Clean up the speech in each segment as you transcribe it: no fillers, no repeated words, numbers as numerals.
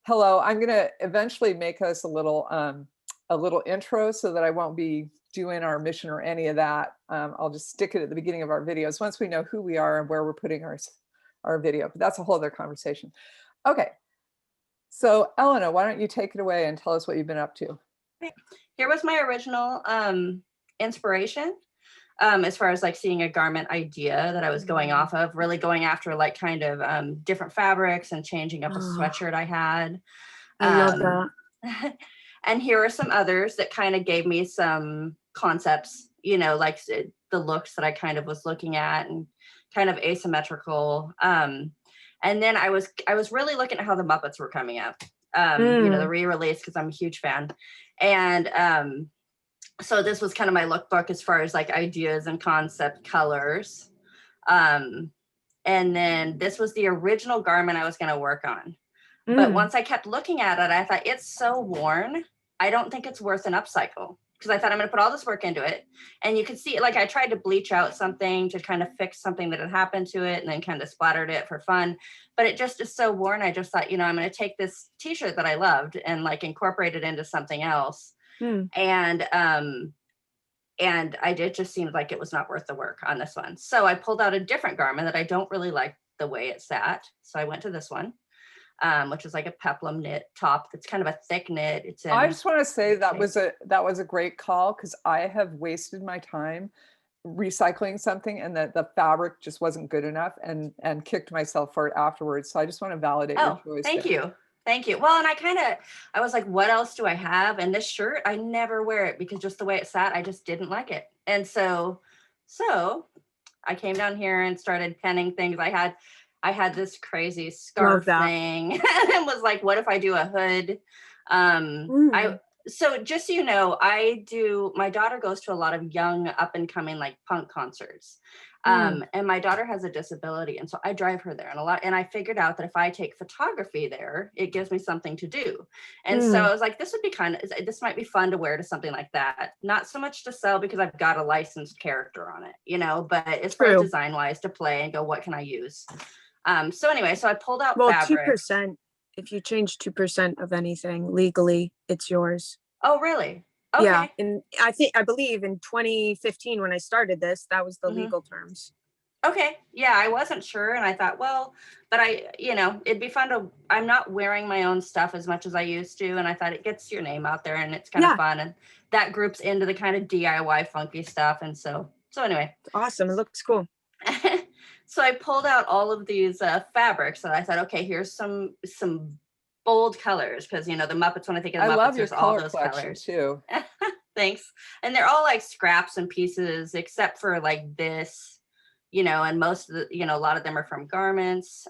Hello, I'm gonna eventually make us a little intro so that I won't be doing our mission or any of that. I'll just stick it at the beginning of our videos once we know who we are and where we're putting our video. But that's a whole other conversation. Okay, so Elena, why don't you take it away and tell us what you've been up to? Here was my original inspiration. As far as like seeing a garment idea that I was going off of, really going after like kind of different fabrics and changing up a sweatshirt I had. I love that. And here are some others that kind of gave me some concepts, you know, like the looks that I kind of was looking at and kind of asymmetrical. And then I was really looking at how the Muppets were coming out, you know, the re-release, because I'm a huge fan. And so this was kind of my lookbook as far as like ideas and concept colors. And then this was the original garment I was going to work on. But once I kept looking at it, I thought it's so worn. I don't think it's worth an upcycle, because I thought I'm going to put all this work into it. And you could see, like, I tried to bleach out something to kind of fix something that had happened to it and then kind of splattered it for fun. But it just is so worn. I just thought, you know, I'm going to take this t-shirt that I loved and like incorporate it into something else. And it just seemed like it was not worth the work on this one. So I pulled out a different garment that I don't really like the way it sat. So I went to this one, which is like a peplum knit top. That's kind of a thick knit. It's I just want to say that was a great call, because I have wasted my time recycling something and that the fabric just wasn't good enough and kicked myself for it afterwards. So I just want to validate your choice. Thank you. Thank you. Well, and I was like, what else do I have? And this shirt, I never wear it because just the way it sat, I just didn't like it. And so I came down here and started penning things. I had this crazy scarf thing and was like, what if I do a hood? So just so you know, my daughter goes to a lot of young up and coming like punk concerts. And my daughter has a disability. And so I drive her there and I figured out that if I take photography there, it gives me something to do. And so I was like, this might be fun to wear to something like that. Not so much to sell because I've got a licensed character on it, you know, but as far as design wise to play and go, what can I use? So anyway, so I pulled out fabric. 2%, if you change 2% of anything legally, it's yours. Oh, really? Okay. Yeah, and I believe in 2015 when I started this, that was the legal terms. Okay. Yeah, I wasn't sure. And I thought, well, but it'd be fun I'm not wearing my own stuff as much as I used to. And I thought it gets your name out there and it's kind of fun. And that groups into the kind of DIY funky stuff. And so anyway. Awesome. It looks cool. So I pulled out all of these fabrics and I thought, okay, here's some bold colors, because you know the Muppets, when I think of the Muppets, I love your there's all those collection colors too. Thanks. And they're all like scraps and pieces, except for like this, you know, and most of the, you know, a lot of them are from garments,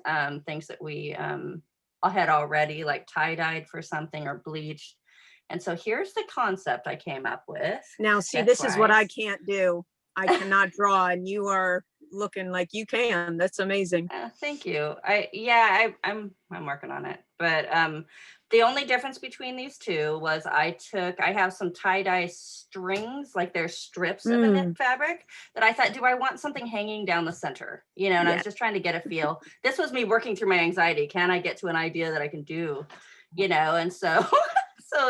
things that we all had already like tie-dyed for something or bleached. And so here's the concept I came up with. Now, see, this is what I can't do. I cannot draw, and you are looking like you can. That's amazing. Thank you. I'm working on it. But the only difference between these two was I have some tie-dye strings, like they're strips of a knit fabric that I thought, do I want something hanging down the center? You know, and I was just trying to get a feel. This was me working through my anxiety. Can I get to an idea that I can do? You know, and so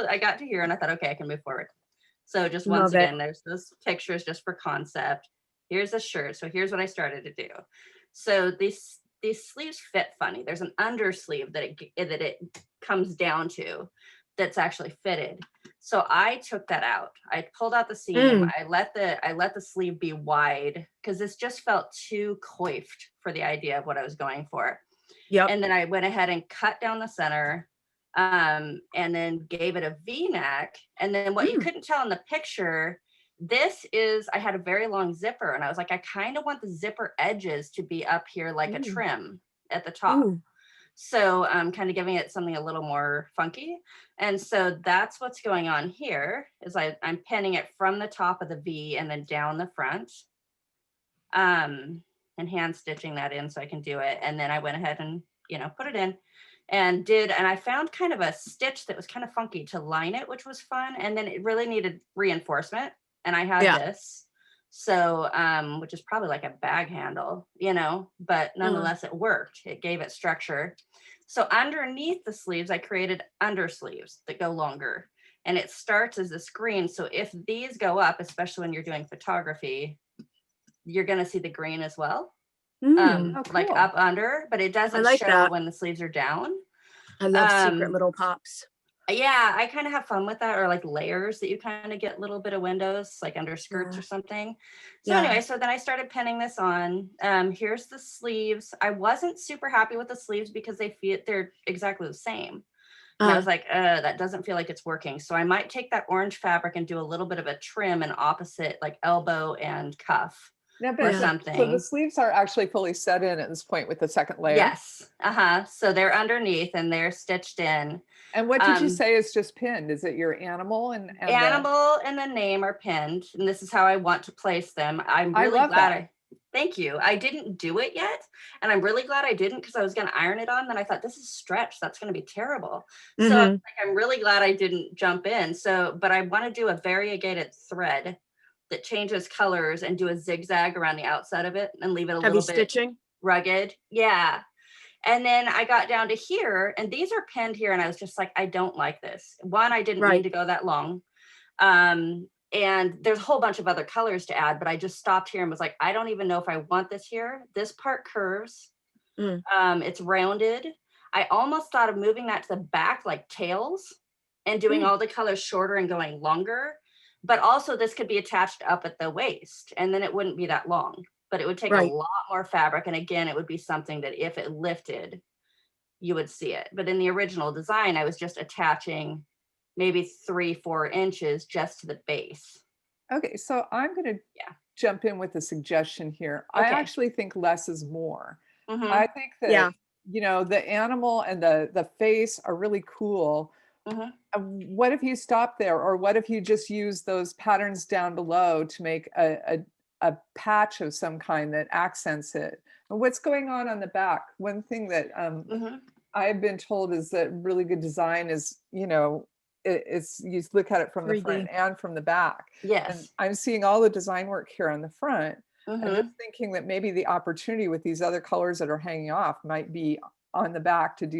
I got to here and I thought, okay, I can move forward. So just once again, there's those pictures just for concept. Here's a shirt. So here's what I started to do. So these sleeves fit funny. There's an undersleeve that it comes down to that's actually fitted. So I took that out. I pulled out the seam. I let the sleeve be wide because this just felt too coiffed for the idea of what I was going for. Yep. And then I went ahead and cut down the center, and then gave it a V-neck. And then what you couldn't tell in the picture, I had a very long zipper, and I was like, I kind of want the zipper edges to be up here like a trim at the top. So I'm kind of giving it something a little more funky. And so that's what's going on here is I'm pinning it from the top of the V and then down the front, and hand stitching that in so I can do it. And then I went ahead and, you know, put it in and I found kind of a stitch that was kind of funky to line it, which was fun. And then it really needed reinforcement. And I had this, so, which is probably like a bag handle, you know, but nonetheless, it worked. It gave it structure. So underneath the sleeves, I created undersleeves that go longer. And it starts as this green. So if these go up, especially when you're doing photography, you're going to see the green as well. Mm, Like cool. up under, but it doesn't like show that. when the sleeves are down. I love secret little pops. Yeah, I kind of have fun with that, or like layers that you kind of get a little bit of windows, like under skirts Yeah. or something. So Yeah. anyway, so then I started pinning this on. Here's the sleeves. I wasn't super happy with the sleeves because they're exactly the same. And I was like, that doesn't feel like it's working. So I might take that orange fabric and do a little bit of a trim and opposite, like elbow and cuff. Yeah, Or but something. so the sleeves are actually fully set in at this point with the second layer. Yes. So they're underneath and they're stitched in. And what did you say is just pinned? Is it your animal and animal and the name are pinned, and this is how I want to place them. I'm really glad thank you. I didn't do it yet, and I'm really glad I didn't, because I was going to iron it on, then I thought this is stretched, that's going to be terrible. So like, I'm really glad I didn't jump in. So but I want to do a variegated thread that changes colors and do a zigzag around the outside of it and leave it a little bit stitching rugged. Yeah. And then I got down to here, and these are pinned here, and I was just like, I don't like this. One, I didn't mean to go that long. And there's a whole bunch of other colors to add, but I just stopped here and was like, I don't even know if I want this here. This part curves. It's rounded. I almost thought of moving that to the back like tails and doing all the colors shorter and going longer. But also this could be attached up at the waist, and then it wouldn't be that long. But it would take a lot more fabric. And again, it would be something that if it lifted, you would see it. But in the original design, I was just attaching maybe 3-4 inches just to the base. Okay, so I'm going to jump in with a suggestion here. I actually think less is more. I think that, you know, the animal and the face are really cool. What if you stop there? Or what if you just use those patterns down below to make a patch of some kind that accents it? And what's going on the back? One thing that I've been told is that really good design is, you know, it's you look at it from 3D. the front and from the back. Yes. And I'm seeing all the design work here on the front. And I'm thinking that maybe the opportunity with these other colors that are hanging off might be on the back to do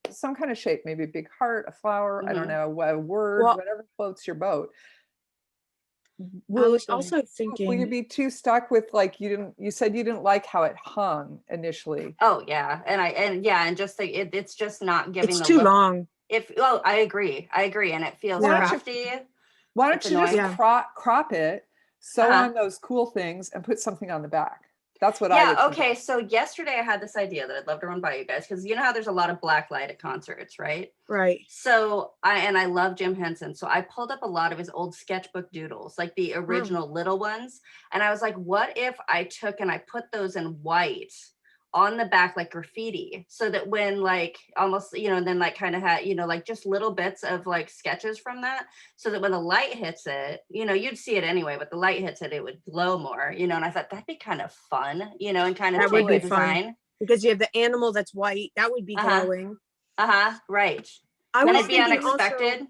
some kind of shape, maybe a big heart, a flower, I don't know, a word, whatever floats your boat. I was also thinking, will you be too stuck with, like, you said you didn't like how it hung initially? Oh yeah, and just like it's just not giving. It's too long. I agree, and it feels crafty. Why don't you just crop it, sew on those cool things, and put something on the back? That's what I would think. Okay, so yesterday I had this idea that I'd love to run by you guys, because you know how there's a lot of black light at concerts, right? Right. So I love Jim Henson. So I pulled up a lot of his old sketchbook doodles, like the original little ones. And I was like, what if I took and I put those in white on the back, like graffiti, so that when like almost, you know, and then like kind of had, you know, like just little bits of like sketches from that, so that when the light hits it, you know, you'd see it anyway, but the light hits it, it would glow more, you know. And I thought that'd be kind of fun, you know, and kind of that would be design. Fun. Because you have the animal that's white, that would be glowing. Right. I would be unexpected. Also,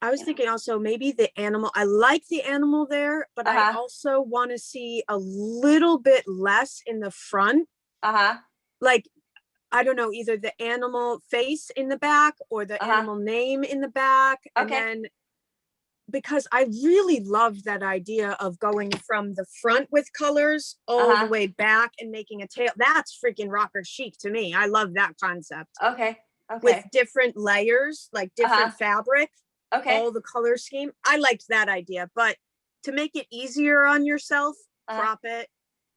I was thinking also maybe the animal, I like the animal there, but I also want to see a little bit less in the front. Like, I don't know, either the animal face in the back or the animal name in the back. And then, because I really love that idea of going from the front with colors all the way back and making a tail. That's freaking rocker chic to me. I love that concept. Okay. With different layers, like different fabric. All the color scheme. I liked that idea, but to make it easier on yourself, crop it,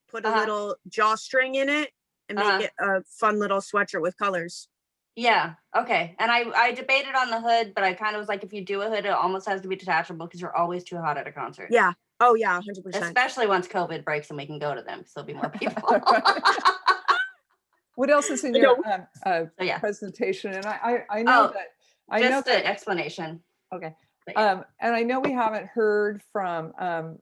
put a little drawstring in it, and make it a fun little sweatshirt with colors. Yeah. Okay. And I debated on the hood, but I kind of was like, if you do a hood, it almost has to be detachable because you're always too hot at a concert. Yeah. Oh yeah, 100%. Especially once COVID breaks and we can go to them, because there'll be more people. What else is in your presentation? And I know that I know the explanation. Okay. And I know we haven't heard from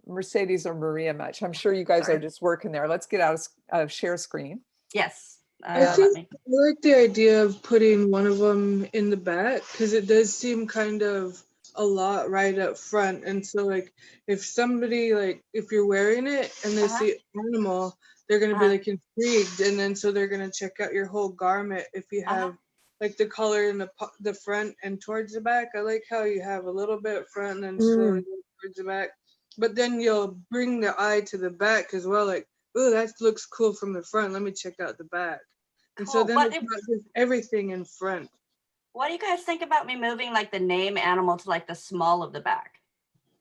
Mersaedy or Maria much. I'm sure you guys are just working there. Let's get out of share screen. Yes. I think I like the idea of putting one of them in the back, because it does seem kind of a lot right up front. And so like if somebody, like if you're wearing it and they see animal, they're going to be like intrigued, and then so they're going to check out your whole garment if you have like the color in the front and towards the back. I like how you have a little bit front and then slowly go towards the back, but then you'll bring the eye to the back as well, like, oh, that looks cool from the front, let me check out the back. And so then it's not just everything in front. What do you guys think about me moving like the name animal to like the small of the back?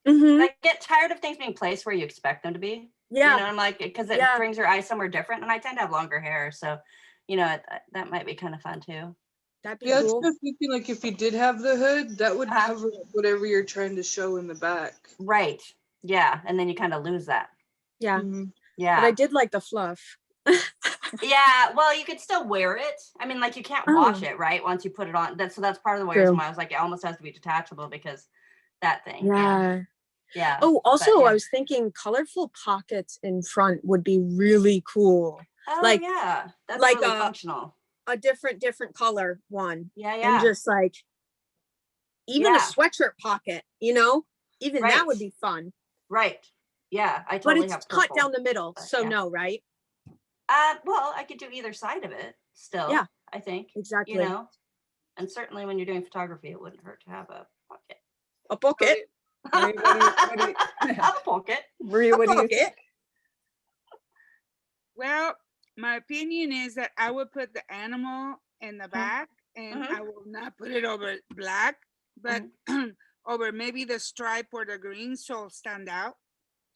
Mm-hmm. I get tired of things being placed where you expect them to be. Yeah. You know, I'm like, because it brings your eyes somewhere different, and I tend to have longer hair, so you know that might be kind of fun too. That'd be cool. It's just thinking like if you did have the hood, that would cover whatever you're trying to show in the back. Right. Yeah, and then you kind of lose that. Yeah. Yeah. But I did like the fluff. Yeah, well, you could still wear it. I mean, like you can't wash it, right? Once you put it on. So that's part of the reason why I was like, it almost has to be detachable, because that thing. Yeah. Oh, also, I was thinking colorful pockets in front would be really cool. Oh, like, yeah. That's like really functional. A different color one. Yeah. And just like, even a sweatshirt pocket, you know? Even that would be fun. Right. Yeah, I totally have purple. But it's cut down the middle, so no, right? Well, I could do either side of it still. Yeah, I think. Exactly. You know, and certainly when you're doing photography, it wouldn't hurt to have a pocket. A pocket. A pocket. Maria, what do you think? Well, my opinion is that I would put the animal in the back, and I will not put it over black, but over maybe the stripe or the green, so it'll stand out.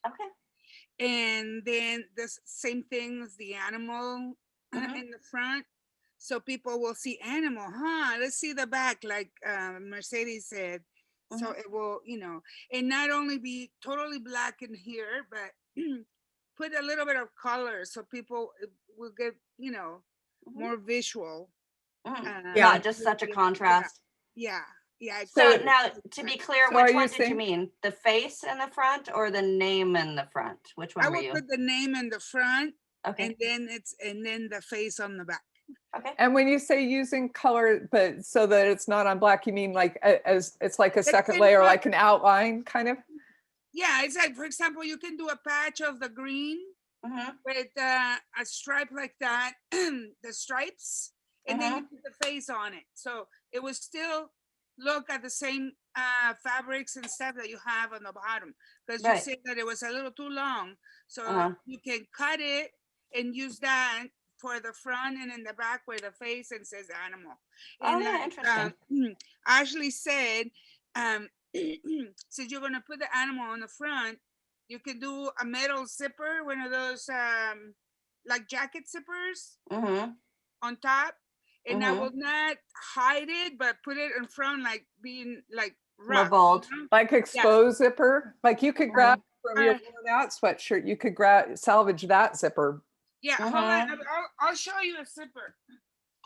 Okay. And then the same thing as the animal in the front. So people will see animal, let's see the back, like Mersaedy said. So it will, you know, and not only be totally black in here, but put a little bit of color so people will get, you know, more visual. Not just such a contrast. Yeah. So now, to be clear, which one did you mean? The face in the front or the name in the front? Which one were you? I would put the name in the front, and then the face on the back. Okay. And when you say using color, but so that it's not on black, you mean like as it's like a second layer, like an outline kind of? Yeah, it's like, for example, you can do a patch of the green with a stripe like that, the stripes, and then you put the face on it. So it will still look at the same fabrics and stuff that you have on the bottom, because you said that it was a little too long. So you can cut it and use that for the front, and in the back where the face and says animal. And interesting. Ashley said, since you're going to put the animal on the front, you can do a metal zipper, one of those like jacket zippers on top. And I will not hide it, but put it in front, like being like rough, bold, you know? Like exposed zipper. Like you could grab from your worn out sweatshirt, you could salvage that zipper. Yeah, hold on. I'll show you a zipper.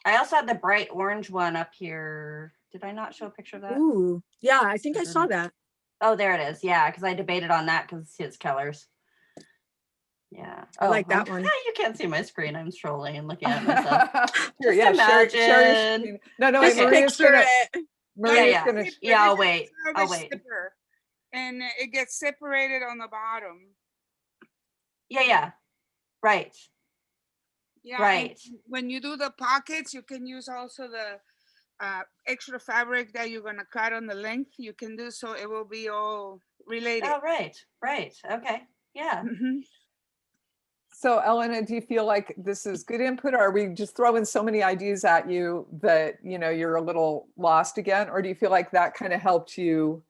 I also had the bright orange one up here. Did I not show a picture of that? Ooh, yeah, I think I saw that. Oh, there it is. Yeah, because I debated on that because it's his colors. Yeah. I like that one. You can't see my screen. I'm scrolling and looking at myself. Imagine. Share your no, Maria's gonna. I'll wait. Zipper, and it gets separated on the bottom. Yeah. Right. Yeah. Right. When you do the pockets, you can use also the extra fabric that you're gonna cut on the length. You can do so it will be all related. Oh, right. Okay. Yeah. So Elena, do you feel like this is good input, or are we just throwing so many ideas at you that, you know, you're a little lost again? Or do you feel like that kind of helped you?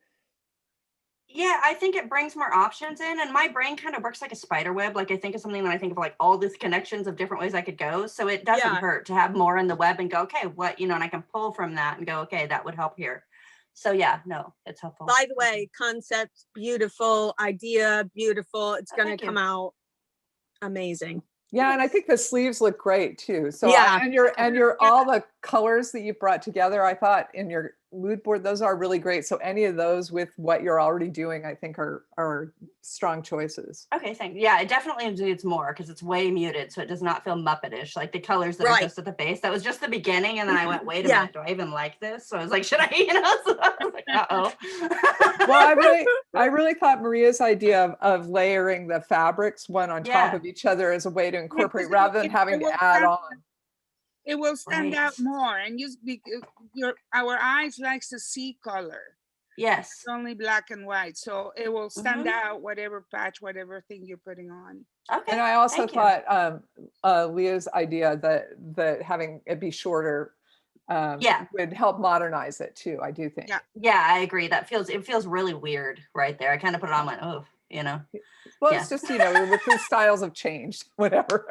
Yeah, I think it brings more options in, and my brain kind of works like a spider web. Like I think of something, and I think of like all these connections of different ways I could go. So it doesn't hurt to have more in the web and go, okay, what, you know, and I can pull from that and go, okay, that would help here. So yeah, no, it's helpful. By the way, concept, beautiful, idea, beautiful. It's going to come out amazing. Yeah, and I think the sleeves look great too. So and your all the colors that you brought together, I thought in your mood board, those are really great. So any of those with what you're already doing, I think are strong choices. Okay, thanks. Yeah, it definitely needs more because it's way muted, so it does not feel Muppetish. Like the colors that are just at the base. That was just the beginning, and then I went, wait a minute, do I even like this? So I was like, should I? So I was like, well, I really thought Maria's idea of layering the fabrics one on top of each other as a way to incorporate rather than having to add on. It will stand out more, and our eyes likes to see color. Yes. It's only black and white, so it will stand out whatever patch, whatever thing you're putting on. Okay. And I also thought Leah's idea that having it be shorter would help modernize it too. I do think. Yeah, I agree. It feels really weird right there. I kind of put it on, went, oh, you know. Well, it's just, you know, with the styles have changed, whatever.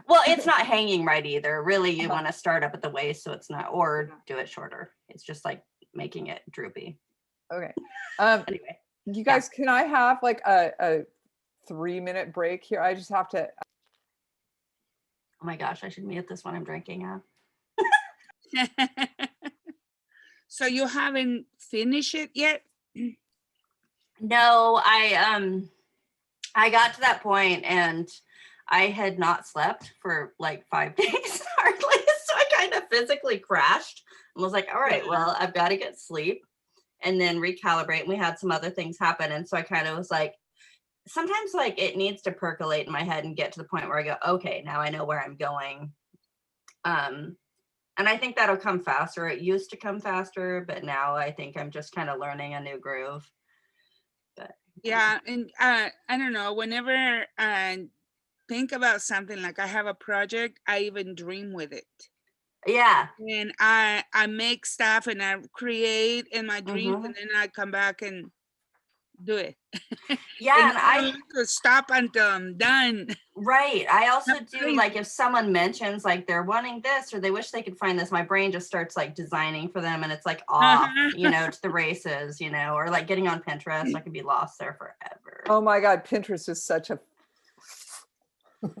Well, it's not hanging right either. Really, you want to start up at the waist so it's not, or do it shorter. It's just like making it droopy. Okay. Anyway, you guys, can I have like a 3-minute break here? I just have to. Oh my gosh, I should mute this when I'm drinking. So you haven't finished it yet? No, I got to that point and I had not slept for like 5 days hardly. So I kind of physically crashed and was like, all right, well, I've got to get sleep and then recalibrate. And we had some other things happen. And so I kind of was like, sometimes like it needs to percolate in my head and get to the point where I go, okay, now I know where I'm going. And I think that'll come faster. It used to come faster, but now I think I'm just kind of learning a new groove. But yeah, and I don't know, whenever I think about something, like I have a project, I even dream with it. Yeah. And I make stuff and I create in my dreams and then I come back and do it. Yeah, and I don't stop until I'm done. Right. I also do, like, if someone mentions like they're wanting this or they wish they could find this, my brain just starts like designing for them and it's like off, you know, to the races, you know, or like getting on Pinterest. I could be lost there forever. Oh my God, Pinterest is such a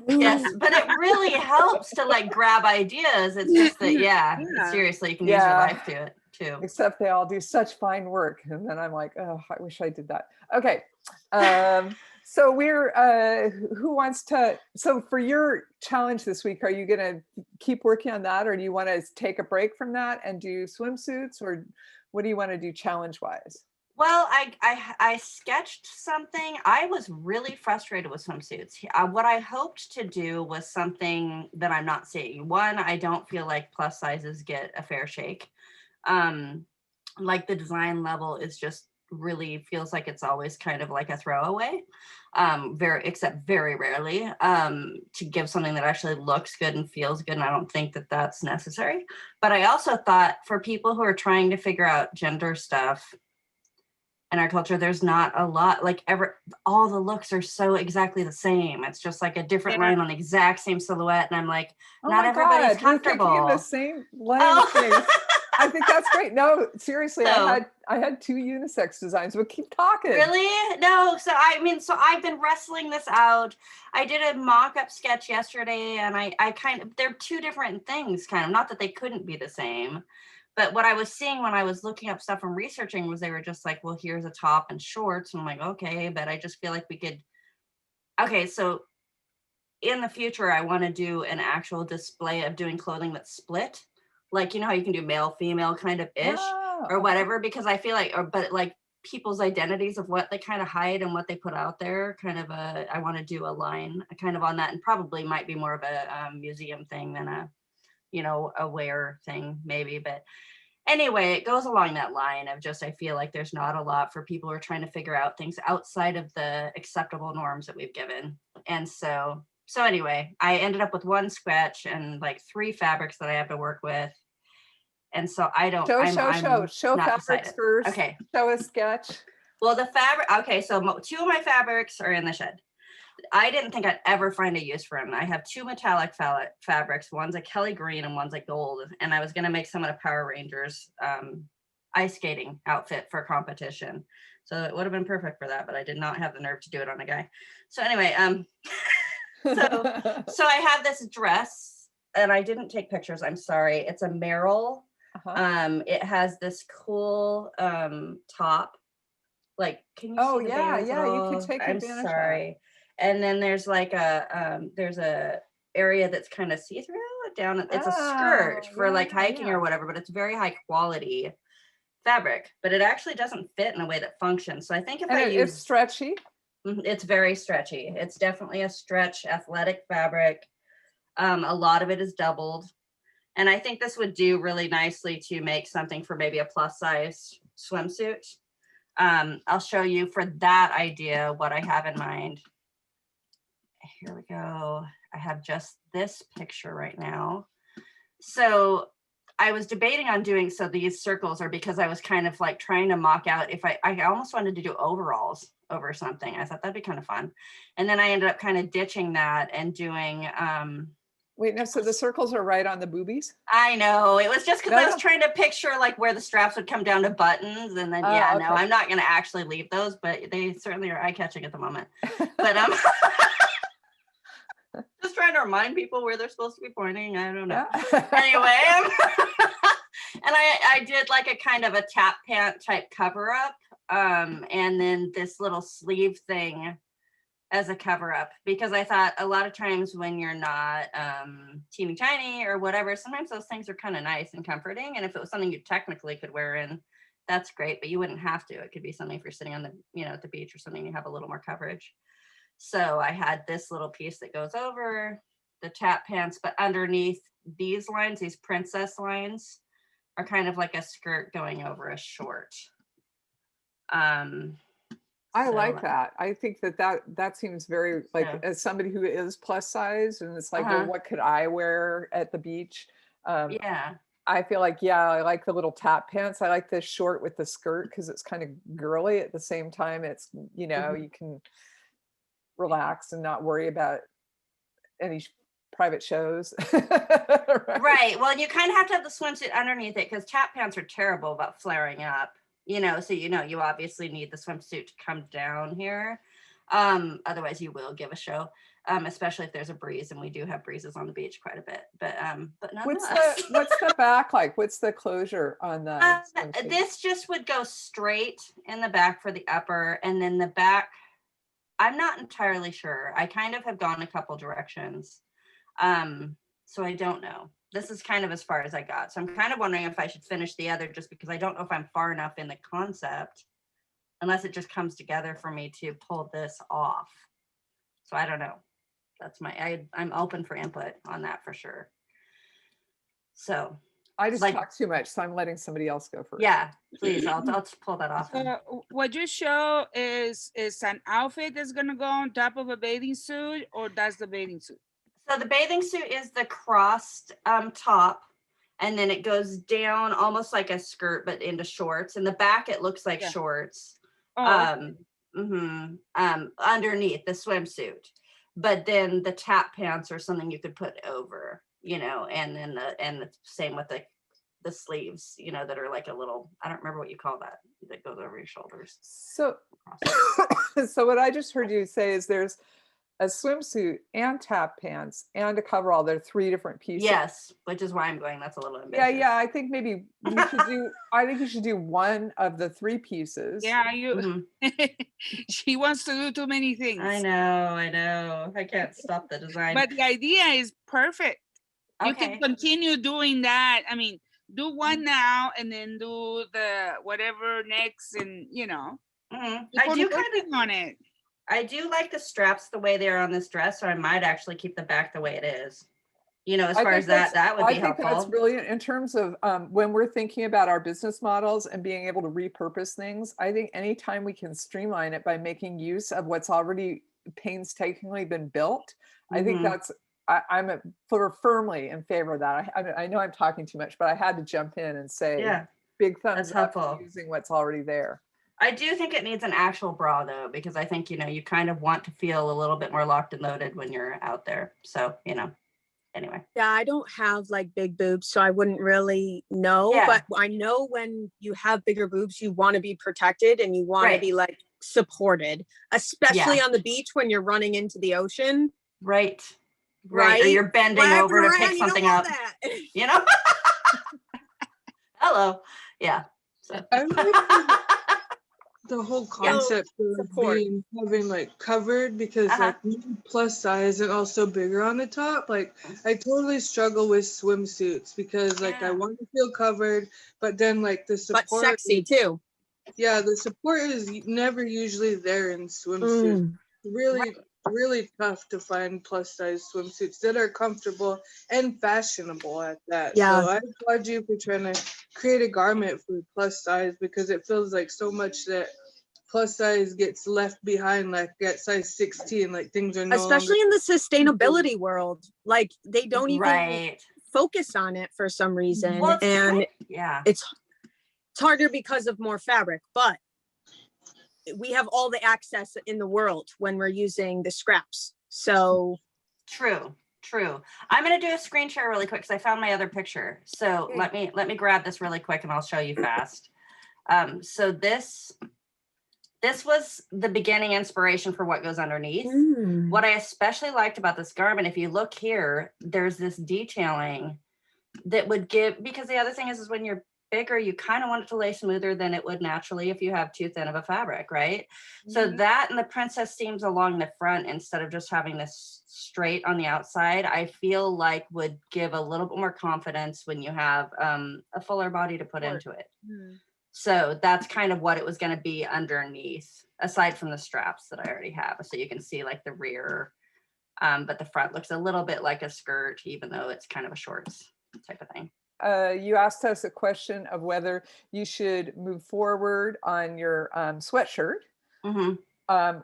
yes, but it really helps to like grab ideas. It's just that, seriously, you can use your life to it too. Except they all do such fine work. And then I'm like, oh, I wish I did that. Okay. So we're, who wants to, so for your challenge this week, are you going to keep working on that or do you want to take a break from that and do swimsuits or what do you want to do challenge wise? Well, I sketched something. I was really frustrated with swimsuits. What I hoped to do was something that I'm not seeing. One, I don't feel like plus sizes get a fair shake. Like the design level is just really feels like it's always kind of like a throwaway, except very rarely, to give something that actually looks good and feels good. And I don't think that that's necessary. But I also thought for people who are trying to figure out gender stuff, in our culture, there's not a lot, like all the looks are so exactly the same. It's just like a different line on the exact same silhouette. And I'm like, not everybody's comfortable. We're thinking the same line of things. I think that's great. No, seriously, I had 2 unisex designs, but keep talking. Really? No, so I've been wrestling this out. I did a mock-up sketch yesterday and I kind of, they're 2 different things kind of, not that they couldn't be the same. But what I was seeing when I was looking up stuff and researching was they were just like, well, here's a top and shorts. And I'm like, okay, but I just feel like we could. Okay, so in the future, I want to do an actual display of doing clothing that's split. Like, you know how you can do male, female kind of ish or whatever, because I feel like, but like people's identities of what they kind of hide and what they put out there, kind of I want to do a line kind of on that and probably might be more of a museum thing than a, you know, a wear thing maybe. But anyway, it goes along that line of just, I feel like there's not a lot for people who are trying to figure out things outside of the acceptable norms that we've given. And so anyway, I ended up with 1 sketch and like 3 fabrics that I have to work with. And so I don't show fabrics decided. First. Okay. Show a sketch. Well, the fabric, okay, so 2 of my fabrics are in the shed. I didn't think I'd ever find a use for them. I have 2 metallic fabrics. One's a Kelly green and one's a gold. And I was going to make some of the Power Rangers ice skating outfit for competition. So it would have been perfect for that, but I did not have the nerve to do it on a guy. So anyway, so I have this dress and I didn't take pictures. I'm sorry. It's a Merrill It has this cool top. Like, can you see the bands at all? You could take advantage of sorry. And then there's like there's a area that's kind of see-through down. It's a skirt for like hiking or whatever, but it's very high quality fabric, but it actually doesn't fit in a way that functions. So I think if it's stretchy. It's very stretchy. It's definitely a stretch athletic fabric. A lot of it is doubled. And I think this would do really nicely to make something for maybe a plus size swimsuit. I'll show you for that idea what I have in mind. Here we go. I have just this picture right now. So I was debating on doing, so these circles are because I was kind of like trying to mock out if I almost wanted to do overalls over something. I thought that'd be kind of fun. And then I ended up kind of ditching that and doing, wait, no, so the circles are right on the boobies? I know. It was just because I was trying to picture like where the straps would come down to buttons. And then, no, I'm not going to actually leave those, but they certainly are eye-catching at the moment. But just trying to remind people where they're supposed to be pointing. I don't know. Anyway, and I did like a kind of a tap pant type cover up. And then this little sleeve thing as a cover up, because I thought a lot of times when you're not teeny tiny or whatever, sometimes those things are kind of nice and comforting. And if it was something you technically could wear in, that's great, but you wouldn't have to. It could be something if you're sitting on the, at the beach or something, you have a little more coverage. So I had this little piece that goes over the tap pants, but underneath these lines, these princess lines, are kind of like a skirt going over a short. I like that. I think that seems very like, as somebody who is plus size, and it's like, well, what could I wear at the beach? I feel like, I like the little tap pants. I like this short with the skirt because it's kind of girly at the same time. It's, you can relax and not worry about any private shows. Right. Well, you kind of have to have the swimsuit underneath it because tap pants are terrible about flaring up. So you obviously need the swimsuit to come down here. Otherwise you will give a show, especially if there's a breeze, and we do have breezes on the beach quite a bit. But not what's the back like? What's the closure on the swimsuit? This just would go straight in the back for the upper, and then the back, I'm not entirely sure. I kind of have gone a couple directions. So I don't know. This is kind of as far as I got. So I'm kind of wondering if I should finish the other, just because I don't know if I'm far enough in the concept, unless it just comes together for me to pull this off. So I don't know. That's I'm open for input on that for sure. So I just talk too much, so I'm letting somebody else go first. Yeah, please. I'll pull that off. What you show is an outfit that's gonna go on top of a bathing suit, or that's the bathing suit? So the bathing suit is the crossed top, and then it goes down almost like a skirt, but into shorts. In the back, it looks like shorts. Underneath the swimsuit, but then the tap pants are something you could put over, and then the same with the sleeves, that are like a little, I don't remember what you call that goes over your shoulders. So what I just heard you say is there's a swimsuit and tap pants and a coverall. They're 3 different pieces. Yes, which is why I'm going, that's a little ambitious. Yeah, I think maybe you should do, I think you should do one of the 3 pieces. Yeah, she wants to do too many things. I know. I can't stop the design. But the idea is perfect. Okay. You can continue doing that. I mean, do one now and then do the whatever next, and I do kind of on it. I do like the straps the way they are on this dress, so I might actually keep the back the way it is. As far as that would be helpful. I think that's brilliant in terms of when we're thinking about our business models and being able to repurpose things. I think anytime we can streamline it by making use of what's already painstakingly been built, I think that's, I'm firmly in favor of that. I know I'm talking too much, but I had to jump in and say, big thumbs up for using what's already there. I do think it needs an actual bra though, because I think, you kind of want to feel a little bit more locked and loaded when you're out there. So, anyway. Yeah, I don't have like big boobs, so I wouldn't really know. But I know when you have bigger boobs, you want to be protected and you want to be like supported, especially on the beach when you're running into the ocean. Right. Or you're bending over to pick something up. Hello. Yeah. So. I like the whole concept of having like covered, because like plus size and also bigger on the top. Like I totally struggle with swimsuits because like I want to feel covered, but then like the support, but sexy too. Yeah, the support is never usually there in swimsuits. Really tough to find plus size swimsuits that are comfortable and fashionable at that. Yeah. So I applaud you for trying to create a garment for plus size, because it feels like so much that plus size gets left behind, like at size 16, like things are no especially longer in the sustainability world. Like they don't even focus on it for some reason. Well, and it's harder because of more fabric, but we have all the access in the world when we're using the scraps. So true. I'm going to do a screen share really quick because I found my other picture. So let me grab this really quick and I'll show you fast. So this was the beginning inspiration for what goes underneath. What I especially liked about this garment, if you look here, there's this detailing that would give, because the other thing is when you're bigger, you kind of want it to lay smoother than it would naturally if you have too thin of a fabric, right? So that and the princess seams along the front instead of just having this straight on the outside, I feel like would give a little bit more confidence when you have a fuller body to put into it. So that's kind of what it was going to be underneath, aside from the straps that I already have. So you can see like the rear, but the front looks a little bit like a skirt, even though it's kind of a shorts type of thing. You asked us a question of whether you should move forward on your sweatshirt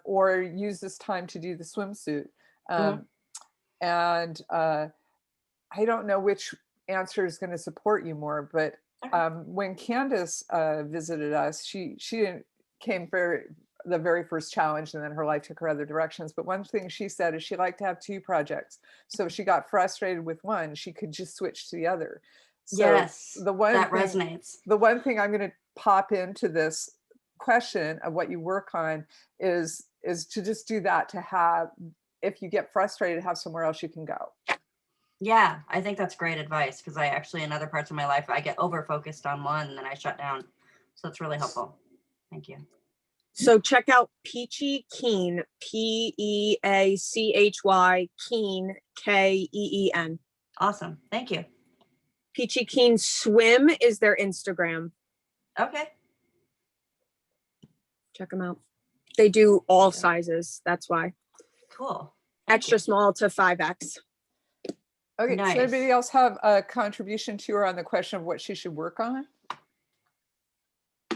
or use this time to do the swimsuit. And I don't know which answer is going to support you more, but when Candace visited us, she came for the very first challenge, and then her life took her other directions. But one thing she said is she liked to have two projects. So if she got frustrated with one, she could just switch to the other. So yes, the one that thing, resonates. The one thing I'm going to pop into this question of what you work on is to just do that, to have, if you get frustrated, have somewhere else you can go. Yeah, I think that's great advice, because I actually, in other parts of my life, I get over focused on one and then I shut down. So it's really helpful. Thank you. So check out Peachy Keen, Peachy Keen, Keen. Awesome. Thank you. Peachy Keen Swim is their Instagram. Okay. Check them out. They do all sizes. That's why. Cool. Extra small to 5X. Okay. Does anybody else have a contribution to her on the question of what she should work on?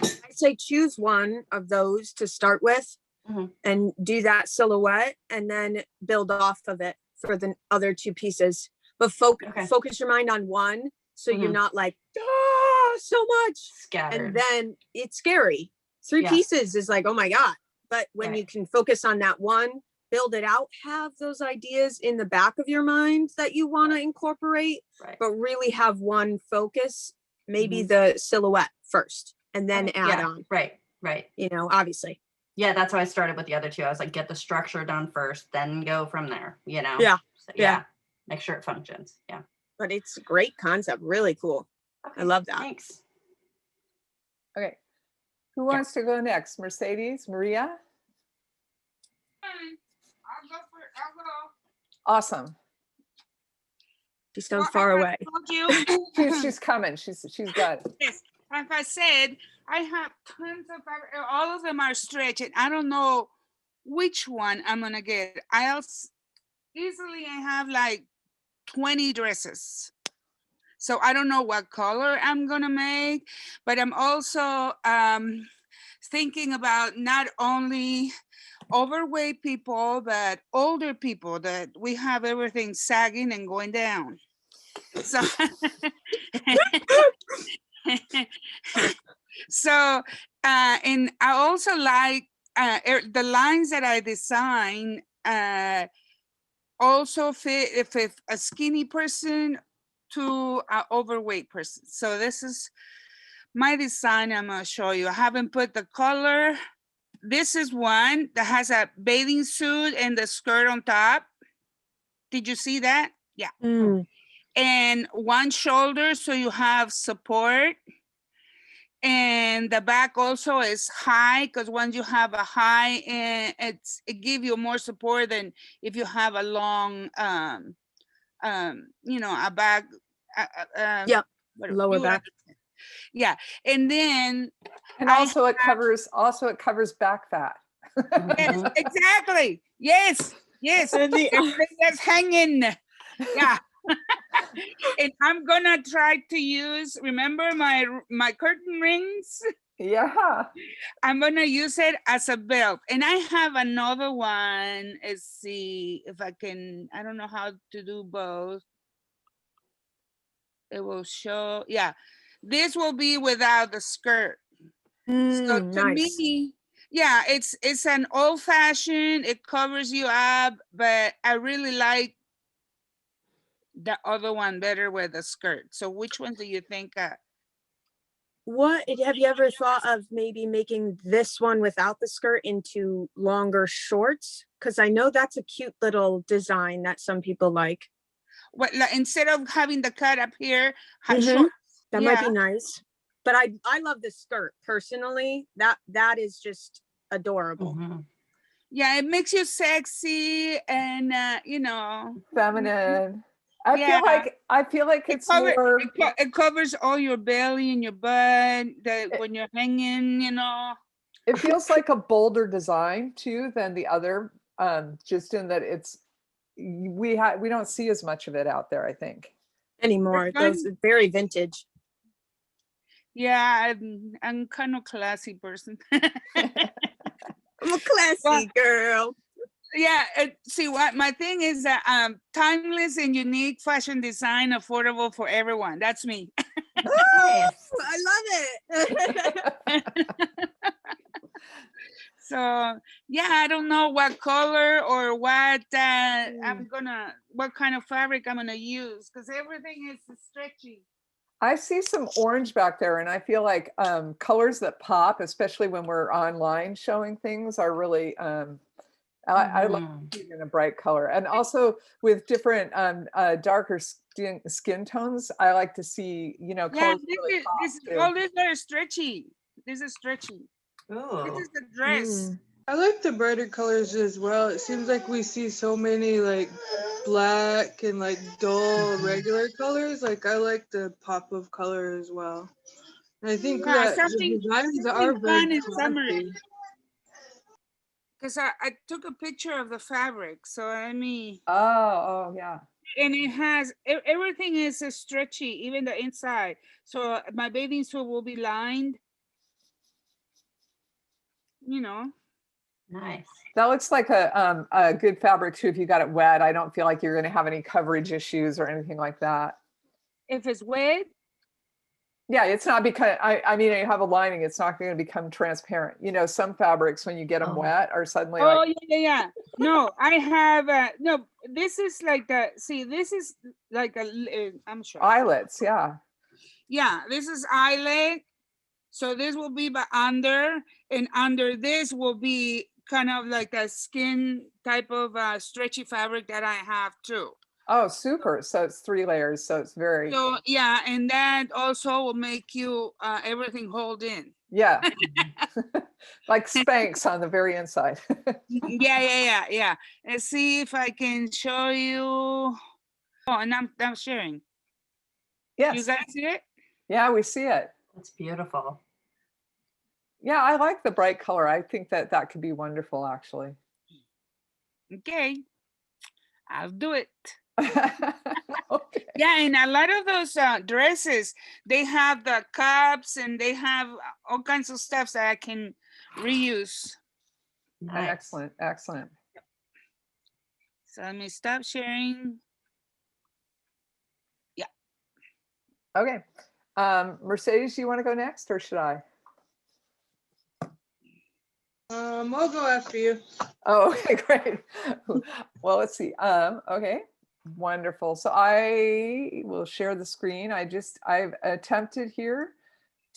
I say choose one of those to start with and do that silhouette and then build off of it for the other two pieces. But focus your mind on one, so you're not like, so much scattered. And then it's scary. 3 pieces is like, oh my God. But when you can focus on that one, build it out, have those ideas in the back of your mind that you want to incorporate, but really have one focus, maybe the silhouette first and then add on. Right. You know, obviously. Yeah, that's how I started with the other two. I was like, get the structure done first, then go from there, you know? So, make sure it functions. Yeah. But it's a great concept. Really cool. Okay, I love that. Thanks. Okay. Who wants to go next? Mercedes? Maria? I'll go. Awesome. She sounds far away. She's coming. She's got it. Yes. Like I said, I have tons of fabric. All of them are stretched. I don't know which one I'm gonna get. I have like 20 dresses. So I don't know what color I'm gonna make, but I'm also thinking about not only overweight people, but older people, that we have everything sagging and going down. So, and I also like the lines that I design also fit if a skinny person to an overweight person. So this is my design. I'm gonna show you. I haven't put the color. This is one that has a bathing suit and the skirt on top. Did you see that? Yeah. And one shoulder, so you have support. And the back also is high, because once you have a high, it gives you more support than if you have a long, you know, a back. Yep, lower back. Yeah, and then also it covers back fat. Yes, exactly. Yes, everything that's hanging. Yeah. And I'm gonna try to use, remember my curtain rings? Yeah. I'm gonna use it as a belt. And I have another one. Let's see if I can, I don't know how to do both. It will show, yeah. This will be without the skirt. So to Nice. me, yeah, it's an old fashioned, it covers you up, but I really like the other one better with the skirt. So which one do you think? What have you ever thought of maybe making this one without the skirt into longer shorts? Because I know that's a cute little design that some people like. What, like, instead of having the cut up here, shorts. That might be nice. But I love the skirt personally. That is just adorable. Yeah, it makes you sexy and you know, feminine. I feel like it's more. It covers all your belly and your butt when you're hanging, you know. It feels like a bolder design too than the other, just in that it's we don't see as much of it out there, I think. Anymore. Those are very vintage. Yeah, I'm kind of classy person. I'm a classy girl. Yeah, see what my thing is that timeless and unique fashion design, affordable for everyone. That's me. Oh, I love it. So yeah, I don't know what color or what what kind of fabric I'm gonna use, because everything is stretchy. I see some orange back there, and I feel like colors that pop, especially when we're online showing things, are really I love using a bright color. And also with different darker skin tones, I like to see, you know, colors. Yeah, all these are stretchy. This is stretchy. Oh. This is the dress. I like the brighter colors as well. It seems like we see so many like black and like dull regular colors. Like I like the pop of color as well. And I think that the designs are very summery. Because I took a picture of the fabric, so I mean. Oh yeah. And it has everything is stretchy, even the inside. So my bathing suit will be lined. You know. Nice. That looks like a good fabric too. If you got it wet, I don't feel like you're going to have any coverage issues or anything like that. If it's wet. Yeah, it's not because I mean, you have a lining, it's not going to become transparent. You know, some fabrics when you get them wet are suddenly. Oh like, yeah. No, I have no. This is like this is like I'm sure. Eyelets, yeah. Yeah, this is eyelet. So this will be by under, and under this will be kind of like a skin type of stretchy fabric that I have too. Oh, super. So it's 3 layers. So it's very. So yeah, and that also will make you everything hold in. Yeah. Like Spanx on the very inside. Yeah. Let's see if I can show you. Oh, and I'm sharing. Yes. You guys see it? Yeah, we see it. That's beautiful. Yeah, I like the bright color. I think that could be wonderful, actually. Okay, I'll do it. Okay. Yeah, and a lot of those dresses, they have the cups and they have all kinds of stuff that I can reuse. Nice. Excellent. So let me stop sharing. Yeah. Okay. Mercedes, you want to go next or should I? I'll go after you. Oh, okay, great. Well, let's see. Okay, wonderful. So I will share the screen. I've attempted here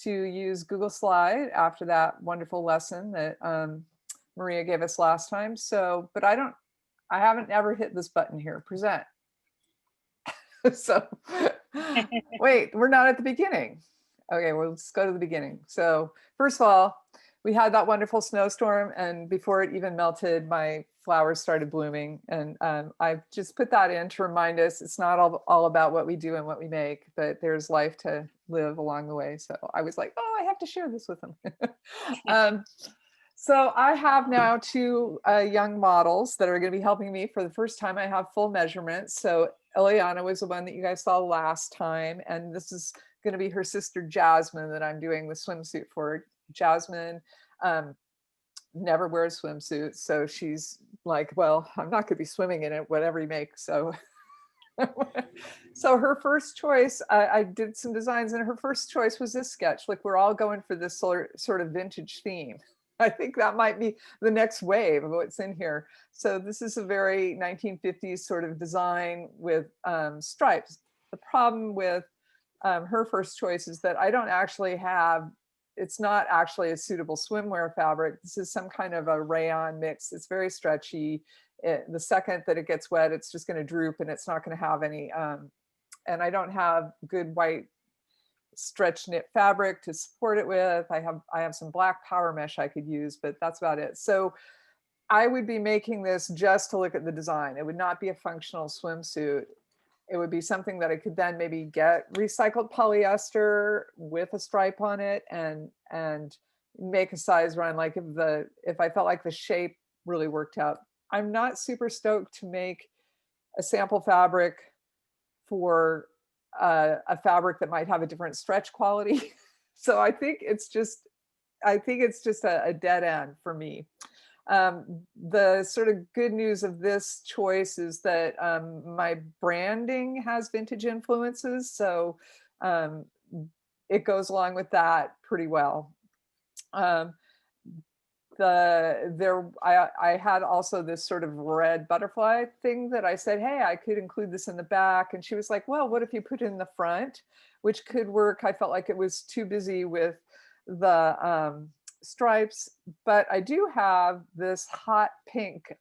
to use Google Slide after that wonderful lesson that Maria gave us last time. So, but I haven't ever hit this button here, present. So wait, we're not at the beginning. Okay, well, let's go to the beginning. So first of all, we had that wonderful snowstorm, and before it even melted, my flowers started blooming. And I just put that in to remind us it's not all about what we do and what we make, but there's life to live along the way. So I was like, oh, I have to share this with them. So I have now two young models that are going to be helping me for the first time. I have full measurements. So Elena was the one that you guys saw last time, and this is going to be her sister Jasmine that I'm doing the swimsuit for. Jasmine never wears swimsuits, so she's like, well, I'm not going to be swimming in it, whatever you make. So so her first choice, I did some designs, and her first choice was this sketch. Like, we're all going for this sort of vintage theme. I think that might be the next wave of what's in here. So this is a very 1950s sort of design with stripes. The problem with her first choice is that I don't actually have, it's not actually a suitable swimwear fabric. This is some kind of a rayon mix. It's very stretchy. The second that it gets wet, it's just going to droop, and it's not going to have any, and I don't have good white stretch knit fabric to support it with. I have some black power mesh I could use, but that's about it. So I would be making this just to look at the design. It would not be a functional swimsuit. It would be something that I could then maybe get recycled polyester with a stripe on it and make a size run. Like if I felt like the shape really worked out. I'm not super stoked to make a sample fabric for a fabric that might have a different stretch quality. So I think it's just a dead end for me. The sort of good news of this choice is that my branding has vintage influences, so it goes along with that pretty well. I had also this sort of red butterfly thing that I said, hey, I could include this in the back, and she was like, well, what if you put it in the front, which could work. I felt like it was too busy with the stripes, but I do have this hot pink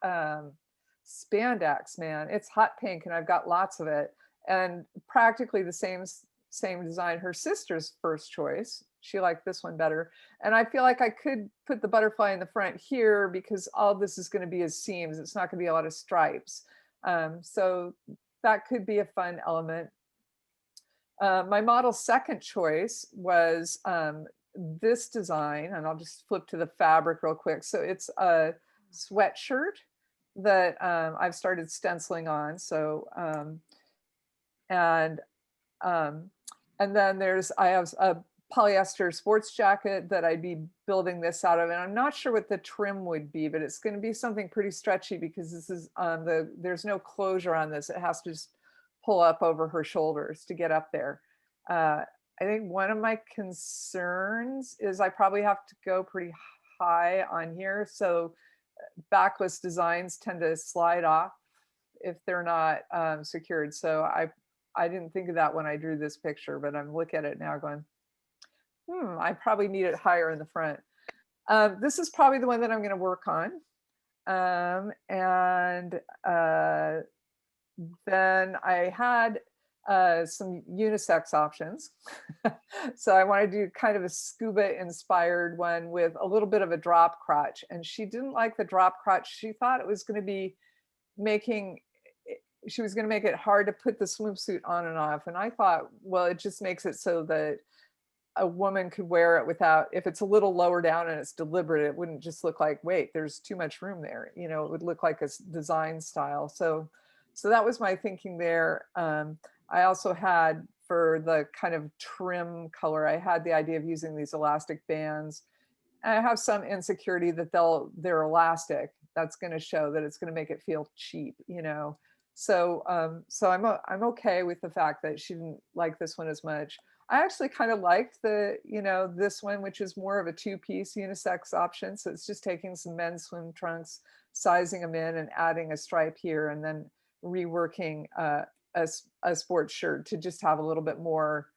spandex, man. It's hot pink, and I've got lots of it, and practically the same design. Her sister's first choice, she liked this one better, and I feel like I could put the butterfly in the front here because all this is going to be as seams. It's not going to be a lot of stripes, so that could be a fun element. My model's second choice was this design, and I'll just flip to the fabric real quick. So it's a sweatshirt that I've started stenciling on. So and then I have a polyester sports jacket that I'd be building this out of, and I'm not sure what the trim would be, but it's going to be something pretty stretchy because this is there's no closure on this. It has to just pull up over her shoulders to get up there. I think one of my concerns is I probably have to go pretty high on here. So backless designs tend to slide off if they're not secured. So I didn't think of that when I drew this picture, but I'm looking at it now going, I probably need it higher in the front. This is probably the one that I'm going to work on. Then I had some unisex options. So I wanted to do kind of a scuba inspired one with a little bit of a drop crotch, and she didn't like the drop crotch. She thought it was going to be she was going to make it hard to put the swimsuit on and off. And I thought, well, it just makes it so that a woman could wear it without, if it's a little lower down and it's deliberate, it wouldn't just look like, wait, there's too much room there. You know, it would look like a design style. So that was my thinking there. I also had, for the kind of trim color, I had the idea of using these elastic bands. And I have some insecurity that they're elastic. That's going to show that it's going to make it feel cheap, you know. So I'm okay with the fact that she didn't like this one as much. I actually kind of liked this one, which is more of a two-piece unisex option. So it's just taking some men's swim trunks, sizing them in, and adding a stripe here, and then reworking a sports shirt to just have a little bit more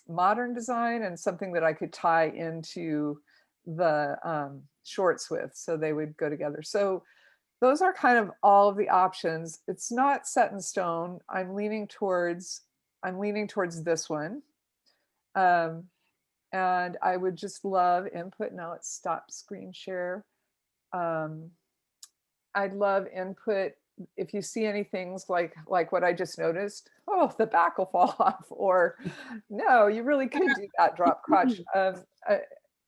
modern design and something that I could tie into the shorts with, so they would go together. So those are kind of all of the options. It's not set in stone. I'm leaning towards this one. And I would just love input. Now let's stop screen share. I'd love input. If you see any things like what I just noticed, oh, the back will fall off, or no, you really could do that drop crotch.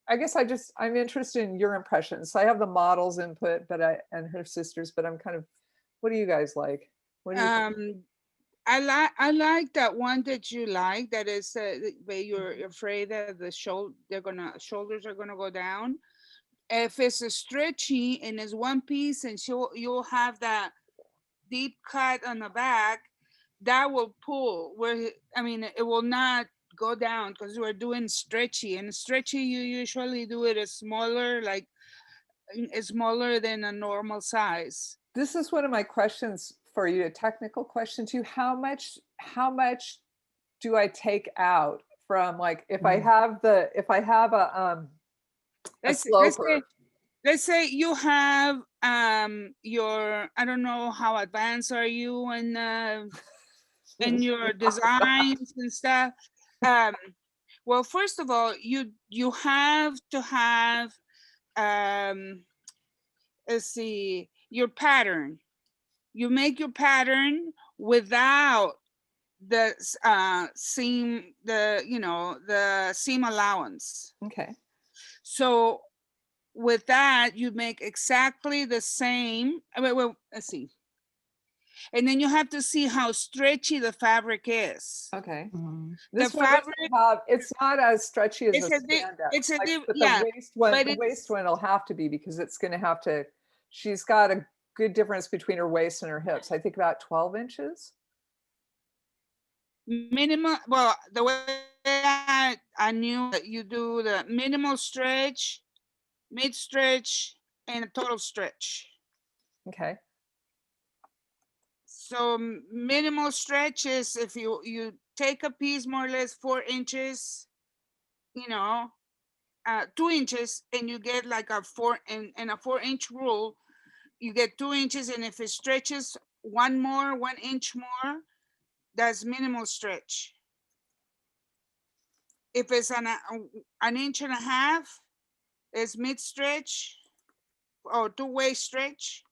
I guess I'm interested in your impressions. So I have the model's input, and her sister's, but I'm kind of, what do you guys like? What do you think? I like that one that you like, that is where you're afraid that the shoulders are gonna go down. If it's a stretchy and it's one piece and you'll have that deep cut on the back, that will pull where, I mean, it will not go down because we're doing stretchy, and stretchy you usually do it as smaller, like smaller than a normal size. This is one of my questions for you, a technical question too. How much do I take out from, like, if I have a sloper? Let's say you have your, I don't know how advanced are you in your designs and stuff. Well, first of all, you have to have let's see, your pattern. You make your pattern without the seam, the seam allowance. Okay. So with that, you make exactly the same. Well, let's see. And then you have to see how stretchy the fabric is. Okay. The fabric, it's not as stretchy as a stand-up. Yeah. The waist one will have to be, because it's going to have to, she's got a good difference between her waist and her hips. I think about 12 inches. Minimum, well, the way I knew that you do the minimal stretch, mid stretch, and a total stretch. Okay. So minimal stretch is if you take a piece more or less 4 inches, 2 inches, and you get like a 4-inch rule, you get 2 inches, and if it stretches 1 inch more, that's minimal stretch. If it's an 1.5 inches, it's mid stretch or 2-way stretch.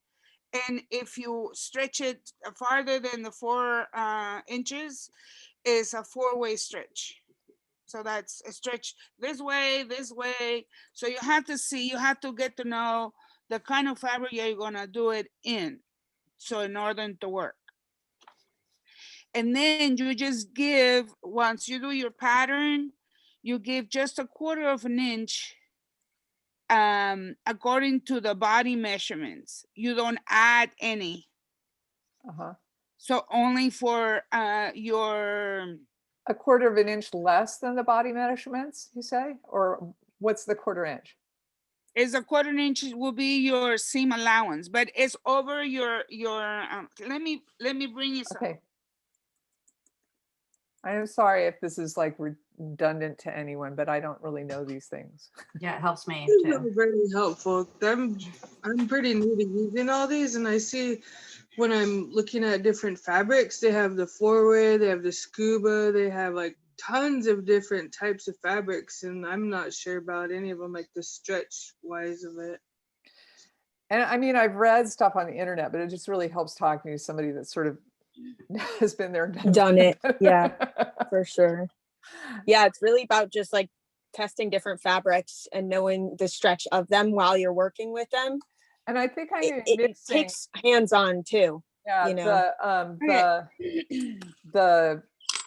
And if you stretch it farther than the 4 inches, is a 4-way stretch. So that's a stretch this way. So you have to see, you have to get to know the kind of fabric you're gonna do it in, so in order to work. And then you just give, once you do your pattern, you give just 1/4 inch according to the body measurements. You don't add any. So only for your... 1/4 inch less than the body measurements, you say? Or what's the 1/4 inch? Is 1/4 inch will be your seam allowance, but it's over your let me bring you some. Okay. I am sorry if this is like redundant to anyone, but I don't really know these things. Yeah, it helps me too. Very helpful. I'm pretty new to using all these, and I see when I'm looking at different fabrics, they have the 4-way, they have the scuba, they have like tons of different types of fabrics, and I'm not sure about any of them, like the stretch wise of it. And I mean, I've read stuff on the internet, but it just really helps talking to somebody that sort of has been there and done it. Yeah, for sure. Yeah, it's really about just like testing different fabrics and knowing the stretch of them while you're working with them. And I think it takes hands-on too. Yeah,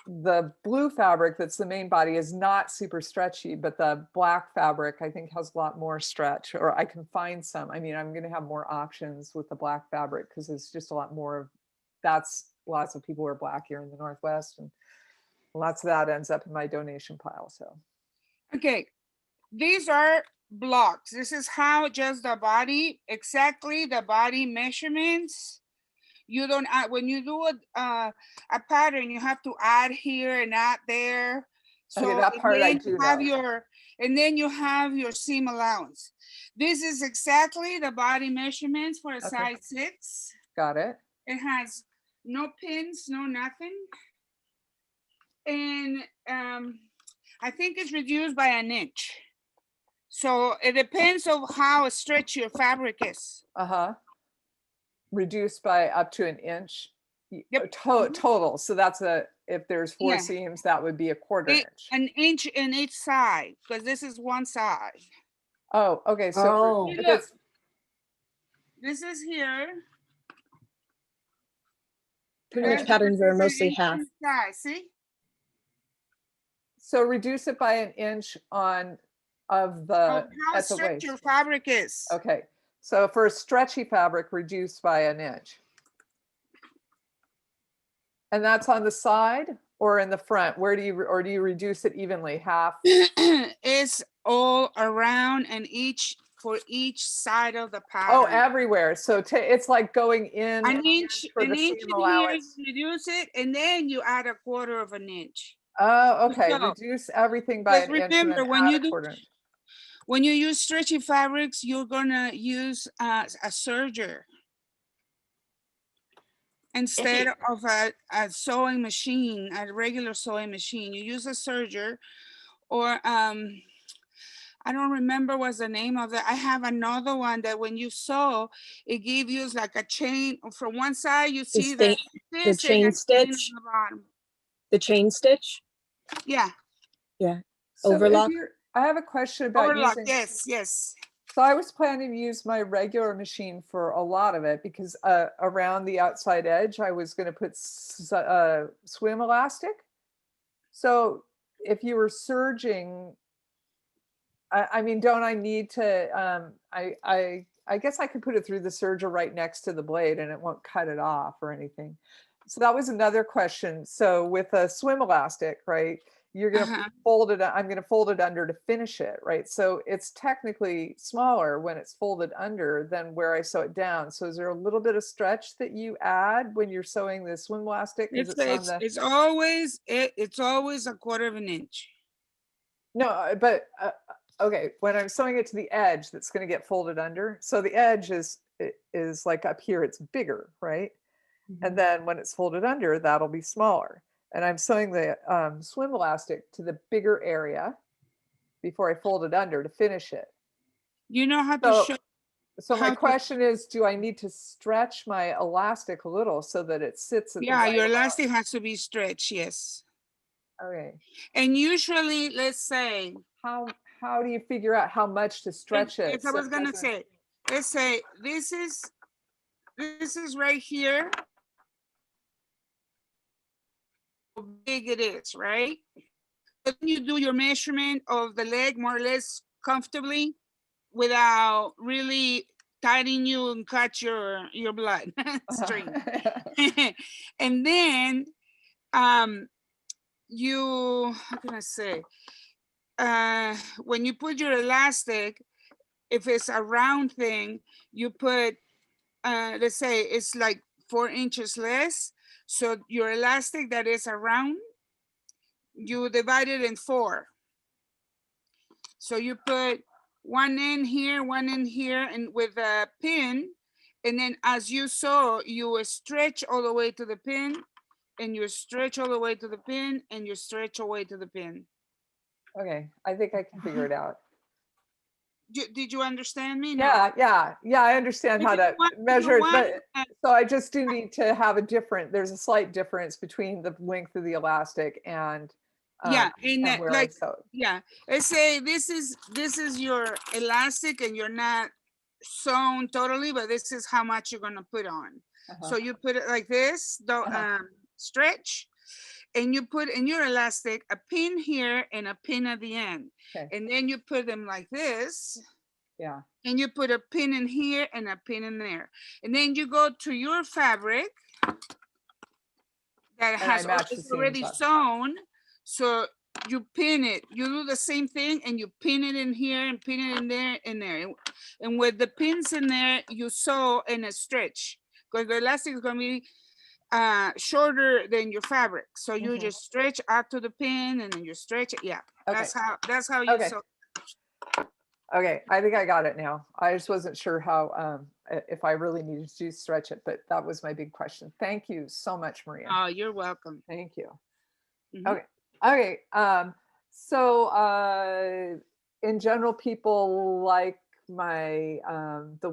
the blue fabric that's the main body is not super stretchy, but the black fabric I think has a lot more stretch, or I can find some. I mean, I'm going to have more options with the black fabric because it's just a lot more of that's. Lots of people wear black here in the Northwest, and lots of that ends up in my donation pile. So, okay, these are blocks. This is how just the body, exactly the body measurements. You don't add, when you do a pattern, you have to add here and add there. So okay, that part I do know. And then you have your seam allowance. This is exactly the body measurements for a size 6. Got it. It has no pins, no nothing. And I think it's reduced by an inch. So it depends on how stretchy your fabric is. Reduced by up to an inch. Yep. Total. So that's if there's 4 seams, that would be a quarter inch. An inch in each side, because this is one side. Oh, okay. So if it's, this is here. Pretty much patterns are mostly half. Side, see? So reduce it by an inch of the how at the stretchy waist. your fabric is. Okay. So for a stretchy fabric, reduce by an inch. And that's on the side or in the front? Where do you reduce it evenly, half? It's all around and for each side of the pattern. Oh, everywhere. So it's like going in an inch for the seam allowance. Reduce it, and then you add a quarter of an inch. Oh, okay. So, reduce everything by an inch. Remember, when you inch. use stretchy fabrics, you're gonna use a serger instead of a sewing machine, a regular sewing machine. You use a serger, or I don't remember what's the name of it. I have another one that when you sew, it gives you like a chain. From one side, you see the chain stitch. On the bottom. The chain stitch. Yeah. Yeah. So overlock. I have a question about overlock. using. Yes. So I was planning to use my regular machine for a lot of it because around the outside edge, I was going to put swim elastic. So if you were serging, I mean, don't I need to, I guess I could put it through the serger right next to the blade and it won't cut it off or anything. So that was another question. So with a swim elastic, right, you're going to fold it, I'm going to fold it under to finish it, right? So it's technically smaller when it's folded under than where I sew it down. So is there a little bit of stretch that you add when you're sewing the swim elastic? It's always a quarter of an inch. No, but okay, when I'm sewing it to the edge, that's going to get folded under. So the edge is like up here, it's bigger, right? And then when it's folded under, that'll be smaller. And I'm sewing the swim elastic to the bigger area before I fold it under to finish it. You know how to show. So my question is, do I need to stretch my elastic a little so that it sits at the right your elastic has to be stretched, yes. Okay. And usually, let's say, how do you figure out how much to stretch it? I was gonna say, let's say this is right here. How big it is, right? Then you do your measurement of the leg more or less comfortably without really tightening you and cut your blood string. And then you, how can I say, when you put your elastic, if it's a round thing, you put let's say it's like 4 inches less. So your elastic that is around, you divide it in 4. So you put one in here, and with a pin, and then as you sew, you stretch all the way to the pin, and you stretch all the way to the pin, and you stretch away to the pin. Okay, I think I can figure it out. Did you understand me? No. Yeah, I understand how to measure it, but so I just do need to have there's a slight difference between the length of the elastic and where like, I sewed. Yeah, let's say this is your elastic and you're not sewn totally, but this is how much you're gonna put on. So you put it like this, stretch, and you put in your elastic a pin here and a pin at the end. Okay. And then you put them like this. Yeah. And you put a pin in here and a pin in there. And then you go to your fabric that has already sewn. So you pin it. You do the same thing and you pin it in here and pin it in there and there. And with the pins in there, you sew and stretch because the elastic is going to be shorter than your fabric. So you just stretch out to the pin and then you stretch it. Yeah, okay. That's how you sew. Okay, I think I got it now. I just wasn't sure how if I really needed to stretch it, but that was my big question. Thank you so much, Maria. Oh, you're welcome. Thank you. Okay. So in general, people like my the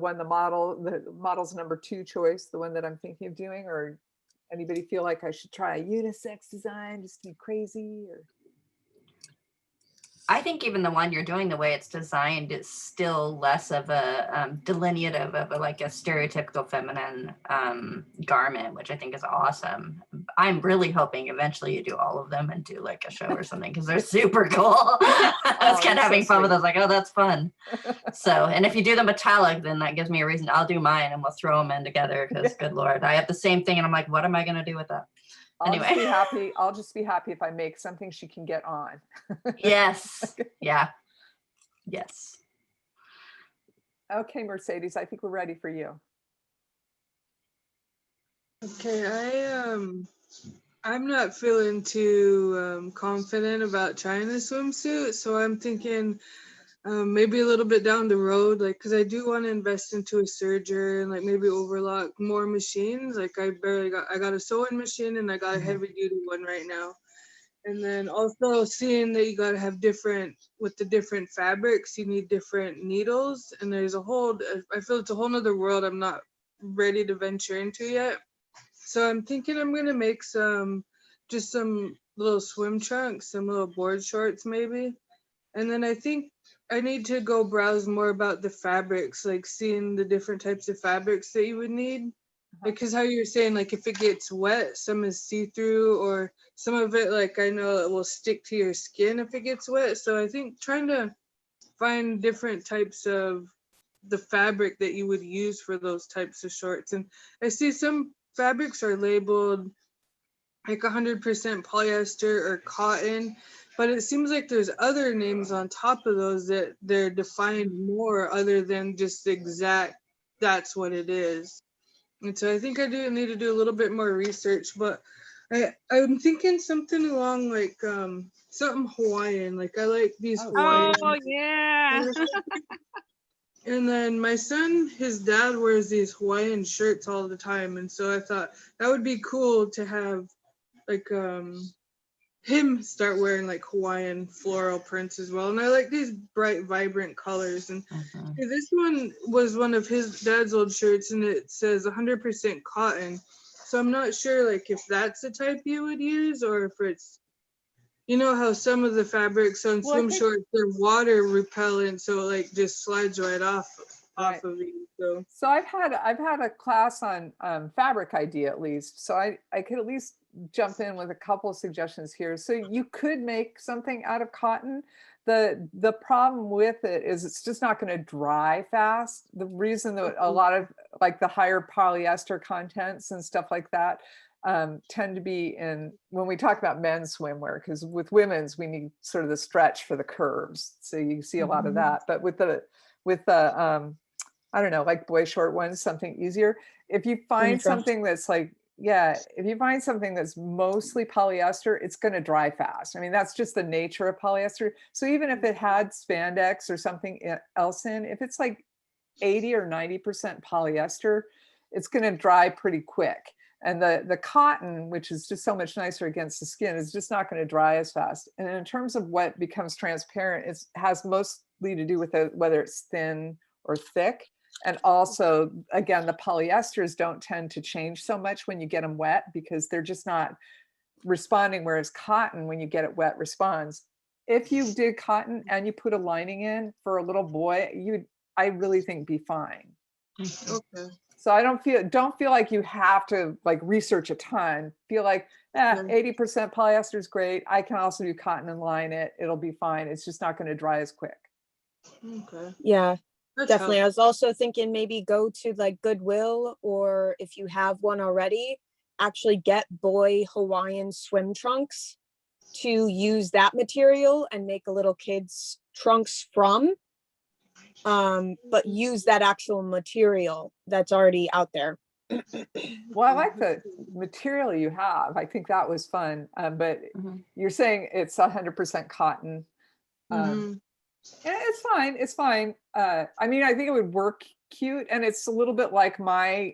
model's number 2 choice, the one that I'm thinking of doing, or anybody feel like I should try a unisex design, just be crazy? Or I think even the one you're doing, the way it's designed, is still less of a delineative of like a stereotypical feminine garment, which I think is awesome. I'm really hoping eventually you do all of them and do like a show or something, because they're super cool. I was kind of having fun with it. I was like, oh, that's fun. So, and if you do the metallic, then that gives me a reason. I'll do mine and we'll throw them in together, because good Lord, I have the same thing and I'm like, what am I going to do with that? Anyway. I'll just be happy if I make something she can get on. Yes. Yeah. Yes. Okay, Mercedes, I think we're ready for you. Okay, I'm not feeling too confident about trying a swimsuit, so I'm thinking maybe a little bit down the road, like, because I do want to invest into a serger and like maybe overlock more machines. Like I got a sewing machine and I got a heavy duty one right now. And then also seeing that you got to have with the different fabrics, you need different needles, and there's I feel it's a whole nother world I'm not ready to venture into yet. So I'm thinking I'm gonna make just some little swim trunks, some little board shorts maybe. And then I think I need to go browse more about the fabrics, like seeing the different types of fabrics that you would need. Because how you're saying, like if it gets wet, some is see-through, or some of it, like I know it will stick to your skin if it gets wet. So I think trying to find different types of the fabric that you would use for those types of shorts. And I see some fabrics are labeled like 100% polyester or cotton, but it seems like there's other names on top of those that they're defined more other than just the exact, that's what it is. And so I think I do need to do a little bit more research, but I'm thinking something along like something Hawaiian. Like I like these Hawaiian. Oh yeah. And then my son, his dad wears these Hawaiian shirts all the time. And so I thought that would be cool to have like him start wearing like Hawaiian floral prints as well. And I like these bright, vibrant colors. And this one was one of his dad's old shirts, and it says 100% cotton. So I'm not sure like if that's the type you would use, or if it's, you know how some of the fabrics on swim shorts, they're water repellent, so it like just slides right off of you. So I've had a class on fabric idea at least. So I could at least jump in with a couple of suggestions here. So you could make something out of cotton. The problem with it is it's just not going to dry fast. The reason that a lot of like the higher polyester contents and stuff like that tend to be in when we talk about men's swimwear, because with women's we need sort of the stretch for the curves. So you see a lot of that. But with the I don't know, like boy short ones, something easier. If you find something that's like, if you find something that's mostly polyester, it's going to dry fast. I mean, that's just the nature of polyester. So even if it had spandex or something else in, if it's like 80 or 90% polyester, it's going to dry pretty quick. And the cotton, which is just so much nicer against the skin, is just not going to dry as fast. And in terms of what becomes transparent, it has mostly to do with whether it's thin or thick. And also, again, the polyesters don't tend to change so much when you get them wet, because they're just not responding, whereas cotton, when you get it wet, responds. If you did cotton and you put a lining in for a little boy, I really think be fine. Okay. So I don't feel like you have to like research a ton. Feel like 80% polyester is great. I can also do cotton and line it. It'll be fine. It's just not going to dry as quick. Okay. Yeah. Definitely. I was also thinking maybe go to like Goodwill, or if you have one already, actually get boy Hawaiian swim trunks to use that material and make a little kid's trunks from, but use that actual material that's already out there. Well, I like the material you have. I think that was fun. But you're saying it's 100% cotton. Yeah, it's fine. It's fine. I mean, I think it would work cute, and it's a little bit like my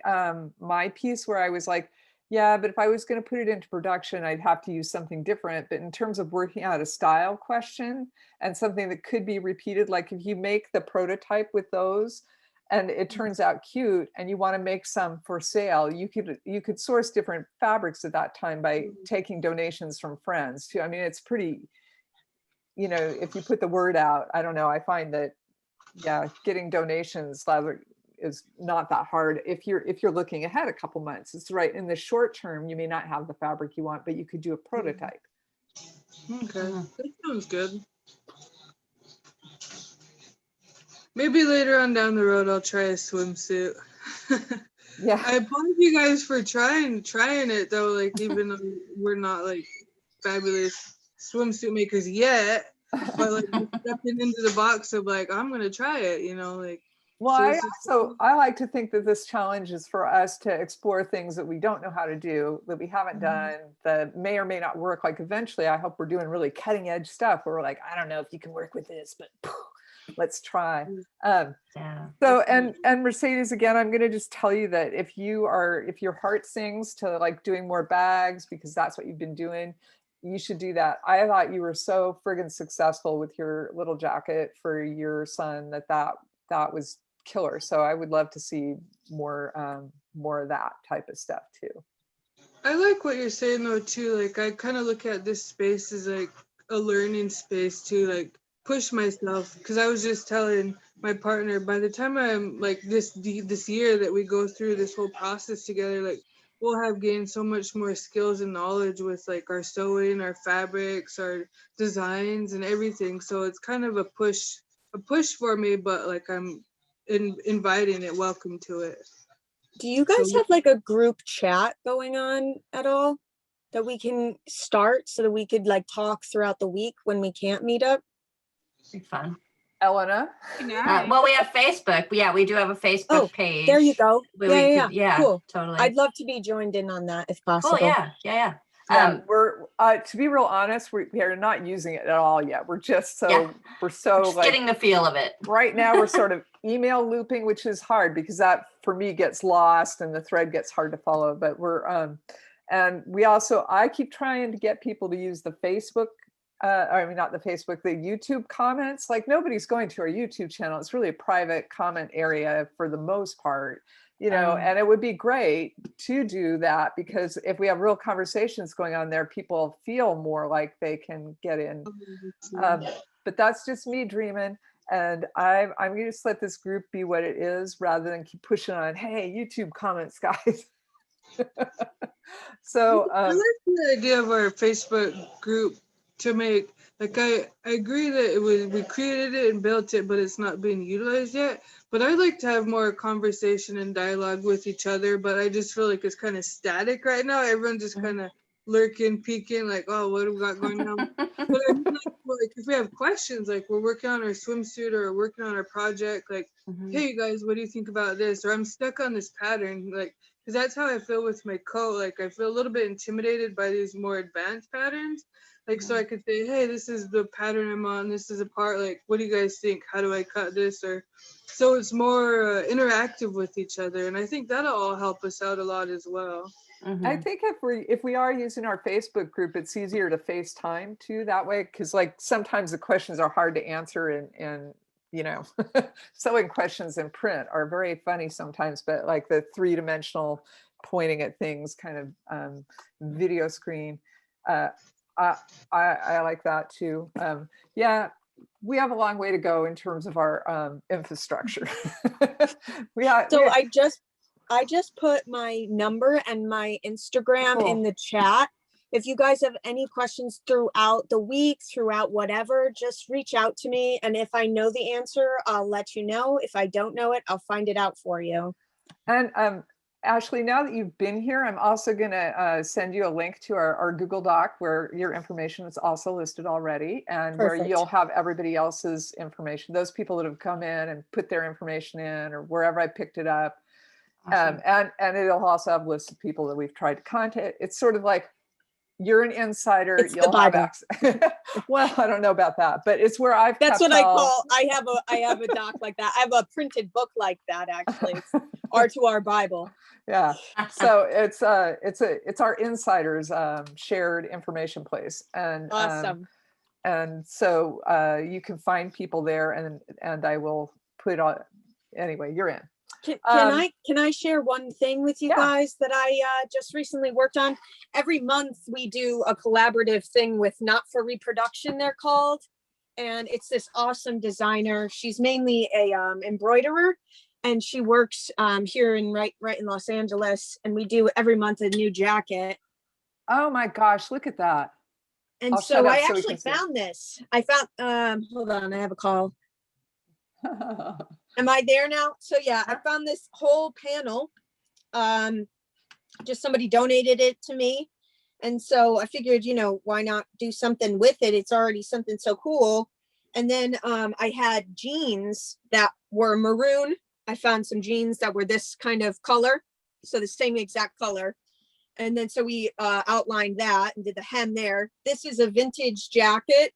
my piece where I was like, Yeah, but if I was going to put it into production, I'd have to use something different. But in terms of working out a style question and something that could be repeated, like if you make the prototype with those and it turns out cute and you want to make some for sale, you could source different fabrics at that time by taking donations from friends too. I mean, it's pretty, you know, if you put the word out, I don't know, I find that, yeah, getting donations is not that hard if you're looking ahead a couple months. It's right in the short term, you may not have the fabric you want, but you could do a prototype. Okay, that sounds good. Maybe later on down the road I'll try a swimsuit. Yeah, I applaud you guys for trying it though, like even though we're not like fabulous swimsuit makers yet, but like stepping into the box of like I'm gonna try it, you know, like. well, I like to think that this challenge is for us to explore things that we don't know how to do, that we haven't done, that may or may not work. Like eventually I hope we're doing really cutting edge stuff where we're like, I don't know if you can work with this, but let's try. So and Mercedes, again, I'm going to just tell you that if your heart sings to like doing more bags because that's what you've been doing, you should do that. I thought you were so friggin' successful with your little jacket for your son that was killer. So I would love to see more of that type of stuff too. I like what you're saying though too. Like I kind of look at this space as like a learning space too. Like push myself, because I was just telling my partner, by the time I'm like this year that we go through this whole process together, like we'll have gained so much more skills and knowledge with like our sewing, our fabrics, our designs and everything. So it's kind of a push for me, but like I'm inviting it, welcome to it. Do you guys have like a group chat going on at all that we can start so that we could like talk throughout the week when we can't meet up? Be fun. Elena? Well, we have Facebook. Yeah, we do have a Facebook page. There you go. Yeah, cool. Totally. I'd love to be joined in on that if possible. Cool, yeah. We're to be real honest, we are not using it at all yet. We're just we're just like getting the feel of it. Right now we're sort of email looping, which is hard because that for me gets lost and the thread gets hard to follow. But we're and we also, I keep trying to get people to use the Facebook, I mean not the Facebook, the YouTube comments. Like nobody's going to our YouTube channel. It's really a private comment area for the most part. You know, and it would be great to do that because if we have real conversations going on there, people feel more like they can get in. But that's just me dreaming. And I'm going to just let this group be what it is rather than keep pushing on, hey, YouTube comments, guys. So I like the idea of our Facebook group to make, like I agree that we created it and built it, but it's not being utilized yet. But I'd like to have more conversation and dialogue with each other, but I just feel like it's kind of static right now. Everyone's just kind of lurking, peeking, like, oh, what do we got going on? But I mean, like, if we have questions, like we're working on our swimsuit or working on our project, like, hey, you guys, what do you think about this? Or I'm stuck on this pattern, like, because that's how I feel with my coat. Like, I feel a little bit intimidated by these more advanced patterns. Like, so I could say, hey, this is the pattern I'm on. This is a part. Like, what do you guys think? How do I cut this? Or so it's more interactive with each other. And I think that'll all help us out a lot as well. I think if we are using our Facebook group, it's easier to FaceTime too that way. Cause like sometimes the questions are hard to answer and you know, sewing questions in print are very funny sometimes, but like the 3-dimensional pointing at things kind of video screen, I like that too. Yeah, we have a long way to go in terms of our infrastructure. I just put my number and my Instagram in the chat. If you guys have any questions throughout the week, throughout whatever, just reach out to me. And if I know the answer, I'll let you know. If I don't know it, I'll find it out for you. And Ashley, now that you've been here, I'm also going to send you a link to our Google Doc where your information is also listed already and where you'll have everybody else's information, those people that have come in and put their information in or wherever I picked it up. Awesome. And it'll also have lists of people that we've tried to contact. It's sort of like you're an insider. You'll have access. Well, I don't know about that, but it's where I've. That's what I call. I have a doc like that. I have a printed book like that. Actually, R2R Bible. Yeah. So it's our insiders shared information place. And awesome. And so you can find people there, and I will put on. Anyway, you're in. Can I share one thing with you guys that I just recently worked on? Every month we do a collaborative thing with Not for Reproduction, they're called, and it's this awesome designer. She's mainly a embroiderer, and she works here in right in Los Angeles, and we do every month a new jacket. Oh my gosh, look at that. And so I actually found this. I found hold on, I have a call. Am I there now? So yeah, I found this whole panel. Just somebody donated it to me. And so I figured, you know, why not do something with it? It's already something so cool. And then I had jeans that were maroon. I found some jeans that were this kind of color. So the same exact color. And then so we outlined that and did the hem there. This is a vintage jacket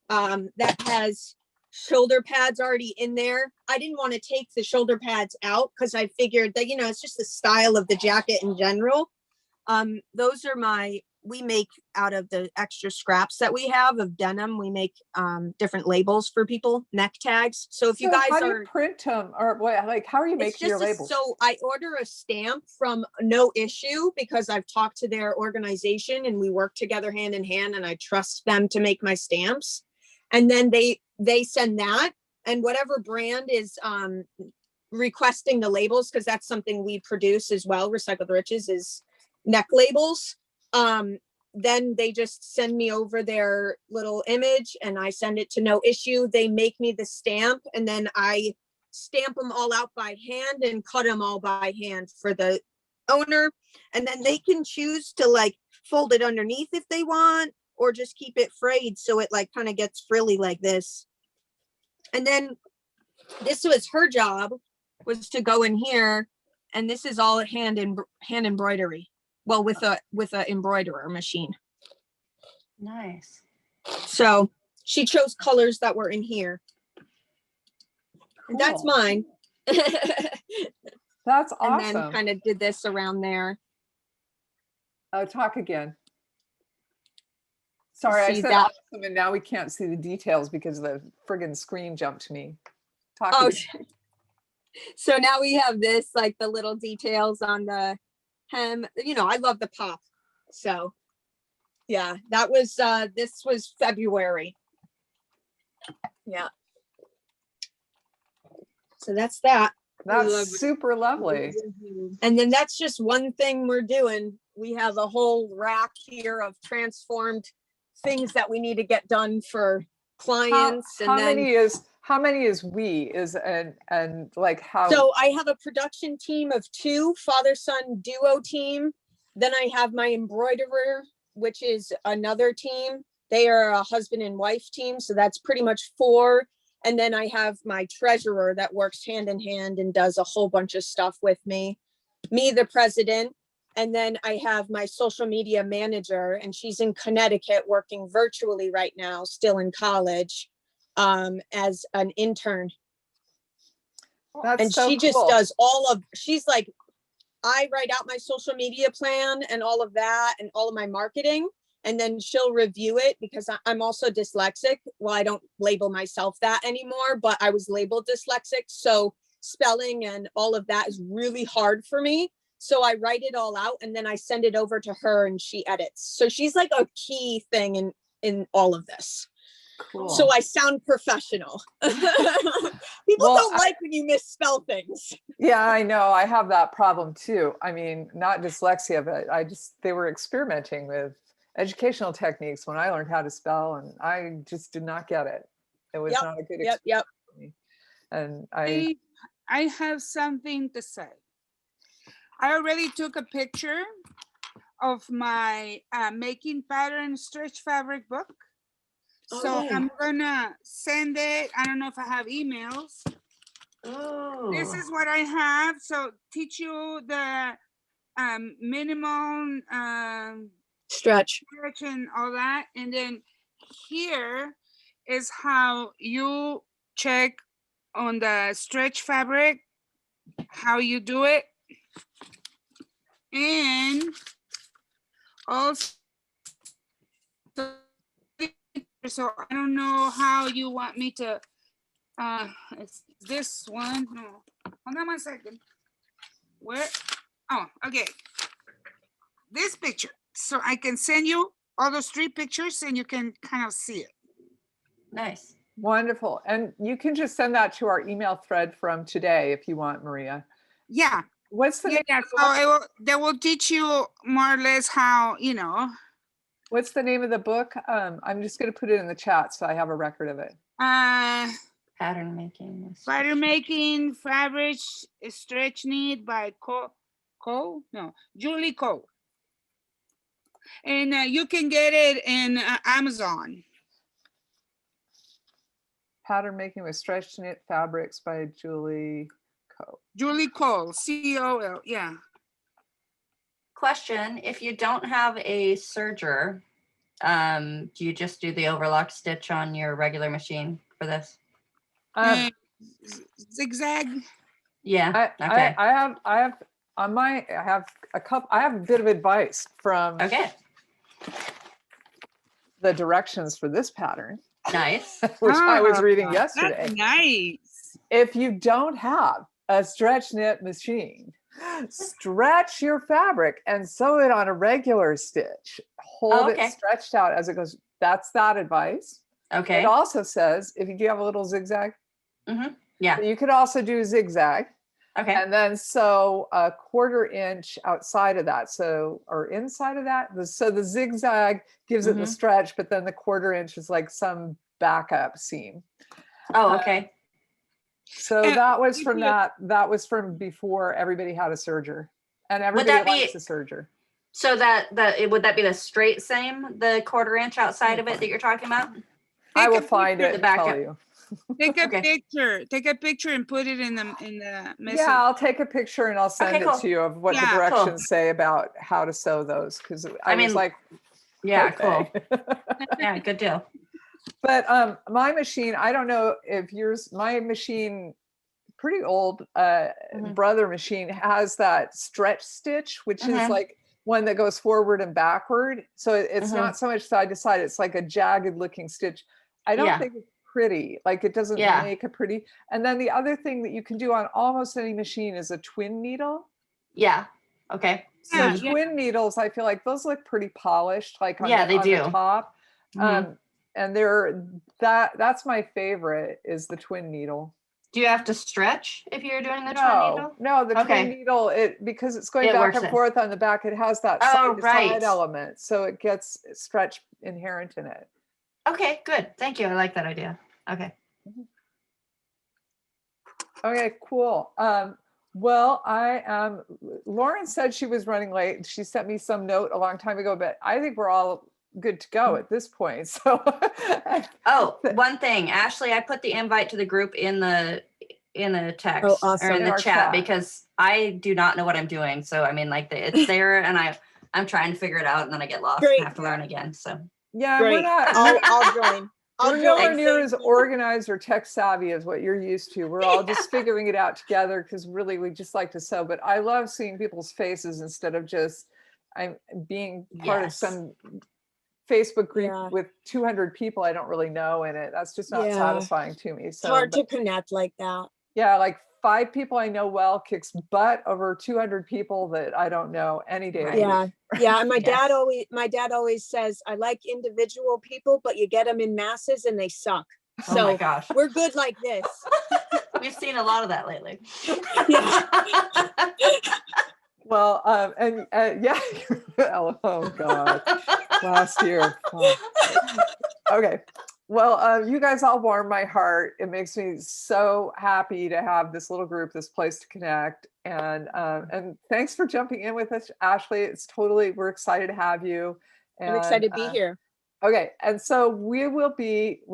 that has shoulder pads already in there. I didn't want to take the shoulder pads out because I figured that, you know, it's just the style of the jacket in general. Those are we make out of the extra scraps that we have of denim. We make different labels for people, neck tags. So if you guys how do you print them, or what, like, how are you making your labels? So I order a stamp from No Issue because I've talked to their organization and we work together hand in hand, and I trust them to make my stamps. And then they send that, and whatever brand is requesting the labels, because that's something we produce as well. Recycled Riches is neck labels. Then they just send me over their little image and I send it to No Issue. They make me the stamp, and then I stamp them all out by hand and cut them all by hand for the owner. And then they can choose to like fold it underneath if they want, or just keep it frayed so it like kind of gets frilly like this. And then this was her job, was to go in here, and this is all hand embroidery. Well, with a embroiderer machine. Nice. So she chose colors that were in here. Cool. And that's mine. That's awesome. And then kind of did this around there. Oh, talk again. Sorry, I said that. Awesome, and now we can't see the details because the friggin' screen jumped to me. Talk again. So now we have this, like the little details on the hem. You know, I love the pop. So yeah, that was this was February. Yeah. So that's that. That's super lovely. And then that's just one thing we're doing. We have a whole rack here of transformed things that we need to get done for clients. How many is we and like how? So I have a production team of 2, father-son duo team. Then I have my embroiderer, which is another team. They are a husband and wife team. So that's pretty much 4. And then I have my treasurer that works hand in hand and does a whole bunch of stuff with me, the president. And then I have my social media manager, and she's in Connecticut working virtually right now, still in college, as an intern. That's so she cool. Just does she's like, I write out my social media plan and all of that and all of my marketing. And then she'll review it because I'm also dyslexic. Well, I don't label myself that anymore, but I was labeled dyslexic. So spelling and all of that is really hard for me. So I write it all out and then I send it over to her and she edits. So she's like a key thing in all of this. Cool. So I sound professional. People don't like when you misspell things. Yeah, I know. I have that problem too. I mean, not dyslexia, but they were experimenting with educational techniques when I learned how to spell, and I just did not get it. It was not a good experience for me. And I have something to say. I already took a picture of my making pattern stretch fabric book. So I'm gonna send it. I don't know if I have emails. Oh. This is what I have. So teach you the minimum stretch and all that. And then here is how you check on the stretch fabric how you do it. And also, so I don't know how you want me to, it's this one. No, hold on 1 second. Where? Oh, okay. This picture. So I can send you all those 3 pictures and you can kind of see it. Nice. Wonderful. And you can just send that to our email thread from today if you want, Maria. Yeah. What's the name of the So book? they will teach you more or less how, you know. What's the name of the book? I'm just going to put it in the chat so I have a record of it. Pattern making. Pattern making, fabric stretch knit by Julie Cole. And you can get it in Amazon. Pattern Making with Stretch Knit Fabrics by Julie Cole. Julie Cole, C-O-L, yeah. Question, if you don't have a serger, do you just do the overlock stitch on your regular machine for this? Zigzag. Yeah. Okay. I have a bit of advice from the directions for this pattern. Nice. Which I was reading yesterday. That's nice. If you don't have a stretch knit machine, stretch your fabric and sew it on a regular stitch. Hold it stretched out as it goes. That's that advice. Okay. It also says, if you do have a little zigzag, yeah, you could also do zigzag. Okay. And then sew a 1/4 inch outside of that. So, or inside of that. So the zigzag gives it the stretch, but then the 1/4 inch is like some backup seam. Oh, okay. So that was from that was from before everybody had a serger. And everybody likes a serger. So would that be the straight seam, the 1/4 inch outside of it that you're talking about? I will find it and tell you. Take a picture and put it in the message. Yeah, I'll take a picture and I'll send it to you of what the directions say about how to sew those, because I was like, cool. Yeah, good deal. But my machine, I don't know if yours, my machine, pretty old brother machine, has that stretch stitch, which is like one that goes forward and backward. So it's not so much side to side, it's like a jagged looking stitch. I don't think it's pretty, like it doesn't make a pretty. And then the other thing that you can do on almost any machine is a twin needle. Yeah. Okay. So twin needles, I feel like those look pretty polished, like on, they do. the top. And that's my favorite, is the twin needle. Do you have to stretch if you're doing the twin needle? No, the twin needle, because it's going back and forth on the back, it has that side to side element, so it gets stretch inherent in it. Okay, good. Thank you. I like that idea. Okay. Okay, cool. Well, Lauren said she was running late. She sent me some note a long time ago, but I think we're all good to go at this point. So one thing, Ashley, I put the invite to the group in the text or in the chat, because I do not know what I'm doing. So I mean, like it's there and I'm trying to figure it out, and then I get lost and have to learn again. So yeah, we're not. I'll join. We're nowhere near as organized or tech savvy as what you're used to. We're all just figuring it out together, because really we just like to sew. But I love seeing people's faces instead of just being part of some Facebook group with 200 people I don't really know in it. That's just not satisfying to me. So it's hard to connect like that. Yeah, like 5 people I know well kicks butt over 200 people that I don't know any day. Yeah. And my dad always says, I like individual people, but you get them in masses and they suck. So oh my gosh, we're good like this. We've seen a lot of that lately. Well, oh God, last year. Oh. Okay. Well, you guys all warm my heart. It makes me so happy to have this little group, this place to connect. And thanks for jumping in with us, Ashley. We're excited to have you. And, I'm excited to be here. Okay. And so we're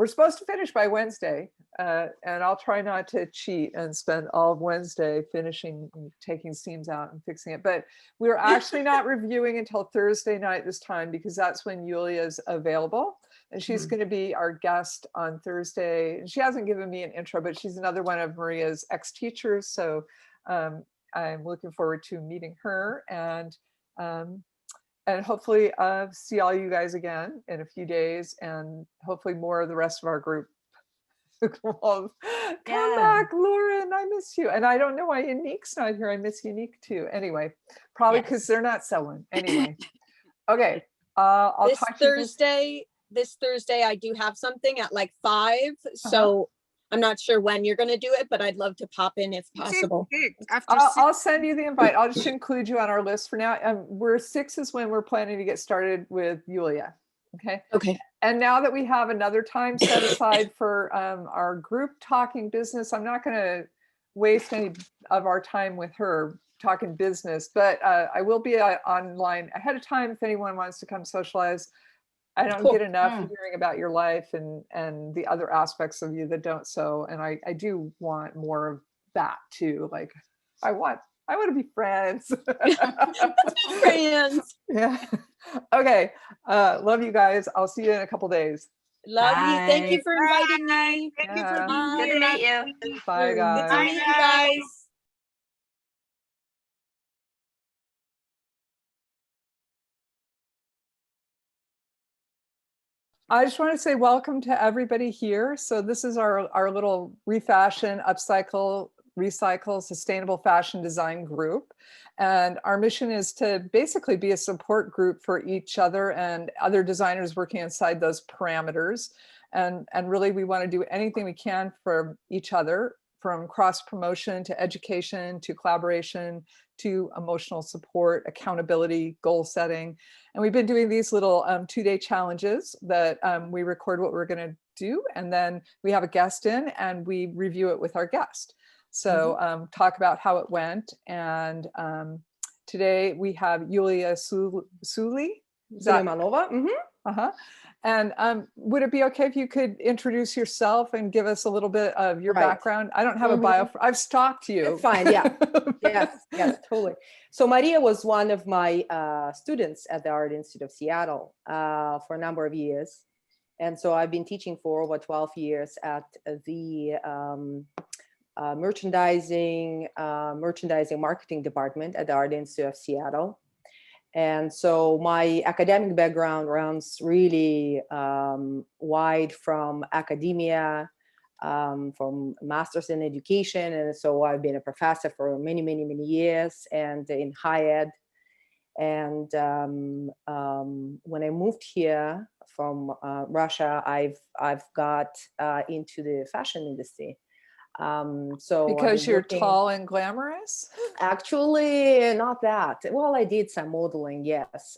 supposed to finish by Wednesday. And I'll try not to cheat and spend all of Wednesday finishing and taking seams out and fixing it. But we're actually not reviewing until Thursday night this time, because that's when YULIYA is available. And she's going to be our guest on Thursday. And she hasn't given me an intro, but she's another one of Maria's ex-teachers. So I'm looking forward to meeting her and hopefully see all you guys again in a few days, and hopefully more of the rest of our group. Come back, Lauren, I miss you. And I don't know why Yanique's not here. I miss Yanique too. Anyway, probably because they're not sewing. Anyway, okay. I'll this talk to you Thursday. This Thursday, I do have something at like 5. So I'm not sure when you're going to do it, but I'd love to pop in if possible. I'll send you the invite. I'll just include you on our list for now. We're 6 is when we're planning to get started with YULIYA. Okay. Okay. And now that we have another time set aside for our group talking business, I'm not going to waste any of our time with her talking business, but I will be online ahead of time if anyone wants to come socialize. I don't get enough hearing about your life and the other aspects of you that don't sew. And I do want more of that too. Like I want to be friends. Friends. Yeah. Okay. Love you guys. I'll see you in a couple days. Love you. Thank you for inviting me. Thank you for being Good here. to meet you. Bye, guys. Good to meet you guys. I just want to say welcome to everybody here. So this is our little refashion, upcycle, recycle, sustainable fashion design group. And our mission is to basically be a support group for each other and other designers working inside those parameters. And really we want to do anything we can for each other, from cross promotion to education to collaboration to emotional support, accountability, goal setting. And we've been doing these little 2-day challenges that we record what we're going to do, and then we have a guest in and we review it with our guest. So talk about how it went. And today we have YULIYA Suleymanova. And would it be okay if you could introduce yourself and give us a little bit of your background? I don't have a bio. I've stalked you. It's fine. Yeah. yes, totally. So Maria was one of my students at the Art Institute of Seattle for a number of years. And so I've been teaching for over 12 years at the merchandising marketing department at the Art Institute of Seattle. And so my academic background runs really wide, from academia, from master's in education. And so I've been a professor for many, many, many years, and in higher ed. And when I moved here from Russia, I've got into the fashion industry. So because you're tall and glamorous? Actually, not that. Well, I did some modeling, yes.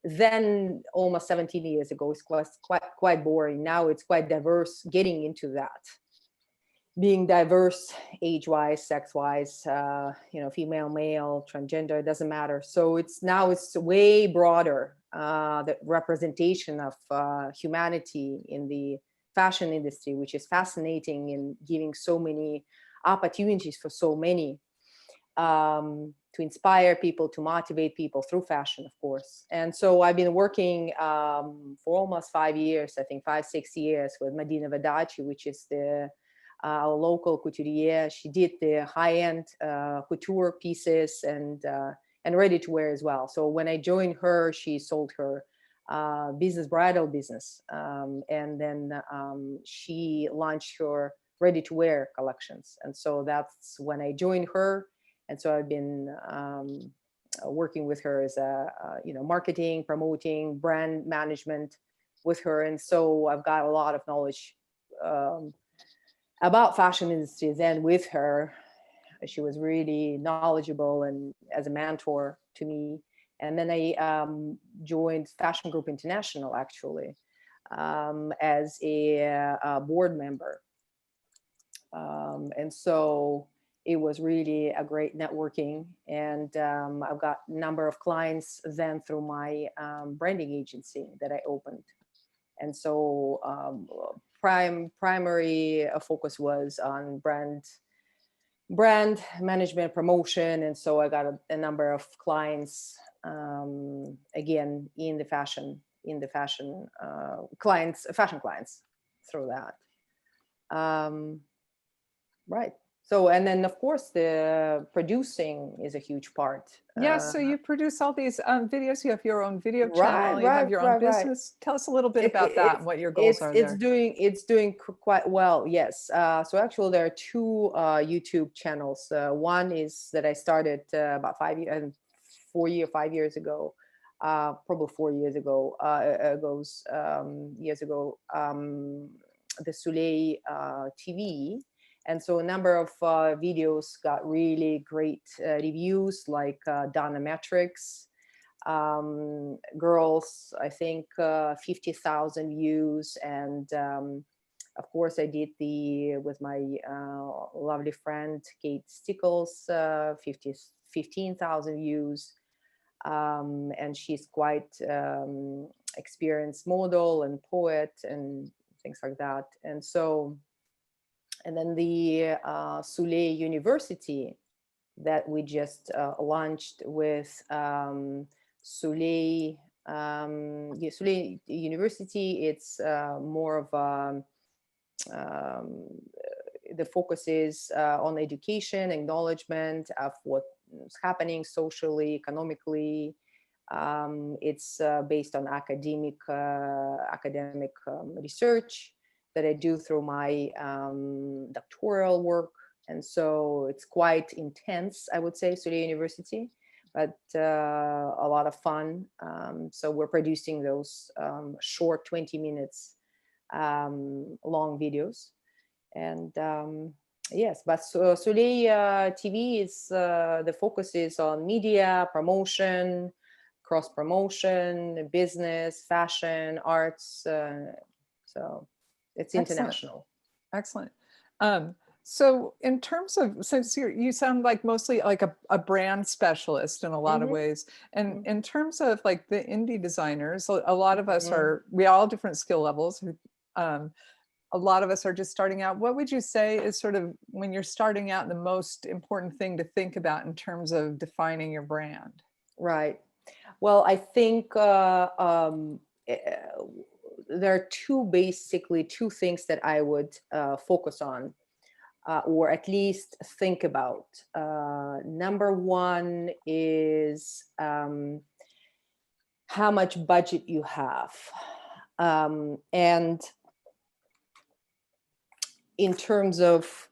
Then almost 17 years ago, it's quite boring. Now it's quite diverse, getting into that. Being diverse age-wise, sex-wise, female, male, transgender, it doesn't matter. So it's way broader, the representation of humanity in the fashion industry, which is fascinating and giving so many opportunities for so many, to inspire people, to motivate people through fashion, of course. And so I've been working for almost 5 years, I think 5-6 years, with Madina Vadachi, which is our local couturier. She did the high-end couture pieces and ready-to-wear as well. So when I joined her, she sold her bridal business, and then she launched her ready-to-wear collections. And so that's when I joined her. And so I've been working with her as marketing, promoting, brand management with her. And so I've got a lot of knowledge about fashion industry then with her. She was really knowledgeable and as a mentor to me. And then I joined Fashion Group International, actually, as a board member. And so it was really a great networking. And I've got a number of clients then through my branding agency that I opened. And so primary focus was on brand management, promotion. And so I got a number of clients, again, fashion clients through that. Right. So, and then of course the producing is a huge part. Yeah, so you produce all these videos. You have your own video Right, channel. You have your own right. business. Tell us a little bit about that and what your goals are It's there. doing quite well. Yes. So actually, there are two YouTube channels. One is that I started about 5 years ago. Probably 4 years ago. Years ago. The Sulei TV. And so a number of videos got really great reviews, like Donametrics. Girls, I think 50,000 views. And of course, I did with my lovely friend, Kate Stickles, 15,000 views. And she's quite experienced model and poet and things like that. And so, and then the Sulei University that we just launched with Sulei University. It's more of the focus is on education, acknowledgement of what's happening socially, economically. It's based on academic research that I do through my doctoral work. And so it's quite intense, I would say, Sulei University, but a lot of fun. So we're producing those short 20 minutes long videos. And yes, but Sulei TV is, the focus is on media, promotion, cross promotion, business, fashion, arts. So it's international. Excellent. So in terms of, since you sound like mostly like a brand specialist in a lot of ways, and in terms of like the indie designers, a lot of us we all different skill levels. A lot of us are just starting out. What would you say is sort of, when you're starting out, the most important thing to think about in terms of defining your brand? Right. Well, I think there are basically two things that I would focus on, or at least think about. Number one is how much budget you have. And in terms of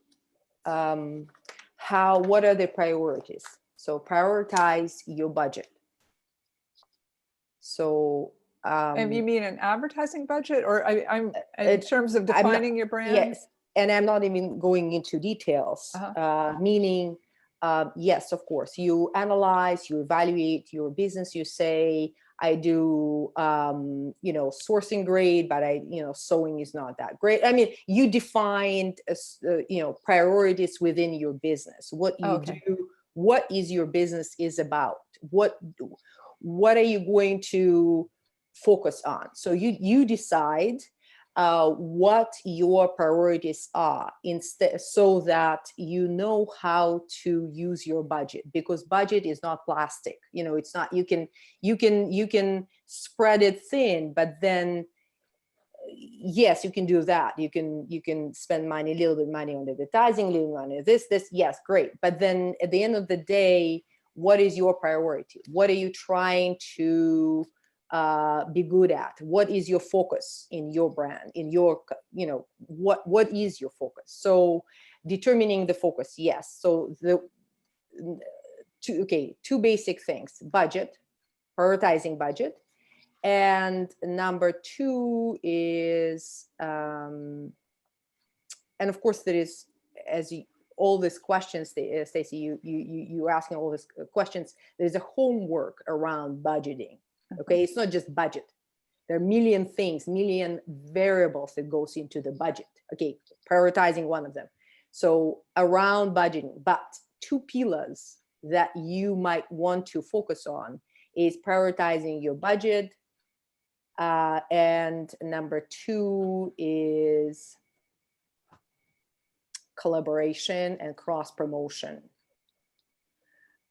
what are the priorities? So prioritize your budget. So and you mean an advertising budget, or I'm in terms of defining your brand? Yes, and I'm not even going into details. Meaning, yes, of course, you analyze, you evaluate your business. You say, I do, sourcing great, but sewing is not that great. I mean, you defined, priorities within your business. What you do, what is your business is about. What are you going to focus on? So you decide what your priorities are, instead, so that you know how to use your budget, because budget is not plastic. It's not, you can spread it thin, but then yes, you can do that. You can spend a little bit of money on advertising, a little money on this, yes, great. But then at the end of the day, what is your priority? What are you trying to be good at? What is your focus in your brand, in your, what is your focus? So determining the focus, yes. So two basic things: budget, prioritizing budget. And number two is, and of course there is, all these questions, Staci, you asking all these questions, there's a homework around budgeting. Okay, it's not just budget. There are million variables that goes into the budget. Okay, prioritizing one of them. So around budgeting, but two pillars that you might want to focus on is prioritizing your budget. And number two is collaboration and cross promotion.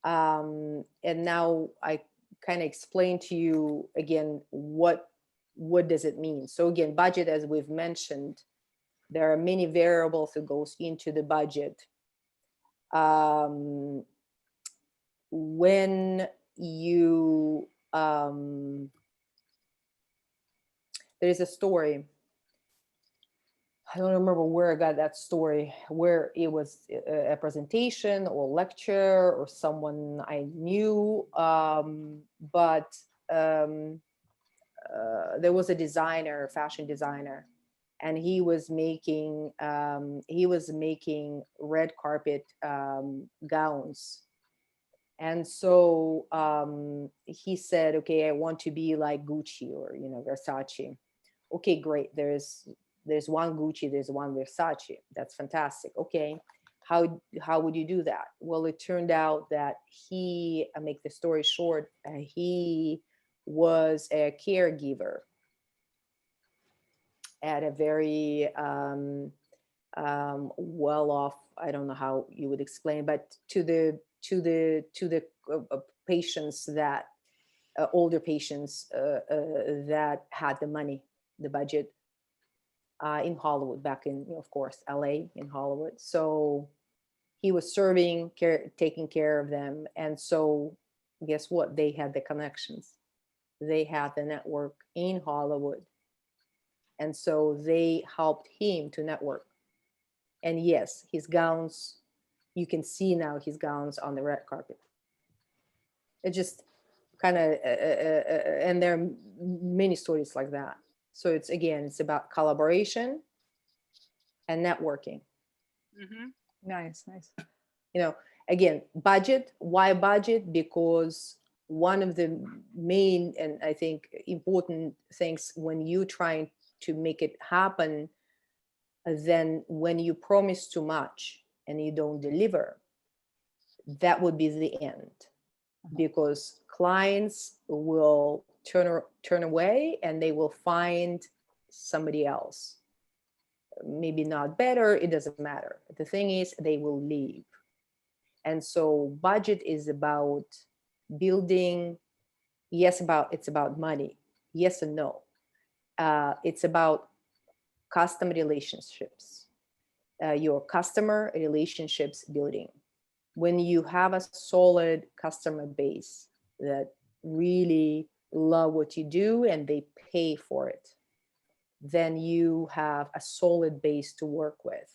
And now I kind of explain to you again what does it mean. So again, budget, as we've mentioned, there are many variables that goes into the budget. when you, there is a story, I don't remember where I got that story, where it was a presentation or lecture or someone I knew, but there was a designer, fashion designer, and he was making red carpet gowns. And so he said, okay, I want to be like Gucci or, you know, Versace. Okay, great. There's one Gucci, there's one Versace. That's fantastic. Okay, how would you do that? Well, it turned out that he, I make the story short, he was a caregiver at a very well-off, I don't know how you would explain, but to the patients that older patients that had the money, the budget, in Hollywood, back in, of course, LA, in Hollywood. So he was serving, taking care of them. And so guess what? They had the connections. They had the network in Hollywood. And so they helped him to network. And yes, his gowns, you can see now his gowns on the red carpet. It just kind of, and there are many stories like that. So it's, again, it's about collaboration and networking. Mm-hmm. Nice, nice. You know, again, budget. Why budget? Because one of the main and I think important things when you're trying to make it happen, then when you promise too much and you don't deliver, that would be the end. Because clients will turn away and they will find somebody else. Maybe not better, it doesn't matter. The thing is, they will leave. And so budget is about building, yes, it's about money, yes and no. It's about custom relationships, your customer relationships building. When you have a solid customer base that really love what you do and they pay for it, then you have a solid base to work with.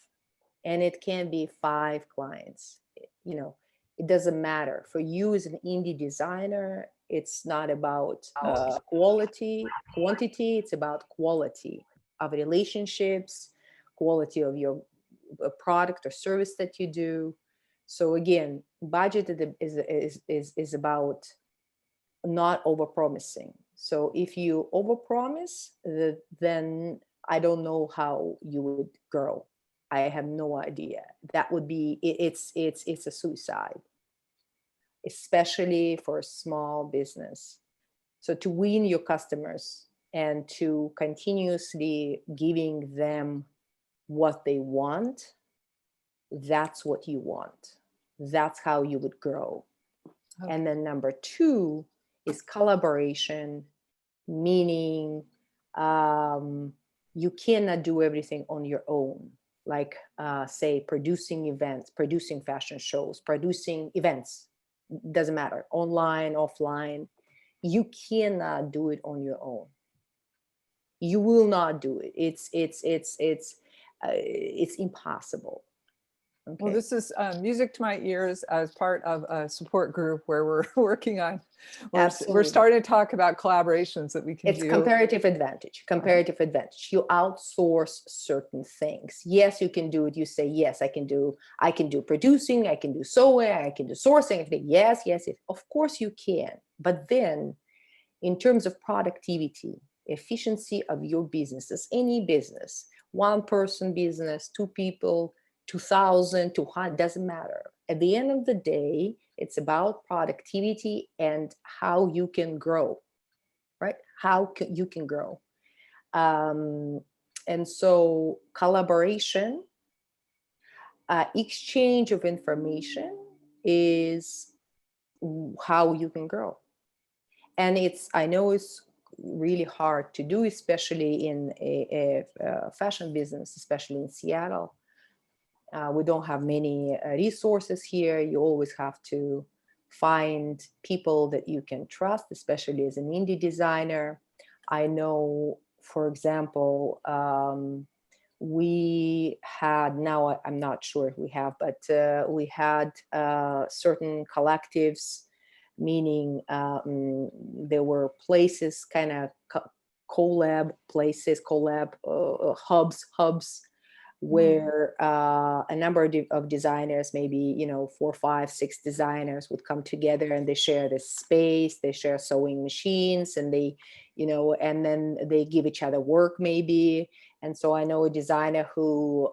And it can be 5 clients. You know, it doesn't matter. For you as an indie designer, it's not about quantity, it's about quality of relationships, quality of your product or service that you do. So again, budget is about not overpromising. So if you overpromise, then I don't know how you would grow. I have no idea. That would be, it's a suicide, especially for a small business. So to win your customers and to continuously giving them what they want, that's what you want. That's how you would grow. Okay. And then number 2 is collaboration, meaning you cannot do everything on your own. Like say producing events, producing fashion shows, producing events, doesn't matter, online, offline. You cannot do it on your own. You will not do it. It's impossible. Okay. Well, this is music to my ears as part of a support group where we're working on, we're starting to talk about collaborations that we can do. It's comparative advantage, advantage. You outsource certain things. Yes, you can do it. You say, yes, I can do producing, I can do sewing, I can do sourcing. Yes, of course you can. But then in terms of productivity, efficiency of your businesses, any business, 1-person business, 2 people, 2,000, 200, doesn't matter. At the end of the day, it's about productivity and how you can grow, right? You can grow. And so collaboration, exchange of information is how you can grow. And I know it's really hard to do, especially in a fashion business, especially in Seattle. We don't have many resources here. You always have to find people that you can trust, especially as an indie designer. I know, for example, we had, now I'm not sure if we have, but we had certain collectives, meaning there were places, kind of collab places, hubs, where a number of designers, maybe 4, 5, 6 designers would come together, and they share this space, they share sewing machines, and they and then they give each other work maybe. And so I know a designer who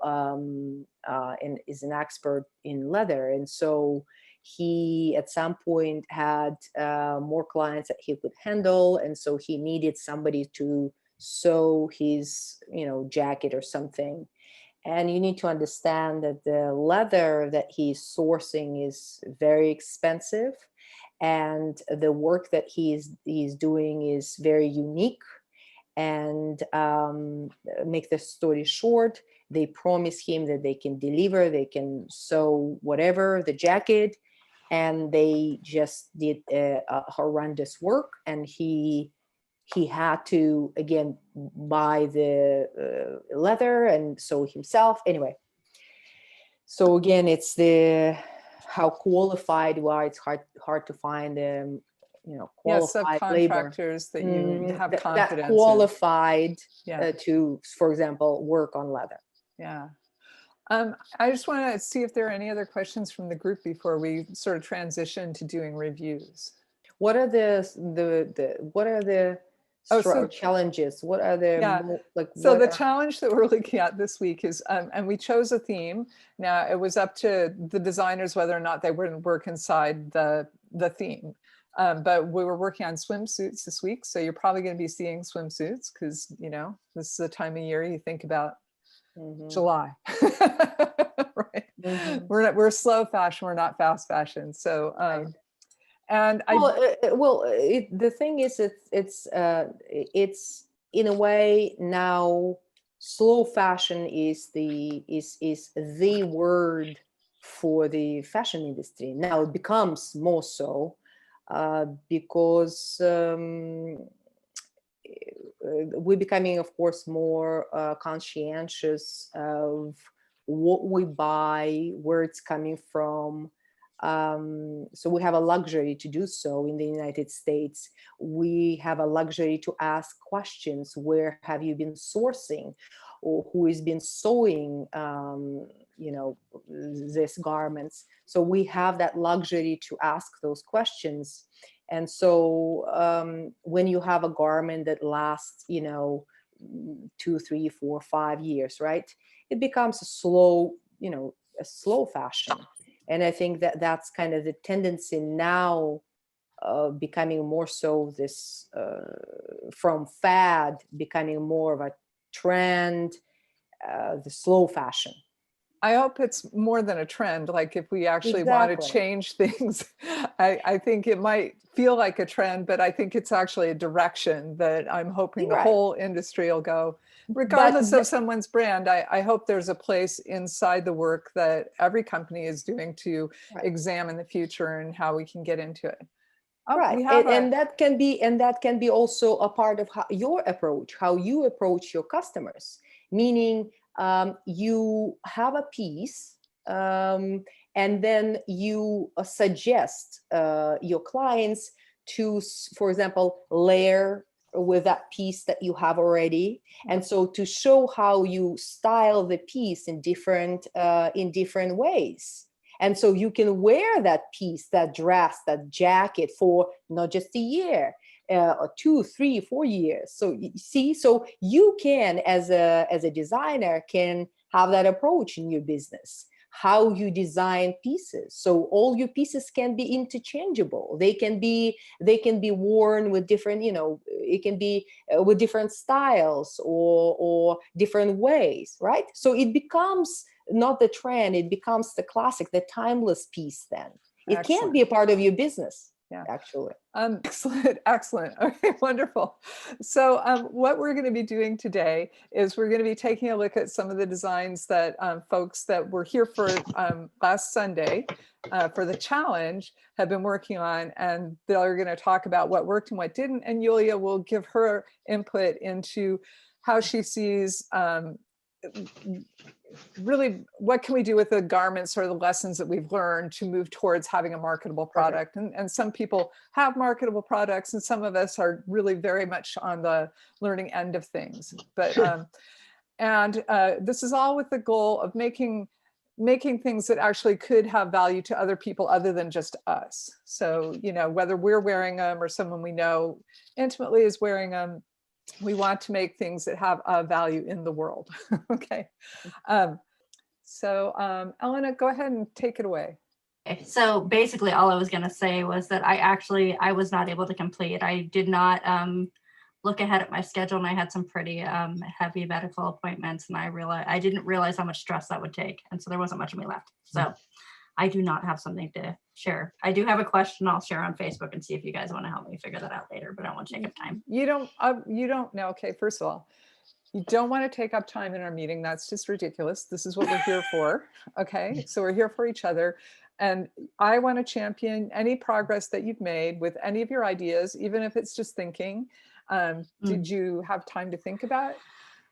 is an expert in leather, and so he at some point had more clients that he could handle, and so he needed somebody to sew his jacket or something. And you need to understand that the leather that he's sourcing is very expensive, and the work that he's doing is very unique. And make the story short, they promise him that they can deliver, they can sew whatever, the jacket, and they just did a horrendous work. And he had to, again, buy the leather and sew himself. Anyway, so again, it's how qualified you are. It's hard to find qualified subcontractors that you have confidence that qualified in. To, for example, work on leather. Yeah. I just want to see if there are any other questions from the group before we sort of transition to doing reviews. What are the challenges? What are the So the challenge that we're looking at this week is, and we chose a theme. Now it was up to the designers whether or not they would work inside the theme. But we were working on swimsuits this week, so you're probably going to be seeing swimsuits because this is the time of year you think about July, right? We're slow fashion, we're not fast fashion. So and the thing is, it's in a way now slow fashion is the word for the fashion industry. Now it becomes more so because we're becoming, of course, more conscientious of what we buy, where it's coming from. So we have a luxury to do so in the United States. We have a luxury to ask questions. Where have you been sourcing, or who has been sewing these garments? So we have that luxury to ask those questions. And so when you have a garment that lasts 2, 3, 4, 5 years, right, it becomes a slow fashion. And I think that that's kind of the tendency now, becoming more so this from fad becoming more of a trend, the slow fashion. I hope it's more than a trend. Like if we actually want to change things, I think it might feel like a trend, but I think it's actually a direction that I'm hoping the whole industry will go. Regardless of someone's brand, I hope there's a place inside the work that every company is doing to examine the future and how we can get into it. And that can be also a part of your approach, how you approach your customers, meaning you have a piece and then you suggest your clients to, for example, layer with that piece that you have already. And so to show how you style the piece in different ways. And so you can wear that piece, that dress, that jacket for not just a year, or 2, 3, 4 years. So you see, so you can, as a designer, can have that approach in your business, how you design pieces. So all your pieces can be interchangeable. They can be worn with different, it can be with different styles or different ways, right? So it becomes not the trend, it becomes the classic, the timeless piece then. It can be a part of your business. Yeah. actually. Excellent, excellent. Okay, wonderful. So what we're going to be doing today is we're going to be taking a look at some of the designs that folks that were here for last Sunday for the challenge have been working on, and they're going to talk about what worked and what didn't, and YULIYA will give her input into how she sees really what can we do with the garments or the lessons that we've learned to move towards having a marketable product. And some people have marketable products, and some of us are really very much on the learning end of things. But this is all with the goal of making things that actually could have value to other people other than just us. So, you know, whether we're wearing them or someone we know intimately is wearing them, we want to make things that have a value in the world. Okay. Elena, go ahead and take it away. Okay, so basically all I was going to say was that I was not able to complete. I did not look ahead at my schedule, and I had some pretty heavy medical appointments, and I didn't realize how much stress that would take. And so there wasn't much of me left. So I do not have something to share. I do have a question I'll share on Facebook and see if you guys want to help me figure that out later, but I don't want to take up time. You don't know. Okay, first of all, you don't want to take up time in our meeting. That's just ridiculous. This is what we're here for. Okay, so we're here for each other. And I want to champion any progress that you've made with any of your ideas, even if it's just thinking. Did you have time to think about it?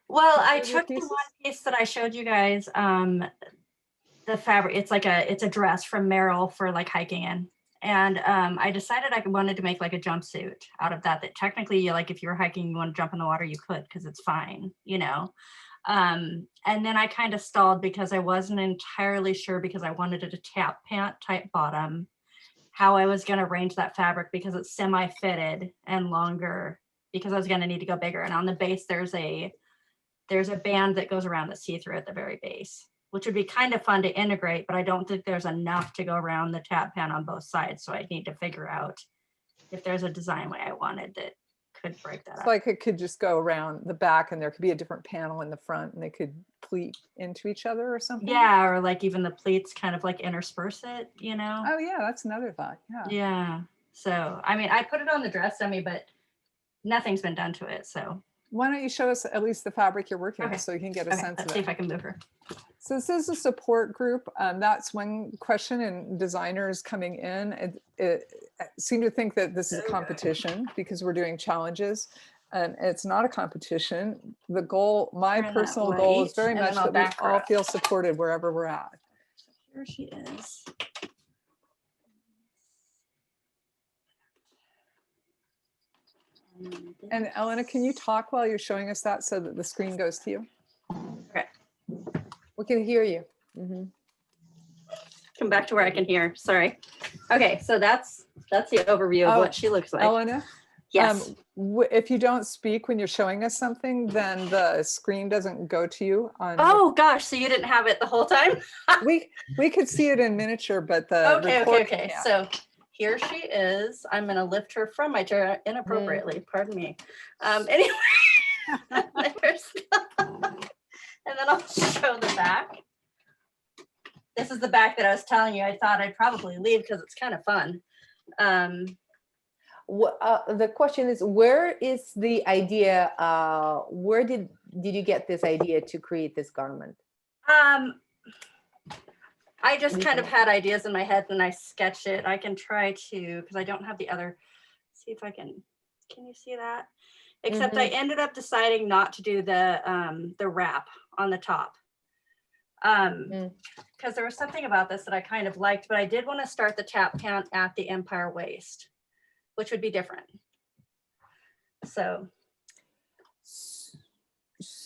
Well, I took the one piece that I showed you guys, the fabric, it's a dress from Merrill for like hiking in. And I decided I wanted to make like a jumpsuit out of that technically, like if you were hiking, you want to jump in the water, you could, because it's fine, you know. And then I kind of stalled because I wasn't entirely sure, because I wanted it a tap pant type bottom, how I was going to arrange that fabric, because it's semi-fitted and longer, because I was going to need to go bigger. And on the base, there's a band that goes around the see-through at the very base, which would be kind of fun to integrate, but I don't think there's enough to go around the tap pan on both sides. So I need to figure out if there's a design way I wanted that could break that up. Like it could just go around the back, and there could be a different panel in the front, and they could pleat into each other or something. Yeah, or like even the pleats kind of like intersperse it, you know? Oh yeah, that's another thought. Yeah. Yeah. So, I mean, I put it on the dress dummy, but nothing's been done to it. So why don't you show us at least the fabric you're working on so you can get a sense of it. Let's see if I can move her. So this is a support group. That's one question, and designers coming in it seem to think that this is a competition because we're doing challenges, and it's not a competition. The goal, my personal goal, is very much that we all feel supported wherever we're at. Here she is. And Elena, can you talk while you're showing us that so that the screen goes to you? Okay. We can hear you. Come back to where I can hear. Sorry. Okay, so that's the overview of what she looks like. Elena? Yes. If you don't speak when you're showing us something, then the screen doesn't go to you. Oh gosh, so you didn't have it the whole time? we could see it in miniature, but the okay. Yeah. So here she is. I'm going to lift her from my chair inappropriately. Pardon me. Anyway, and then I'll show the back. This is the back that I was telling you I thought I'd probably leave because it's kind of fun. The question is, where is the idea? Where did you get this idea to create this garment? I just kind of had ideas in my head and I sketched it. I can try to, because I don't have the other, see if I can you see that? Except I ended up deciding not to do the wrap on the top. Because there was something about this that I kind of liked, but I did want to start the tap pant at the empire waist, which would be different. So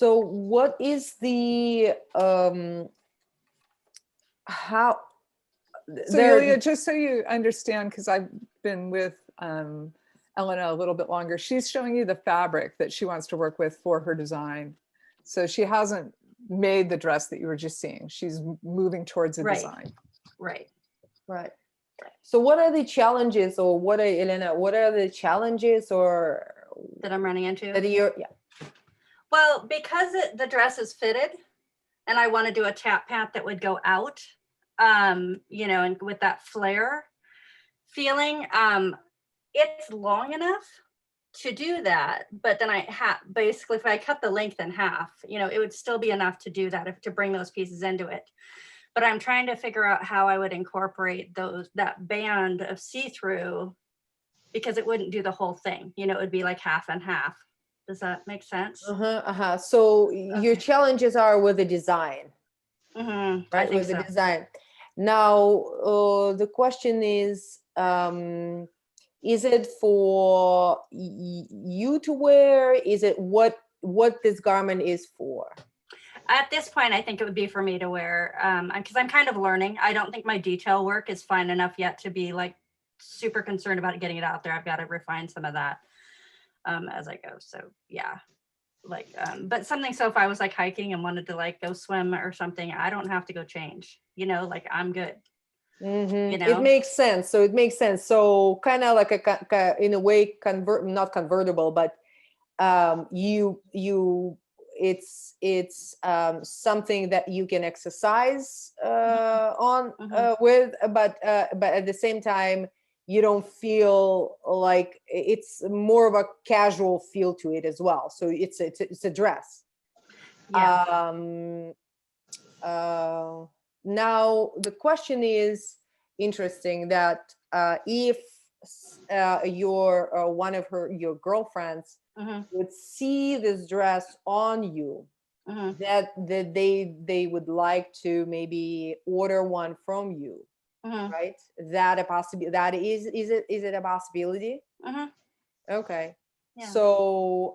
what is the how? So YULIYA, just so you understand, because I've been with Elena a little bit longer, she's showing you the fabric that she wants to work with for her design. So she hasn't made the dress that you were just seeing. She's moving towards a design. Right. So what are the challenges, or what are, Elena, what are the challenges or that I'm running into? Well, because the dress is fitted and I want to do a tap pant that would go out, you know, and with that flare, feeling. It's long enough to do that, but then I have basically, if I cut the length in half, you know, it would still be enough to do that, to bring those pieces into it. But I'm trying to figure out how I would incorporate that band of see-through, because it wouldn't do the whole thing. You know, it would be like half and half. Does that make sense? So your challenges are with the design, right? With the design. Now, the question is it for you to wear? Is it what this garment is for? At this point, I think it would be for me to wear, because I'm kind of learning. I don't think my detail work is fine enough yet to be like super concerned about getting it out there. I've got to refine some of that as I go. So yeah, like, but something, so if I was like hiking and wanted to like go swim or something, I don't have to go change, you know, like I'm good. You know? It makes sense. So it makes sense. So kind of like in a way, not convertible, but it's something that you can exercise on with, but at the same time, you don't feel like it's more of a casual feel to it as well. So it's a dress. Yeah. Now the question is interesting that if one of your girlfriends would see this dress on you, that they would like to maybe order one from you, right? That a possibility? That is it a possibility? Okay. Yeah. So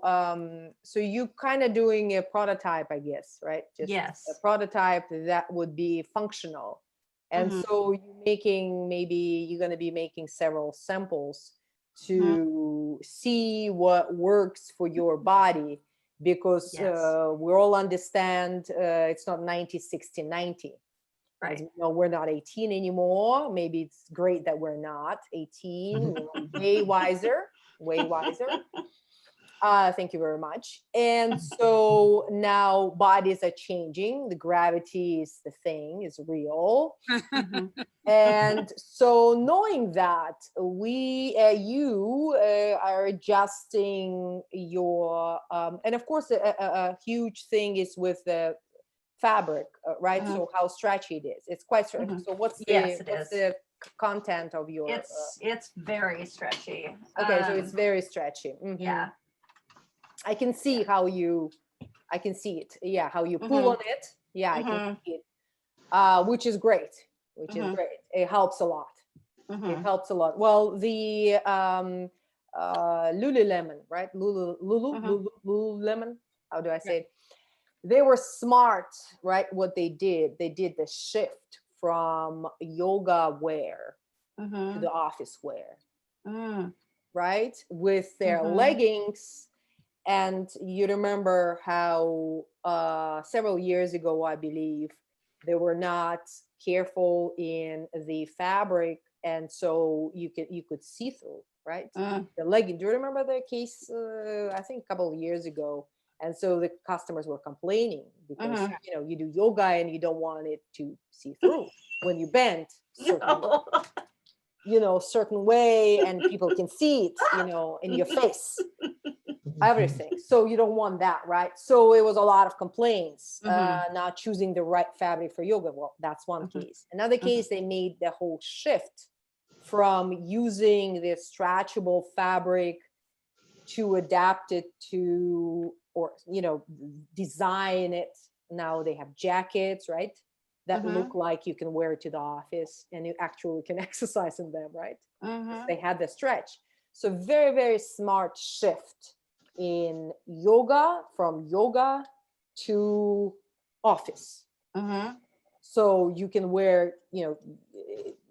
so you kind of doing a prototype, I guess, right? Just a prototype that would be functional. And so you're going to be making several samples to see what works for your body, because we all understand it's not 90, 60, 90. Right. You know, we're not 18 anymore. Maybe it's great that we're not 18. We're way wiser. Thank you very much. And so now bodies are changing. The gravity is the thing, is real. And so knowing that, you are adjusting your, and of course, a huge thing is with the fabric, right? So how stretchy it is. It's quite stretchy. So what's the content of your? It's very stretchy. Okay, so it's very stretchy. Yeah. I can see I can see it. Yeah, how you pull on it. Yeah, I can see it. Which is great. It helps a lot. It helps a lot. Well, the Lululemon, right? Lululemon. How do I say it? They were smart, right? What they did the shift from yoga wear to the office wear, right? With their leggings. And you remember how several years ago, I believe, they were not careful in the fabric, and so you could see through, right? The legging. Do you remember the case? I think a couple of years ago. And so the customers were complaining because you know, you do yoga and you don't want it to see through when you bend certain way, and people can see it, you know, in your face, everything. So you don't want that, right? So it was a lot of complaints, not choosing the right fabric for yoga. Well, that's one case. Another case, they made the whole shift from using this stretchable fabric to adapt it to, or, you know, design it. Now they have jackets, right? That look like you can wear it to the office and you actually can exercise in them, right? They had the stretch. So very, very smart shift in yoga, from yoga to office. So you can wear, you know,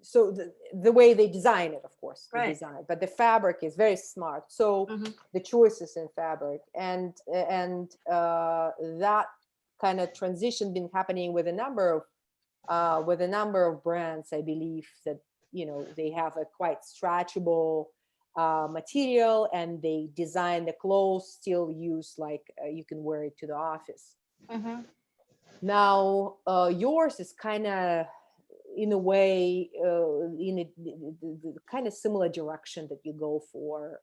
so the way they design it, of course, but the fabric is very smart. So the choices in fabric and that kind of transition been happening with a number of brands, I believe, that, you know, they have a quite stretchable material, and they design the clothes still use like you can wear it to the office. Now yours is kind of, in a way, in the kind of similar direction that you go for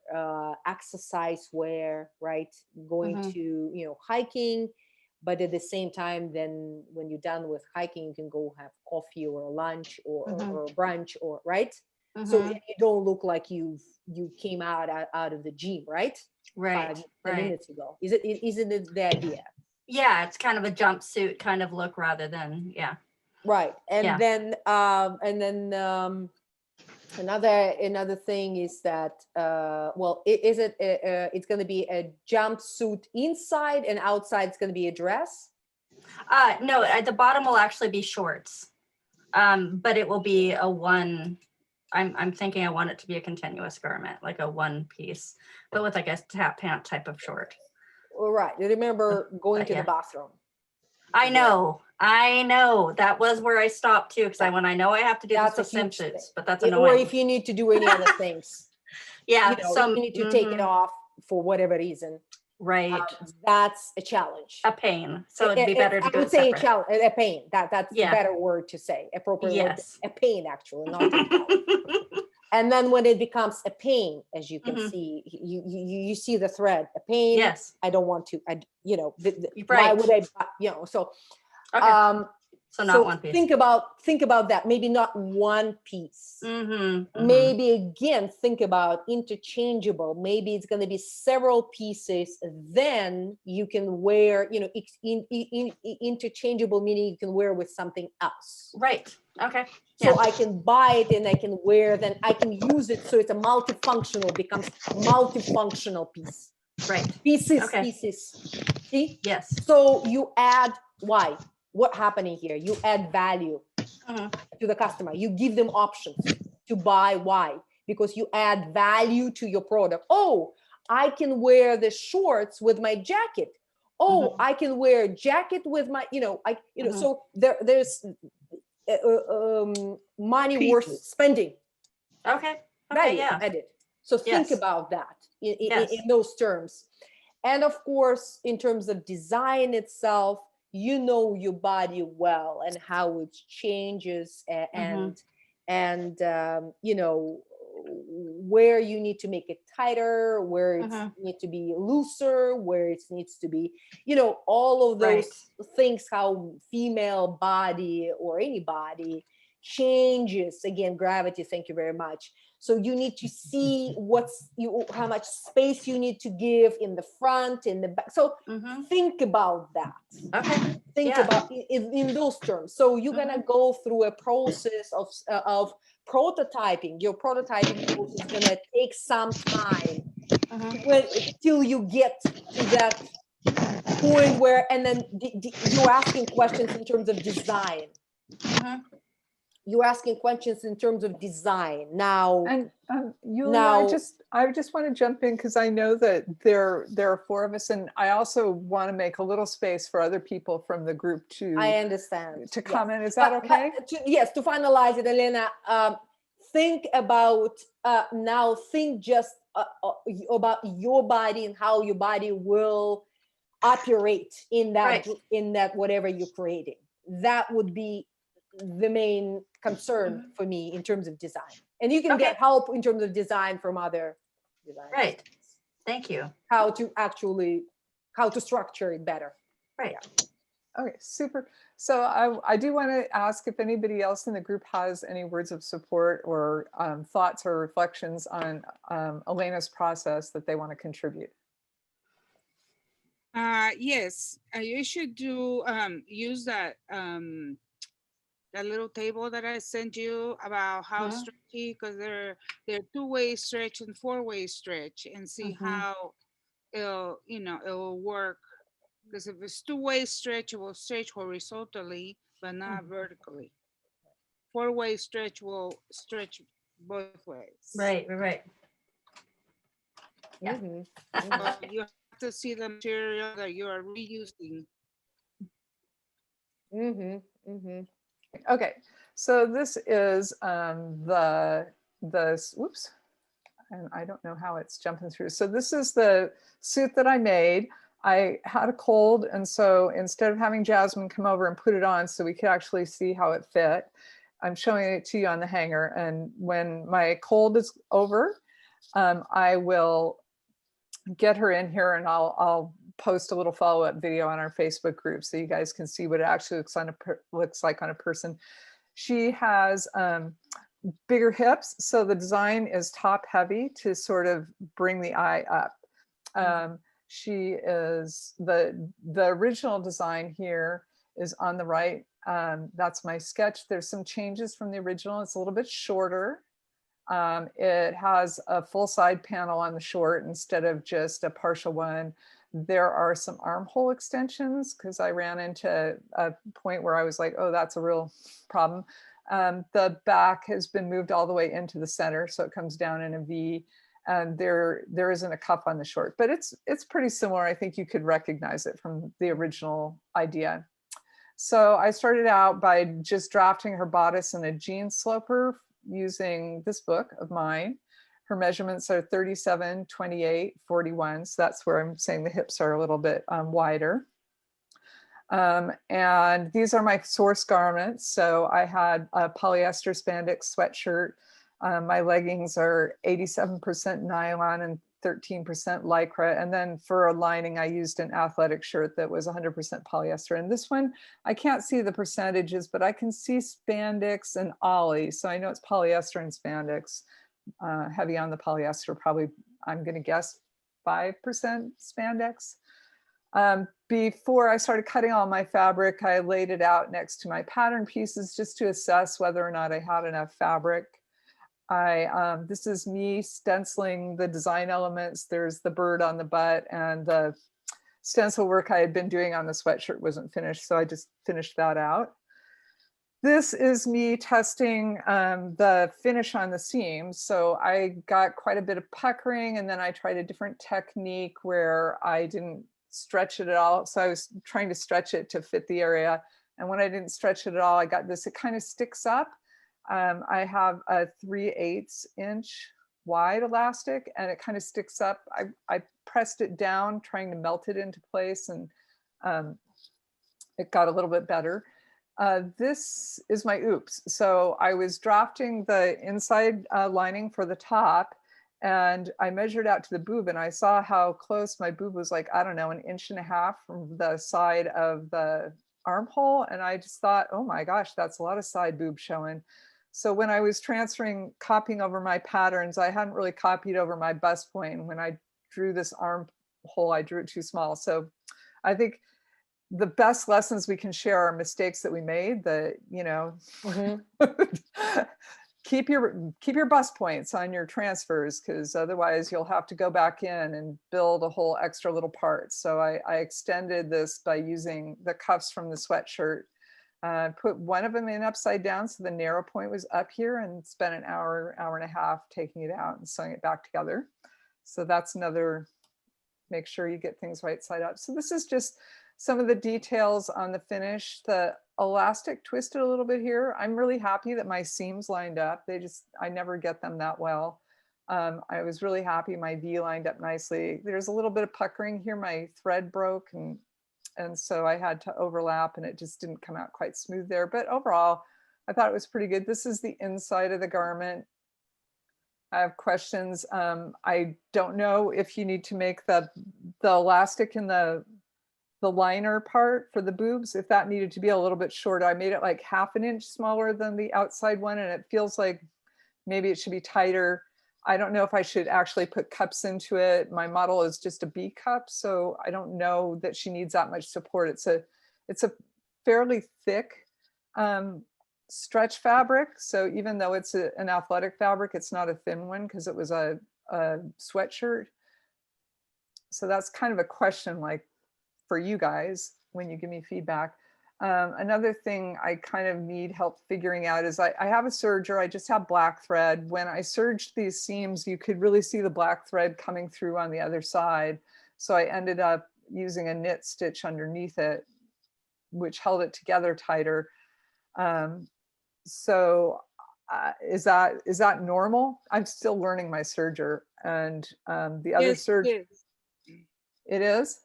exercise wear, right? Going to, you know, hiking, but at the same time, then when you're done with hiking, you can go have coffee or lunch or brunch, or right. So you don't look like you came out of the gym, right? Right. 5 minutes ago. Isn't it the idea? Yeah, it's kind of a jumpsuit kind of look rather than, yeah. Right. And then another thing is that well, it's going to be a jumpsuit inside, and outside it's going to be a dress? No, at the bottom will actually be shorts. But it will be a one. I'm thinking I want it to be a continuous garment, like a one piece, but with like a tap pant type of short. All right. You remember going to the bathroom? I know. That was where I stopped too, because I know I have to do this with swimsuits, but that's annoying. Or if you need to do any other things. Yeah. You know, you need to take it off for whatever reason. Right. That's a challenge. A pain. So it'd be better to do it separate. I would say a challenge, a pain. That's a better word to say. Appropriate word. A pain, actually, not a challenge. And then when it becomes a pain, as you can see, you see the thread. A pain. Yes. I don't want to. Why would I? You know. So. Okay. So not one piece. Think about that. Maybe not one piece. Maybe again, think about interchangeable. Maybe it's going to be several pieces. Then you can wear, you know, interchangeable, meaning you can wear with something else. Right. Okay. So I can buy it and I can wear, then I can use it. So it's a multifunctional, becomes multifunctional piece. Right. Pieces. See? Yes. So you add why? What happening here? You add value to the customer. You give them options to buy. Why? Because you add value to your product. Oh, I can wear the shorts with my jacket. Oh, I can wear a jacket with my, so there's money worth spending. Okay. Value Yeah. added. So think about that in those terms. And of course, in terms of design itself, you know your body well and how it changes and you know, where you need to make it tighter, where it needs to be looser, where it needs to be, you know, all of those things, how female body or any body changes. Again, gravity, thank you very much. So you need to see how much space you need to give in the front, in the back. So think about that. Okay. Think about in those terms. So you're gonna go through a process of prototyping. Your prototyping process is gonna take some time till you get to that point where, and then you're asking questions in terms of design. You're asking questions in terms of design now. And Yulia, I just want to jump in because I know that there are 4 of us, and I also want to make a little space for other people from the group to. I understand. To comment. Is that okay? Yes. To finalize it, Elena, think about now. Think just about your body and how your body will operate in that whatever you're creating. That would be the main concern for me in terms of design, and you can get help in terms of design from other designers. Right. Thank you. How to structure it better. Right. Okay, super. So I do want to ask if anybody else in the group has any words of support or thoughts or reflections on Elena's process that they want to contribute. Yes, you should do use that that little table that I sent you about how stretchy, because they're 2-way stretch and 4-way stretch, and see how it'll work. Because if it's 2-way stretch, it will stretch horizontally but not vertically. 4-way stretch will stretch both ways. Right. Yeah. So you have to see the material that you are reusing. Okay, so this is the whoops, and I don't know how it's jumping through. So this is the suit that I made. I had a cold, and so instead of having Jasmine come over and put it on so we could actually see how it fit, I'm showing it to you on the hanger, and when my cold is over, I will get her in here, and I'll post a little follow-up video on our Facebook group so you guys can see what it actually looks like on a person. She has bigger hips, so the design is top heavy to sort of bring the eye up. She is the original design here is on the right. That's my sketch. There's some changes from the original. It's a little bit shorter. It has a full side panel on the short instead of just a partial one. There are some armhole extensions because I ran into a point where I was like, oh, that's a real problem. The back has been moved all the way into the center, so it comes down in a V. And there isn't a cuff on the short, but it's pretty similar. I think you could recognize it from the original idea. So I started out by just drafting her bodice in a jean sloper using this book of mine. Her measurements are 37, 28, 41. So that's where I'm saying the hips are a little bit wider. And these are my source garments. So I had a polyester spandex sweatshirt. My leggings are 87% nylon and 13% lycra. And then for a lining, I used an athletic shirt that was 100% polyester. And this one, I can't see the percentages, but I can see spandex and ollie. So I know it's polyester and spandex, heavy on the polyester, probably, I'm going to guess 5% spandex. Before I started cutting all my fabric, I laid it out next to my pattern pieces just to assess whether or not I had enough fabric. This is me stenciling the design elements. There's the bird on the butt, and the stencil work I had been doing on the sweatshirt wasn't finished, so I just finished that out. This is me testing the finish on the seams. So I got quite a bit of puckering, and then I tried a different technique where I didn't stretch it at all. So I was trying to stretch it to fit the area. And when I didn't stretch it at all, I got this, it kind of sticks up. I have a 3/8 inch wide elastic, and it kind of sticks up. I pressed it down, trying to melt it into place, and it got a little bit better. This is my oops. So I was drafting the inside lining for the top, and I measured out to the boob, and I saw how close my boob was, like, I don't know, 1.5 inches from the side of the armhole. And I just thought, oh my gosh, that's a lot of side boob showing. So when I was copying over my patterns, I hadn't really copied over my bust point. When I drew this armhole, I drew it too small. So I think the best lessons we can share are mistakes that we made, that, you know, keep your bust points on your transfers, because otherwise you'll have to go back in and build a whole extra little part. So I extended this by using the cuffs from the sweatshirt. Put one of them in upside down, so the narrow point was up here, and spent an hour and a half taking it out and sewing it back together. So that's another, make sure you get things right side up. So this is just some of the details on the finish. The elastic twisted a little bit here. I'm really happy that my seams lined up. I never get them that well. I was really happy my V lined up nicely. There's a little bit of puckering here. My thread broke, and so I had to overlap, and it just didn't come out quite smooth there. But overall, I thought it was pretty good. This is the inside of the garment. I have questions. I don't know if you need to make the elastic in the liner part for the boobs, if that needed to be a little bit shorter. I made it like 1/2 inch smaller than the outside one, and it feels like maybe it should be tighter. I don't know if I should actually put cups into it. My model is just a B cup, so I don't know that she needs that much support. It's a fairly thick stretch fabric. So even though it's an athletic fabric, it's not a thin one because it was a sweatshirt. So that's kind of a question, like, for you guys when you give me feedback. Another thing I kind of need help figuring out is I have a serger. I just have black thread. When I serged these seams, you could really see the black thread coming through on the other side. So I ended up using a knit stitch underneath it, which held it together tighter. So is that normal? I'm still learning my serger, and the other serger. It is?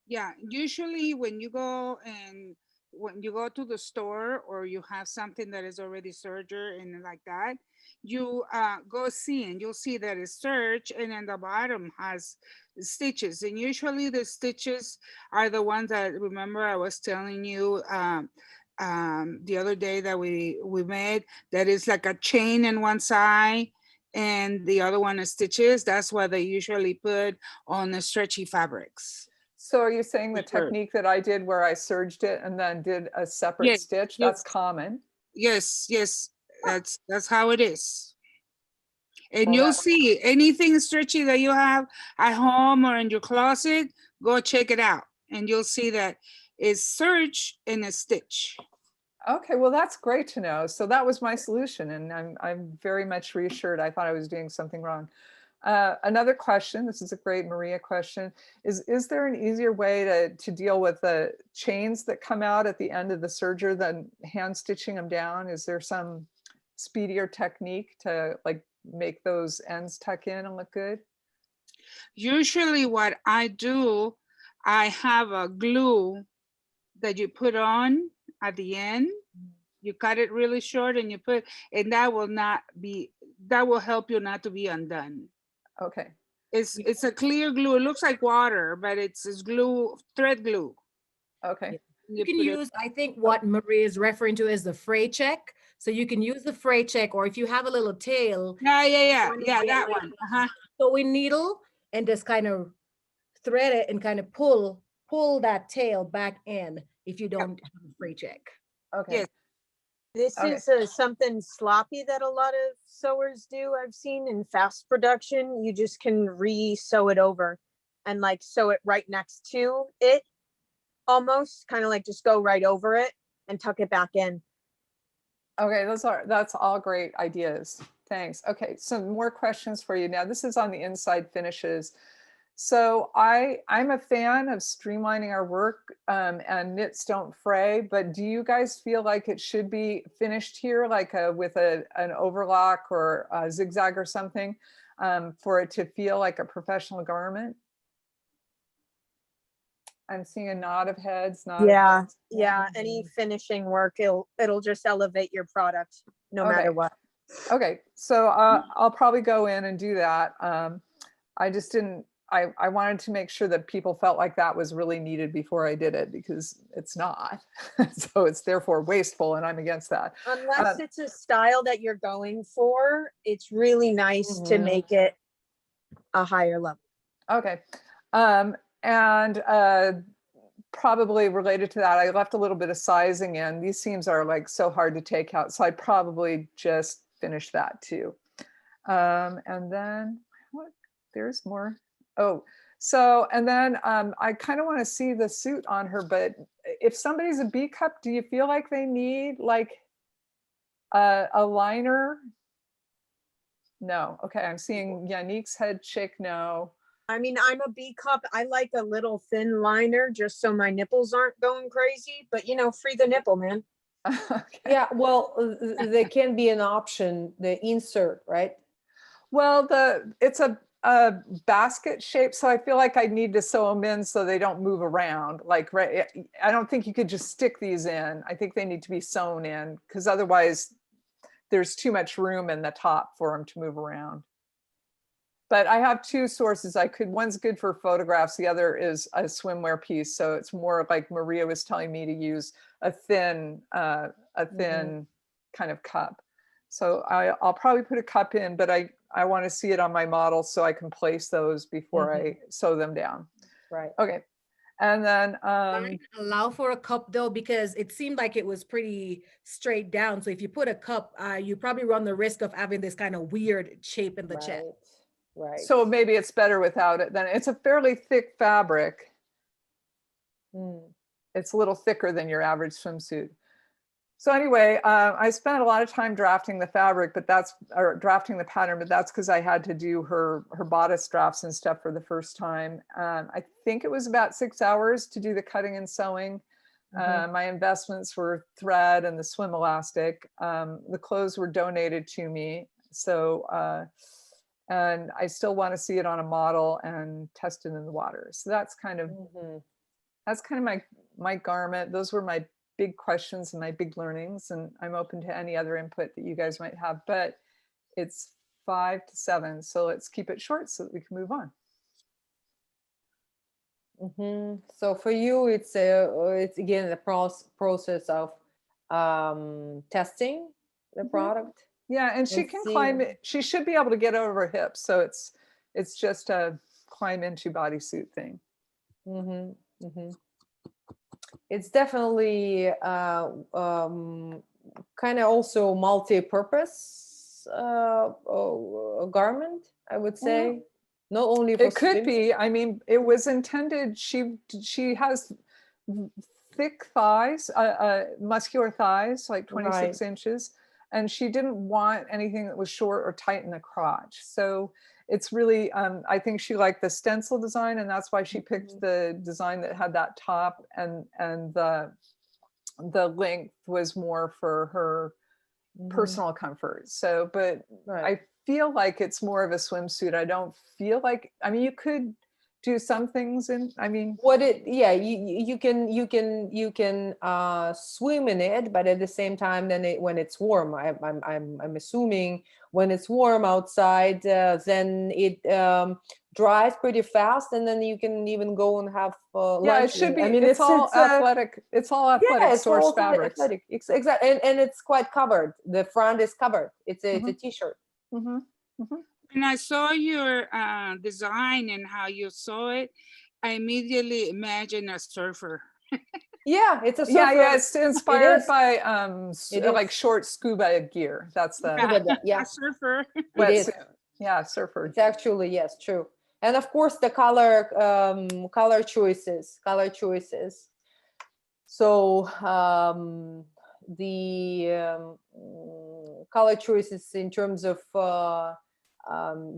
Yeah, usually when you go and when you go to the store or you have something that is already serged and like that, you go see and you'll see that it's serged and then the bottom has stitches. And usually the stitches are the ones that, remember I was telling you the other day that we made, that is like a chain in one side and the other one is stitches. That's what they usually put on the stretchy fabrics. So are you saying the technique that I did where I serged it and then did a separate stitch? That's common. Yes, that's how it is. And you'll see anything stretchy that you have at home or in your closet, go check it out. And you'll see that it's serge and a stitch. Okay, well, that's great to know. So that was my solution, and I'm very much reassured. I thought I was doing something wrong. Another question, this is a great Maria question, is there an easier way to deal with the chains that come out at the end of the serger than hand stitching them down? Is there some speedier technique to like make those ends tuck in and look good? Usually what I do, I have a glue that you put on at the end. You cut it really short and you put, and that will help you not to be undone. Okay. It's a clear glue. It looks like water, but it's glue, thread glue. Okay. You can use, I think what Maria is referring to is the fray check. So you can use the fray check, or if you have a little tail. Yeah, that one. Sewing needle and just kind of thread it and kind of pull that tail back in if you don't have a fray check. Okay. Yes. This is something sloppy that a lot of sewers do. I've seen in fast production. You just can re-sew it over and like sew it right next to it, almost kind of like just go right over it and tuck it back in. Okay, that's all great ideas. Thanks. Okay, some more questions for you now. This is on the inside finishes. So I'm a fan of streamlining our work and knits don't fray, but do you guys feel like it should be finished here, like with an overlock or a zigzag or something for it to feel like a professional garment? I'm seeing a nod of heads. Yeah. Any finishing work, it'll just elevate your product no matter what. Okay, so I'll probably go in and do that. I just didn't. I wanted to make sure that people felt like that was really needed before I did it, because it's not. So it's therefore wasteful, and I'm against that. Unless it's a style that you're going for, it's really nice to make it a higher level. Okay. And probably related to that, I left a little bit of sizing in. These seams are like so hard to take out, so I'd probably just finish that too. And then there's more. Oh, so, and then I kind of want to see the suit on her, but if somebody's a B cup, do you feel like they need like a liner? No. Okay, I'm seeing Yanique's head shake no. I mean, I'm a B cup. I like a little thin liner just so my nipples aren't going crazy, but you know, free the nipple, man. Okay. Yeah, well, there can be an option, the insert, right? Well, it's a basket shape, so I feel like I need to sew them in so they don't move around. Like, right, I don't think you could just stick these in. I think they need to be sewn in, because otherwise there's too much room in the top for them to move around. But I have two sources. One's good for photographs, the other is a swimwear piece, so it's more like Maria was telling me to use a thin kind of cup. So I'll probably put a cup in, but I want to see it on my model so I can place those before I sew them down. Right. Okay. And then allow for a cup though, because it seemed like it was pretty straight down. So if you put a cup, you probably run the risk of having this kind of weird shape in the chest. Right. So maybe it's better without it. Then it's a fairly thick fabric. It's a little thicker than your average swimsuit. So anyway, I spent a lot of time drafting the fabric, drafting the pattern, but that's because I had to do her bodice drafts and stuff for the first time. I think it was about 6 hours to do the cutting and sewing. My investments were thread and the swim elastic. The clothes were donated to me. So, and I still want to see it on a model and test it in the water. So that's kind of, my garment. Those were my big questions and my big learnings, and I'm open to any other input that you guys might have, but it's 5 to 7. So let's keep it short so that we can move on. So for you, it's again the process of testing the product. Yeah, and she can climb it. She should be able to get over her hips. So it's just a climb into bodysuit thing. It's definitely kind of also multi-purpose garment, I would say. Not only for it could be. I mean, it was intended. She has thick thighs, muscular thighs, like 26 inches, and she didn't want anything that was short or tight in the crotch. So it's really, I think she liked the stencil design, and that's why she picked the design that had that top, and the length was more for her personal comfort. So, but I feel like it's more of a swimsuit. I don't feel like, I mean, you could do some things in, I mean, you can swim in it, but at the same time, then when it's warm, I'm assuming when it's warm outside, then it dries pretty fast, and then you can even go and have lunch. It should be. I mean, it's all athletic. It's all athletic source fabrics. Exactly, and it's quite covered. The front is covered. It's a t-shirt. And I saw your design and how you saw it. I immediately imagine a surfer. Yeah, it's a surfer. Yeah, it's inspired by like short scuba gear. That's the a surfer. It is. Yeah, surfer. It's actually, yes, true. And of course the color choices. So the color choices in terms of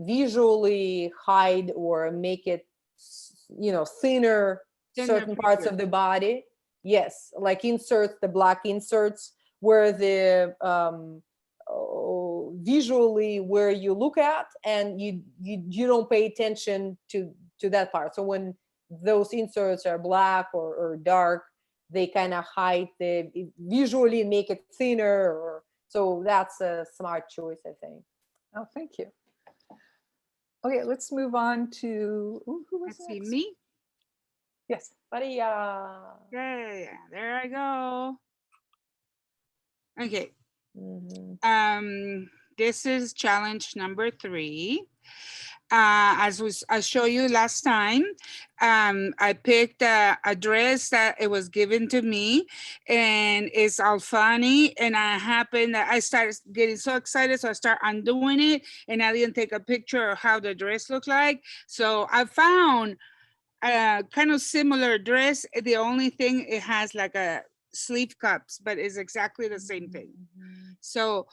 visually hide or make it, thinner certain parts of the body. Yes, like inserts, the black inserts, where the visually where you look at and you don't pay attention to that part. So when those inserts are black or dark, they kind of hide visually make it thinner. So that's a smart choice, I think. Oh, thank you. Okay, let's move on to who was next? Me? Yes. Maria. Yeah, there I go. Okay. This is challenge number 3. As I showed you last time, I picked a dress that it was given to me, and it's all funny, and I started getting so excited, so I start undoing it, and I didn't take a picture of how the dress looked like. So I found a kind of similar dress. The only thing, it has like a sleeve cups, but it's exactly the same thing. So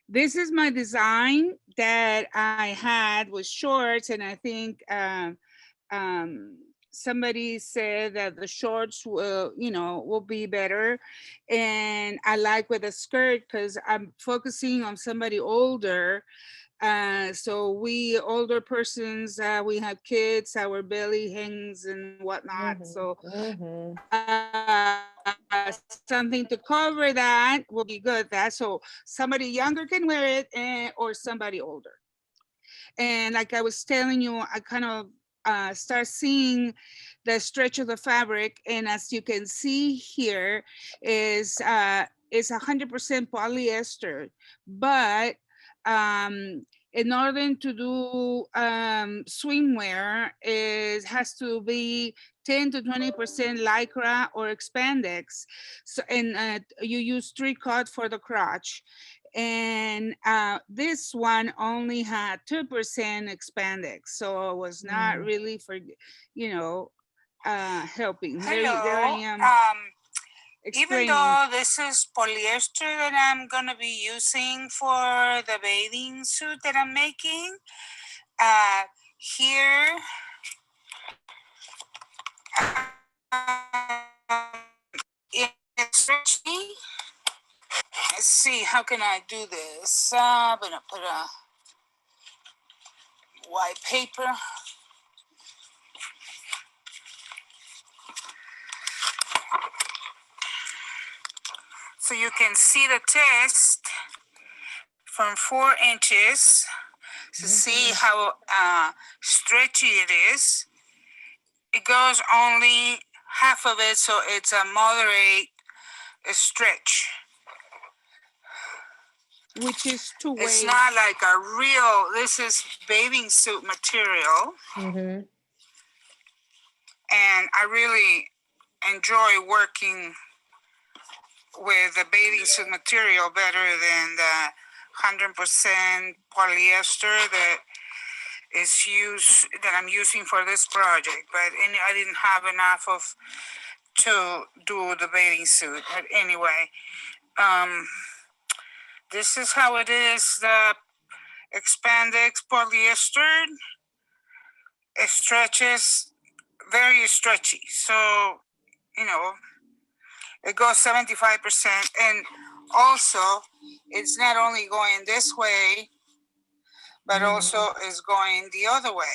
this is my design that I had with shorts, and I think somebody said that the shorts will be better, and I like with a skirt because I'm focusing on somebody older. So we older persons, we have kids, our belly hangs and whatnot. So something to cover that will be good. So somebody younger can wear it, or somebody older. And like I was telling you, I kind of start seeing the stretch of the fabric, and as you can see here, is 100% polyester, but in order to do swimwear, it has to be 10 to 20% lycra or expandex. So, and you use 3/4 for the crotch. And this one only had 2% expandex, so it was not really for, helping. Hello. There I am. Even though this is polyester that I'm going to be using for the bathing suit that I'm making, here it's stretchy. Let's see, how can I do this? I'm going to put a white paper. So you can see the test from 4 inches to see how stretchy it is. It goes only half of it, so it's a moderate stretch. Which is 2 ways. It's not like a real, this is bathing suit material. Mm-hmm. And I really enjoy working with the bathing suit material better than the 100% polyester that is used, that I'm using for this project. But I didn't have enough of to do the bathing suit. But anyway, this is how it is. The expandex polyester, it stretches, very stretchy. So, you know, it goes 75%. And also, it's not only going this way, but also is going the other way.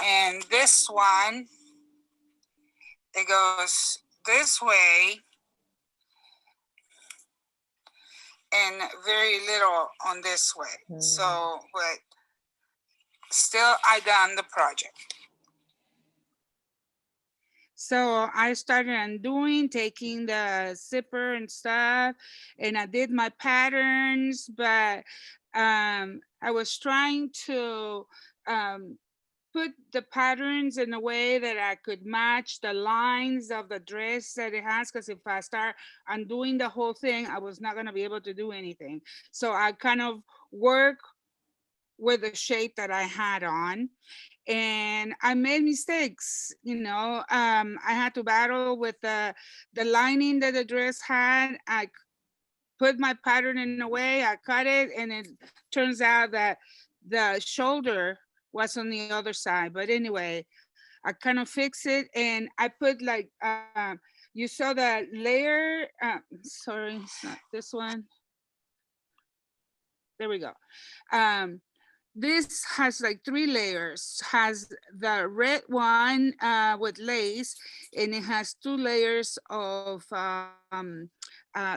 And this one, it goes this way and very little on this way. So, but still I done the project. So I started undoing, taking the zipper and stuff, and I did my patterns, but I was trying to put the patterns in a way that I could match the lines of the dress that it has, because if I start undoing the whole thing, I was not gonna be able to do anything. So I kind of work with the shape that I had on. And I made mistakes, you know. I had to battle with the lining that the dress had. I put my pattern in a way, I cut it, and it turns out that the shoulder was on the other side. But anyway, I kind of fixed it, and I put like, you saw the layer, sorry, it's not this one. There we go. This has like 3 layers, has the red one with lace, and it has 2 layers of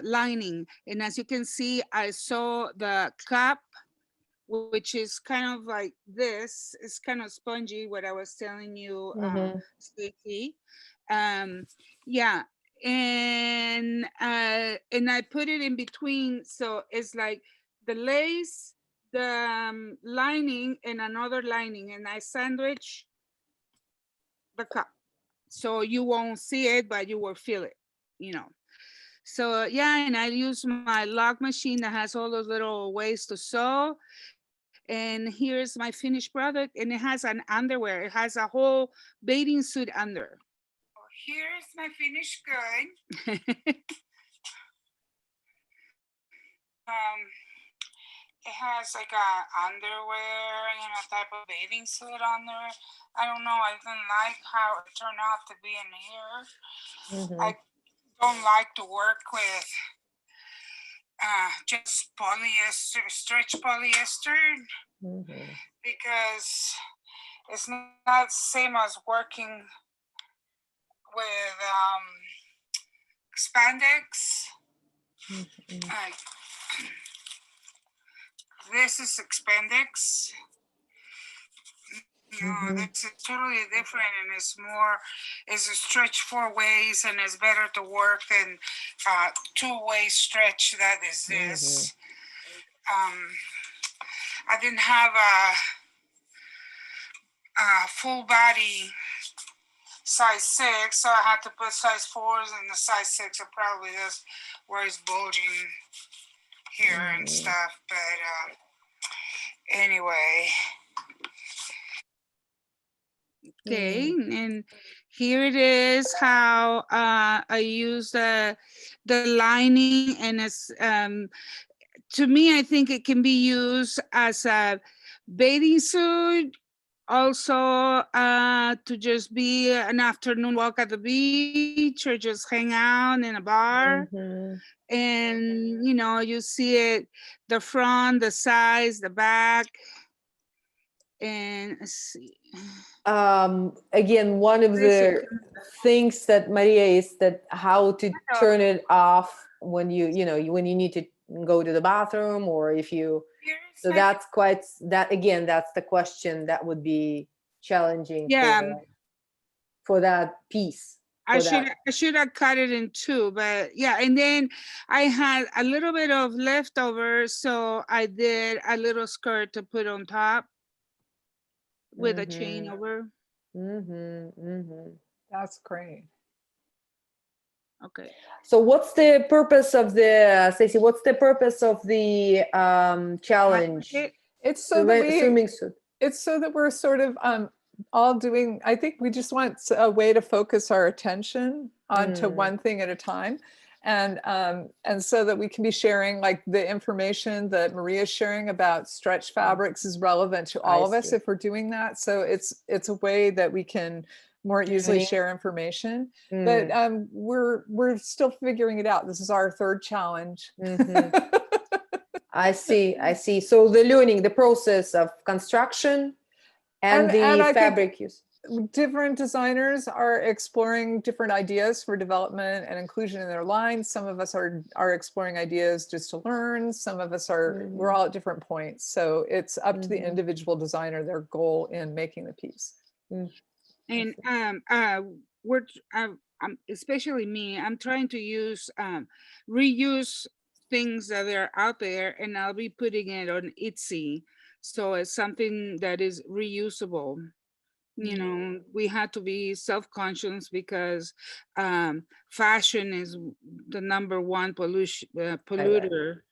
lining. And as you can see, I saw the cup, which is kind of like this. It's kind of spongy, what I was telling you, Staci. Yeah, and I put it in between, so it's like the lace, the lining, and another lining, and I sandwich the cup, so you won't see it, but you will feel it, you know. So yeah, and I use my lock machine that has all those little ways to sew. And here's my finished product, and it has an underwear. It has a whole bathing suit under. Here's my finished good. It has like a underwear, you know, type of bathing suit on there. I don't know, I didn't like how it turned out to be in here. I don't like to work with just polyester, stretch polyester, because it's not the same as working with spandex. This is spandex. You know, this is totally different, and it's more, it's a stretch 4 ways, and it's better to work than 2-way stretch that is this. I didn't have a full body size 6, so I had to put size 4s, and the size 6 are probably just where it's bulging here and stuff. But anyway. Okay, and here it is how I use the lining, and it's to me, I think it can be used as a bathing suit, also to just be an afternoon walk at the beach, or just hang out in a bar. And you know, you see it, the front, the sides, the back. And let's see. Again, one of the things that Maria is that how to turn it off when you know, when you need to go to the bathroom, or if you, so that's quite, that again, that's the question that would be challenging for that piece. I should have cut it in two, but yeah. And then I had a little bit of leftover, so I did a little skirt to put on top with a chain over. That's great. Okay. So what's the purpose of the, Staci, what's the purpose of the challenge? It's so that swimming suit. It's so that we're sort of all doing, I think we just want a way to focus our attention onto one thing at a time. And so that we can be sharing, like the information that Maria's sharing about stretch fabrics is relevant to all of us if we're doing that. So it's a way that we can more easily share information. But we're still figuring it out. This is our third challenge. I see. So the learning, the process of construction and the fabric use. Different designers are exploring different ideas for development and inclusion in their lines. Some of us are exploring ideas just to learn. Some of us are, we're all at different points. So it's up to the individual designer, their goal in making the piece. And especially me, I'm trying to use reuse things that are out there, and I'll be putting it on Etsy. So it's something that is reusable. You know, we had to be self-conscious because fashion is the #1 polluter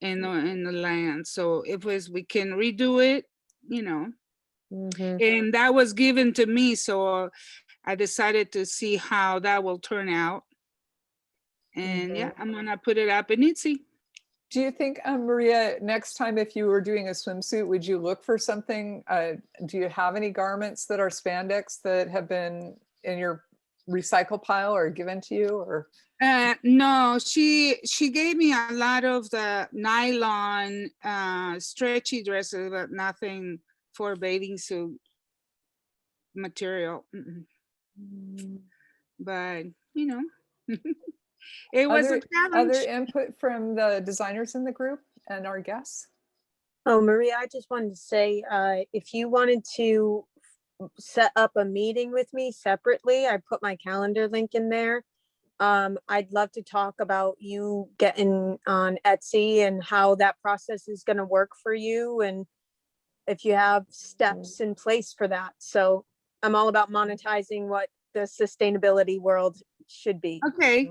in the land. So if we can redo it, you know, and that was given to me. So I decided to see how that will turn out. And yeah, I'm gonna put it up in Etsy. Do you think, Maria, next time if you were doing a swimsuit, would you look for something? Do you have any garments that are spandex that have been in your recycle pile or given to you? Or no, she gave me a lot of the nylon stretchy dresses, but nothing for bathing suit material. But you know. It was a challenge. Other input from the designers in the group and our guests? Oh, Maria, I just wanted to say, if you wanted to set up a meeting with me separately, I put my calendar link in there. I'd love to talk about you getting on Etsy and how that process is going to work for you, and if you have steps in place for that. So I'm all about monetizing what the sustainability world should be. Okay.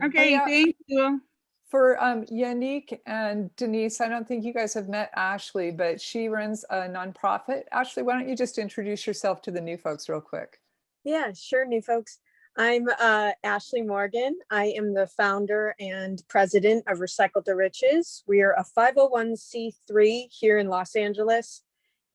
Okay, thank you. For Yanique and Denise, I don't think you guys have met Ashley, but she runs a nonprofit. Ashley, why don't you just introduce yourself to the new folks real quick? Yeah, sure, new folks. I'm Ashley Morgan. I am the founder and president of Recycle to Riches. We are a 501c3 here in Los Angeles,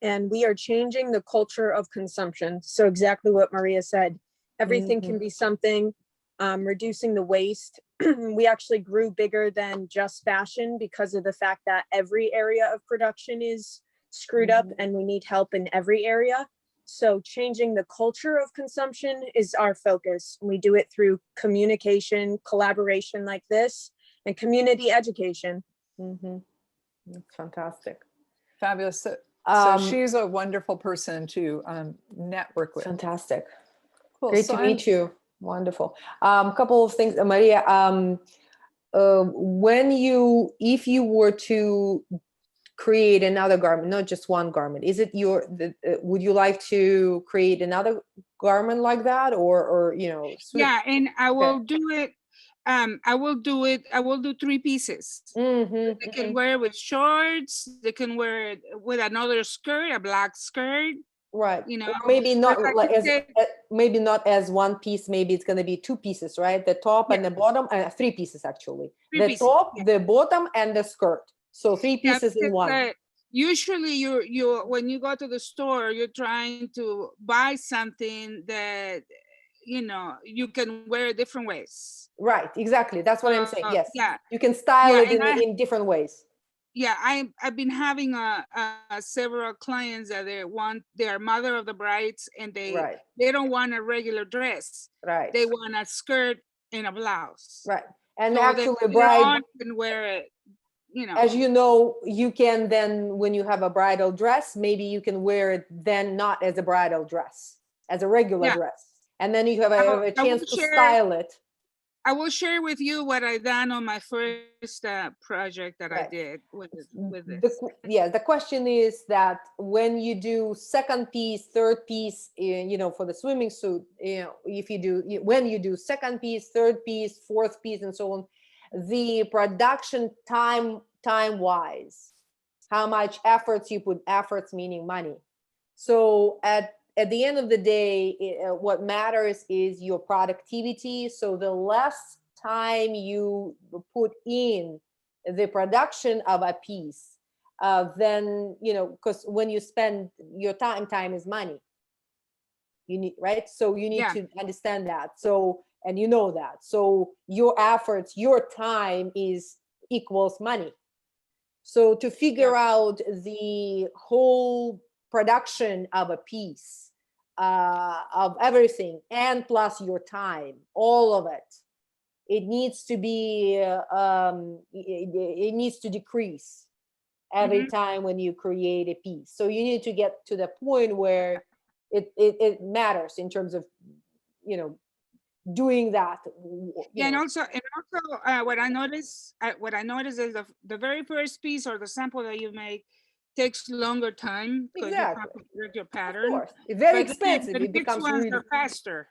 and we are changing the culture of consumption. So exactly what Maria said, everything can be something. Reducing the waste. We actually grew bigger than just fashion because of the fact that every area of production is screwed up and we need help in every area. So changing the culture of consumption is our focus. We do it through communication, collaboration like this, and community education. That's fantastic. Fabulous. So she's a wonderful person to network with. Fantastic. Cool. Great to meet you. Wonderful. Couple of things, Maria. If you were to create another garment, not just one garment, is it would you like to create another garment like that, or you know? Yeah, and I will do it. I will do 3 pieces. They can wear it with shorts. They can wear it with another skirt, a black skirt. Right. You know, or maybe not like maybe not as one piece. Maybe it's going to be 2 pieces, right? The top and the bottom, 3 pieces actually. The top, the bottom, and the skirt. So 3 pieces in one. Usually, you when you go to the store, you're trying to buy something that you know you can wear different ways. Right. Exactly. That's what I'm saying. Yes. Yeah. You can style it in different ways. yeah, I've been having several clients that they are mother of the brides, and they don't want a regular dress. Right. They want a skirt and a blouse. Right. And so actually, a bride can wear it. You know. As you know, you can then, when you have a bridal dress, maybe you can wear it then not as a bridal dress, as a regular dress, and then you have a chance to style it. I will share with you what I done on my first project that I did with this. The question is that when you do second piece, third piece, you know, for the swimming suit, you know, when you do second piece, third piece, fourth piece, and so on, the production time-wise, how much efforts you put, efforts meaning money. So at the end of the day, what matters is your productivity. So the less time you put in the production of a piece, then, you know, because when you spend your time is money. You need, right? So you need to understand that. So, and you know that. So your efforts, your time equals money. So to figure out the whole production of a piece, of everything, and plus your time, all of it, it needs to be, it needs to decrease every time when you create a piece. So you need to get to the point where it matters in terms of, you know, doing that. And also what I noticed is the very first piece or the sample that you make takes longer time because you have to correct your pattern. Of course. It's very expensive. It becomes really faster.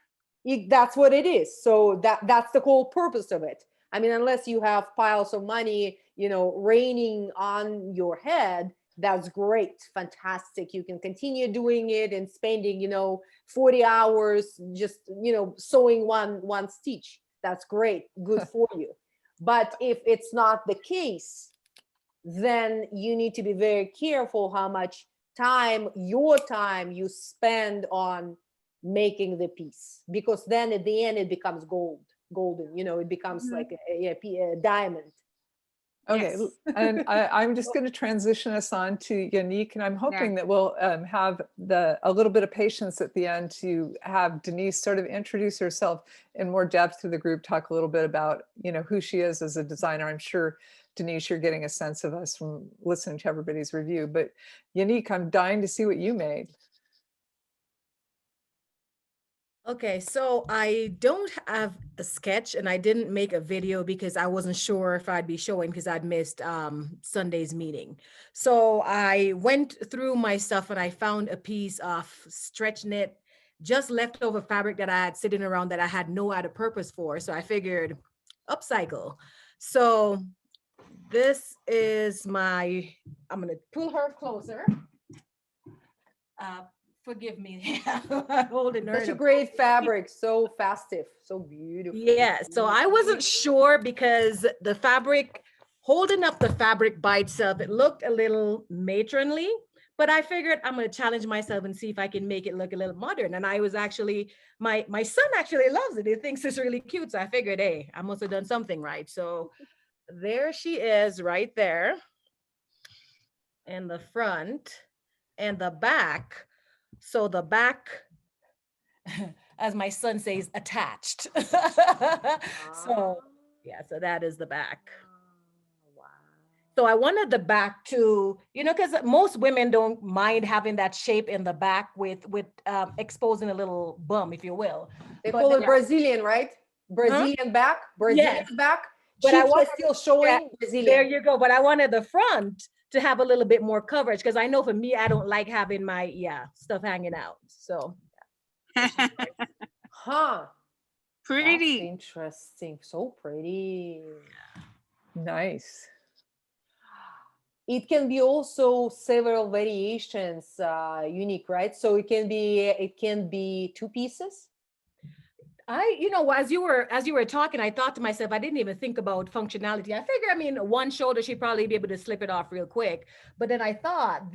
That's what it is. So that's the whole purpose of it. I mean, unless you have piles of money, you know, raining on your head, that's great, fantastic. You can continue doing it and spending, you know, 40 hours just, you know, sewing one stitch. That's great, good for you. But if it's not the case, then you need to be very careful how much time, your time, you spend on making the piece, because then at the end it becomes golden, you know, it becomes like a diamond. Okay, and I'm just going to transition us on to Yanique, and I'm hoping that we'll have a little bit of patience at the end to have Denise sort of introduce herself in more depth to the group, talk a little bit about, you know, who she is as a designer. I'm sure, Denise, you're getting a sense of us from listening to everybody's review, but Yanique, I'm dying to see what you made. Okay, so I don't have a sketch and I didn't make a video because I wasn't sure if I'd be showing because I'd missed Sunday's meeting. So I went through my stuff and I found a piece of stretch knit, just leftover fabric that I had sitting around that I had no other purpose for. So I figured upcycle. So this is I'm gonna pull her closer. Forgive me, holding her. Such a great fabric, so festive, so beautiful. Yeah, so I wasn't sure because the fabric, holding up the fabric by itself, it looked a little matronly, but I figured I'm going to challenge myself and see if I can make it look a little modern. And I was actually, my son actually loves it. He thinks it's really cute. So I figured, hey, I must have done something right. So there she is right there. And the front and the back. So the back, as my son says, attached. So yeah, so that is the back. Wow. So I wanted the back to, you know, because most women don't mind having that shape in the back with exposing a little bum, if you will. They call it Brazilian, right? Brazilian back, Brazilian back. But I want still showing Brazilian. There you go. But I wanted the front to have a little bit more coverage because I know for me, I don't like having my stuff hanging out. So pretty. That's interesting. So pretty. Nice. It can be also several variations, Unique, right? So it can be two pieces. You know, as you were talking, I thought to myself, I didn't even think about functionality. I figure, I mean, one shoulder, she'd probably be able to slip it off real quick. But then I thought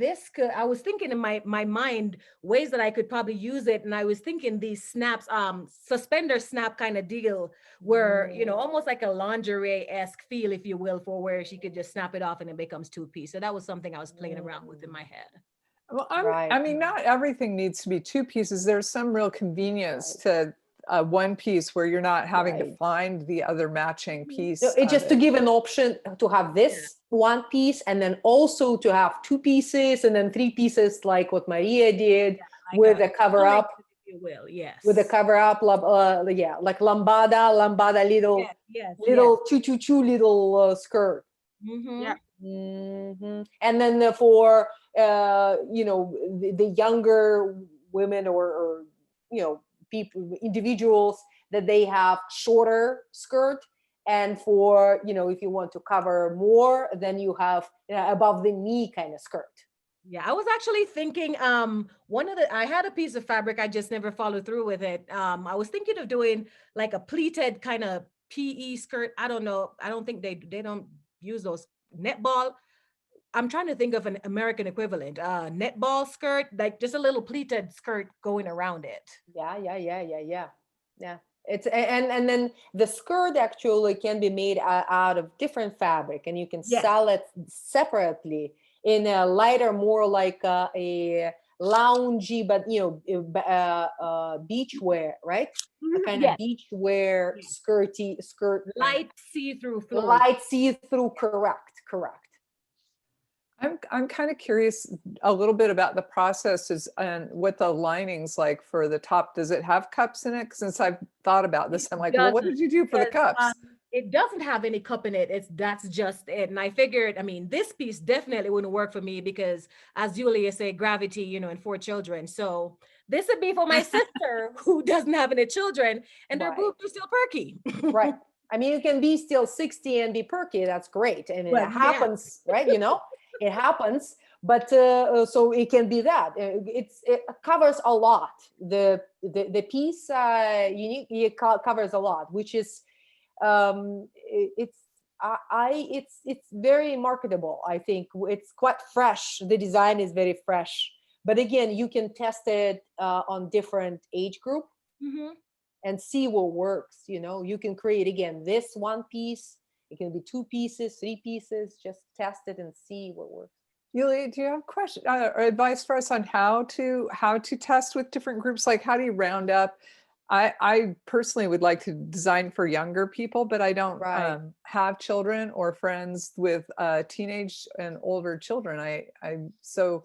I was thinking in my mind, ways that I could probably use it. And I was thinking these snaps, suspender snap kind of deal where, you know, almost like a lingerie-esque feel, if you will, for where she could just snap it off and it becomes two-piece. So that was something I was playing around with in my head. Well, I mean, not everything needs to be two pieces. There's some real convenience to one piece where you're not having to find the other matching piece. So it's just to give an option to have this one piece and then also to have two pieces and then three pieces like what Maria did with a cover up. If you will, yes. With a cover up, like lambada little, little choo little skirt. Mm-hmm. Yeah. Mm-hmm. And then for you know, the younger women or you know, people, individuals, that they have shorter skirt, and for, you know, if you want to cover more, then you have above the knee kind of skirt. Yeah, I was actually thinking, I had a piece of fabric, I just never followed through with it. I was thinking of doing like a pleated kind of PE skirt. I don't know. I don't think they don't use those netball. I'm trying to think of an American equivalent, netball skirt, like just a little pleated skirt going around it. Yeah. It's and then the skirt actually can be made out of different fabric, and you can sell it separately in a lighter, more like a loungy, but you know, beach wear, right? A kind of beach wear skirt. Light see-through. Light see-through, correct. I'm kind of curious a little bit about the processes and what the lining's like for the top. Does it have cups in it? Since I've thought about this, I'm like, well, what did you do for the cups? It doesn't have any cup in it. That's just it. And I figured, I mean, this piece definitely wouldn't work for me because, as Yulia said, gravity, you know, and 4 children. So this would be for my sister who doesn't have any children and their boobs are still perky. Right. I mean, you can be still 60 and be perky. That's great. And it happens, right? You know, it happens. But so it can be that. It covers a lot. The piece Yanique covers a lot, which is it's very marketable. I think it's quite fresh. The design is very fresh. But again, you can test it on different age group. Mm-hmm. And see what works. You know, you can create again this one piece. It can be 2 pieces, 3 pieces. Just test it and see what works. Yulia, do you have questions or advice for us on how to test with different groups? Like, how do you round up? I personally would like to design for younger people, but I don't have children or friends with teenage and older children. So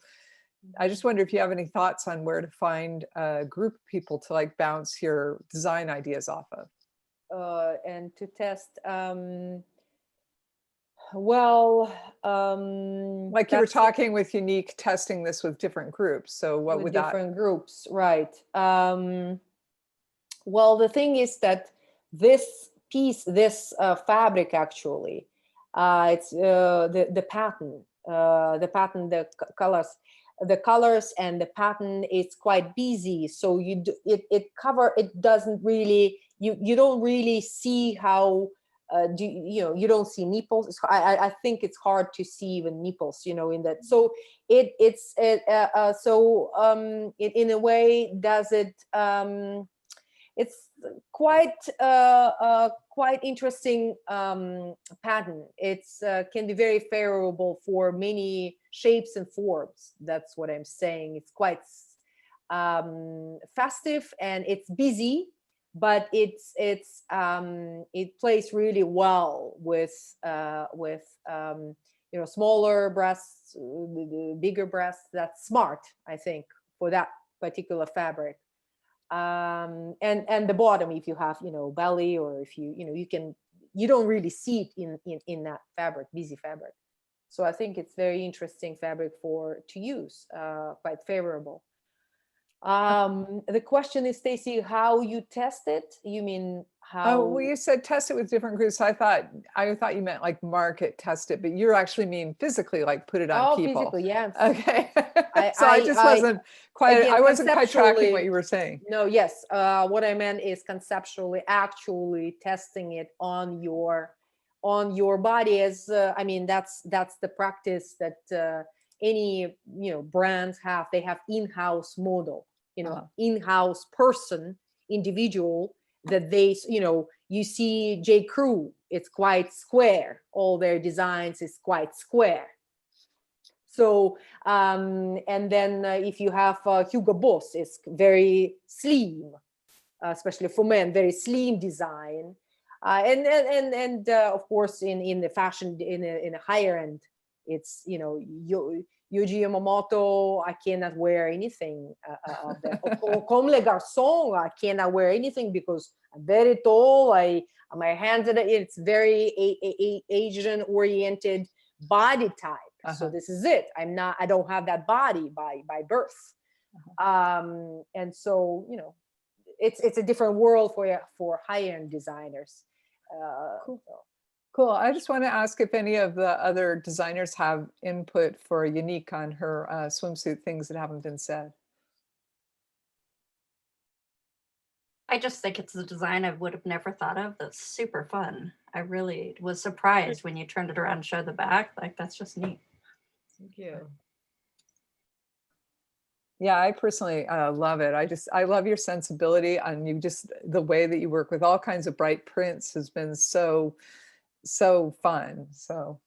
I just wonder if you have any thoughts on where to find a group of people to like bounce your design ideas off of. And to test, like you were talking with Yanique, testing this with different groups. So what would that? Different groups, right? Well, the thing is that this piece, this fabric, actually, it's the pattern, the colors and the pattern is quite busy, so it doesn't really, you don't really see how you don't see nipples. I think it's hard to see even nipples, you know, in that. So in a way does it it's quite interesting pattern. It's can be very favorable for many shapes and forms. That's what I'm saying. It's quite festive and it's busy, but it plays really well with you know, smaller breasts, bigger breasts. That's smart, I think, for that particular fabric. And the bottom, if you have, you know, belly, or if you don't really see it in that fabric, busy fabric. So I think it's very interesting fabric to use, quite favorable. The question is, Staci, how you test it? You mean how. Oh, well, you said test it with different groups. I thought you meant like market test it, but you actually mean physically, like put it on people. Physically, yes. Okay. So I just wasn't quite, again, I wasn't quite tracking what conceptually- you were saying. No, yes. What I meant is conceptually, actually testing it on your body. As I mean, that's the practice that any brands have. They have in-house model, in-house person, individual that they, you see J. Crew, it's quite square. All their designs is quite square. So, and then if you have Hugo Boss, it's very slim, especially for men, very slim design. And of course, in the fashion, in a higher end, it's, Yuji Yamamoto, I cannot wear anything of that. Or Comme les Garçons, I cannot wear anything because I'm very tall. My hands, it's very Asian oriented body type. So this is it. I don't have that body by birth. And so, it's a different world for high-end designers. Cool. Cool. I just want to ask if any of the other designers have input for Yanique on her swimsuit, things that haven't been said. I just think it's a design I would have never thought of. That's super fun. I really was surprised when you turned it around and showed the back. Like, that's just neat. Thank you. Yeah, I personally love it. I love your sensibility, and the way that you work with all kinds of bright prints has been so fun. So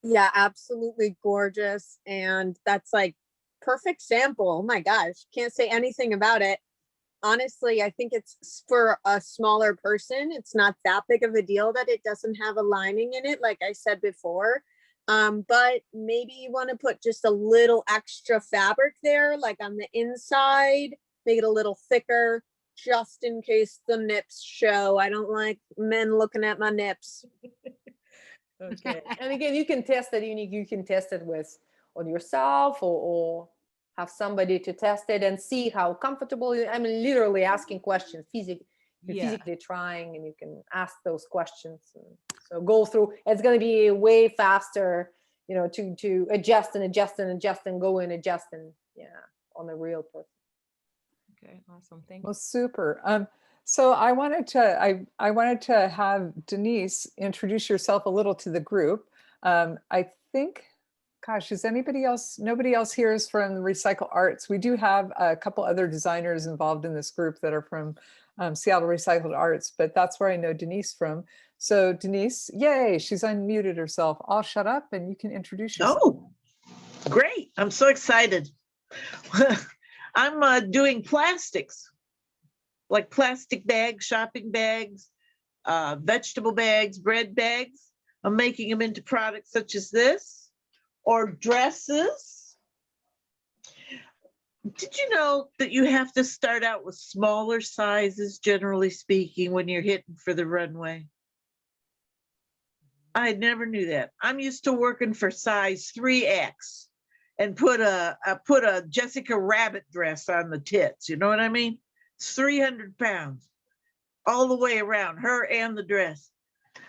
yeah, absolutely gorgeous. And that's like perfect sample. Oh my gosh, can't say anything about it. Honestly, I think it's for a smaller person, it's not that big of a deal that it doesn't have a lining in it, like I said before. But maybe you want to put just a little extra fabric there, like on the inside, make it a little thicker, just in case the nips show. I don't like men looking at my nips. Okay. And again, you can test that, Yanique. You can test it on yourself or have somebody to test it and see how comfortable. I mean, literally asking questions, physically trying, and you can ask those questions. So go through. It's going to be way faster, to adjust and go and adjust on the real person. Okay, awesome. Thank you. well, super. So I wanted to have Denise introduce yourself a little to the group. I think, gosh, is anybody else? Nobody else here is from the Recycle Arts. We do have a couple other designers involved in this group that are from Seattle Recycled Arts, but that's where I know Denise from. So Denise, yay, she's unmuted herself. I'll shut up and you can introduce yourself. Oh, great. I'm so excited. I'm doing plastics, like plastic bags, shopping bags, vegetable bags, bread bags. I'm making them into products such as this, or dresses. Did you know that you have to start out with smaller sizes, generally speaking, when you're hitting for the runway? I never knew that. I'm used to working for size 3X and put a Jessica Rabbit dress on the tits. You know what I mean? It's 300 pounds all the way around, her and the dress.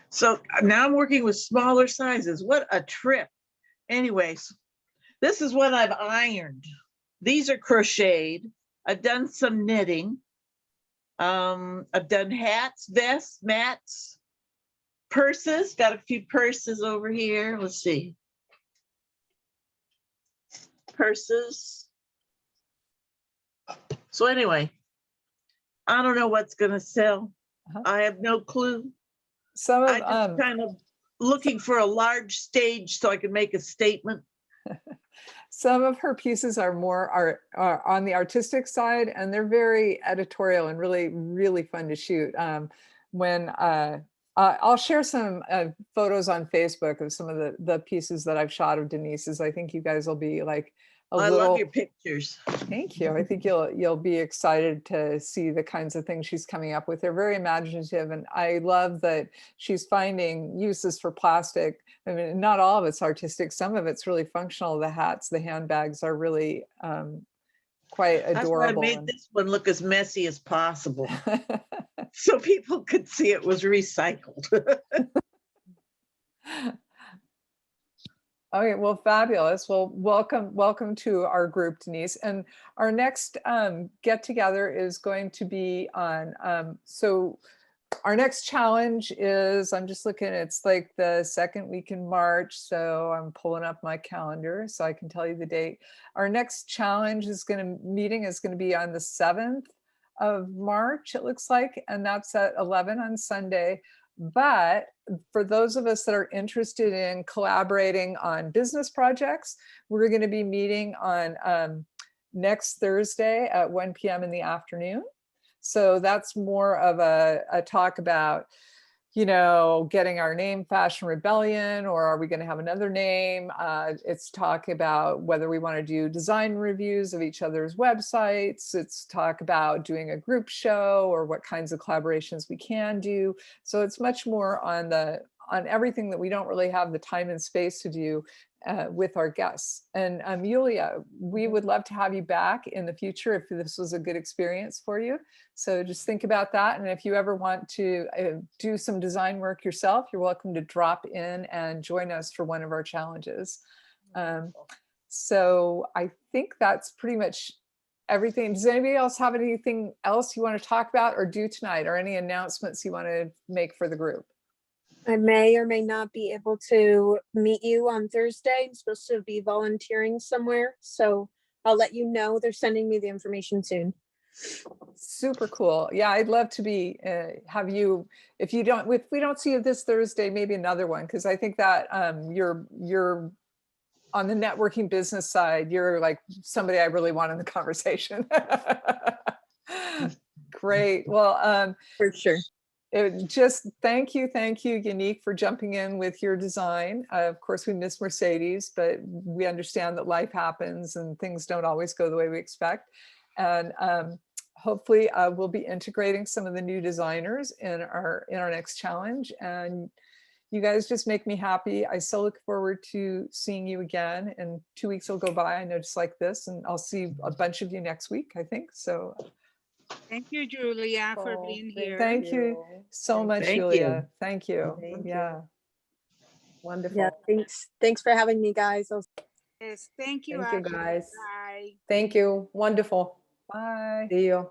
So now I'm working with smaller sizes. What a trip. Anyways, this is what I've ironed. These are crocheted. I've done some knitting. I've done hats, vests, mats, purses. Got a few purses over here. Let's see. Purses. So anyway, I don't know what's going to sell. I have no clue. I just kind of looking for a large stage so I can make a statement. Some of her pieces are more on the artistic side, and they're very editorial and really, really fun to shoot. I'll share some photos on Facebook of some of the pieces that I've shot of Denise's. I think you guys will be like I love your pictures. Thank you. I think you'll be excited to see the kinds of things she's coming up with. They're very imaginative, and I love that she's finding uses for plastic. I mean, not all of it's artistic. Some of it's really functional. The hats, the handbags are really quite That's why I adorable. made this one look as messy as possible, so people could see it was recycled. Okay, well, fabulous. Well, welcome to our group, Denise. And our next get together is going to be on, so our next challenge is, I'm just looking, it's like the second week in March. So I'm pulling up my calendar so I can tell you the date. Our next challenge meeting is going to be on the 7th of March, it looks like, and that's at 11 on Sunday. But for those of us that are interested in collaborating on business projects, we're going to be meeting on next Thursday at 1 p.m. in the afternoon. So that's more of a talk about, you know, getting our name Fashion Rebellion, or are we going to have another name? It's talk about whether we want to do design reviews of each other's websites. It's talk about doing a group show or what kinds of collaborations we can do. So it's much more on everything that we don't really have the time and space to do with our guests. And YULIYA, we would love to have you back in the future if this was a good experience for you. So just think about that. And if you ever want to do some design work yourself, you're welcome to drop in and join us for one of our challenges. So I think that's pretty much everything. Does anybody else have anything else you want to talk about or do tonight, or any announcements you want to make for the group? I may or may not be able to meet you on Thursday. I'm supposed to be volunteering somewhere, so I'll let you know. They're sending me the information soon. Super cool. Yeah, I'd love to have you, if we don't see you this Thursday, maybe another one, because I think that you're on the networking business side, you're like somebody I really want in the conversation. Great. Well, for sure. Just thank you, Yanique, for jumping in with your design. Of course, we miss Mersaedy, but we understand that life happens and things don't always go the way we expect. And hopefully we'll be integrating some of the new designers in our next challenge. And you guys just make me happy. I so look forward to seeing you again. And 2 weeks will go by, I know, just like this. And I'll see a bunch of you next week, I think. So thank you, Julia, for being here. Thank you so much, Julia. Thank you. Yeah. Wonderful. Yeah, thanks for having me, guys. Yes, thank you. Thank you, guys. Bye. Thank you. Wonderful. Bye. See you.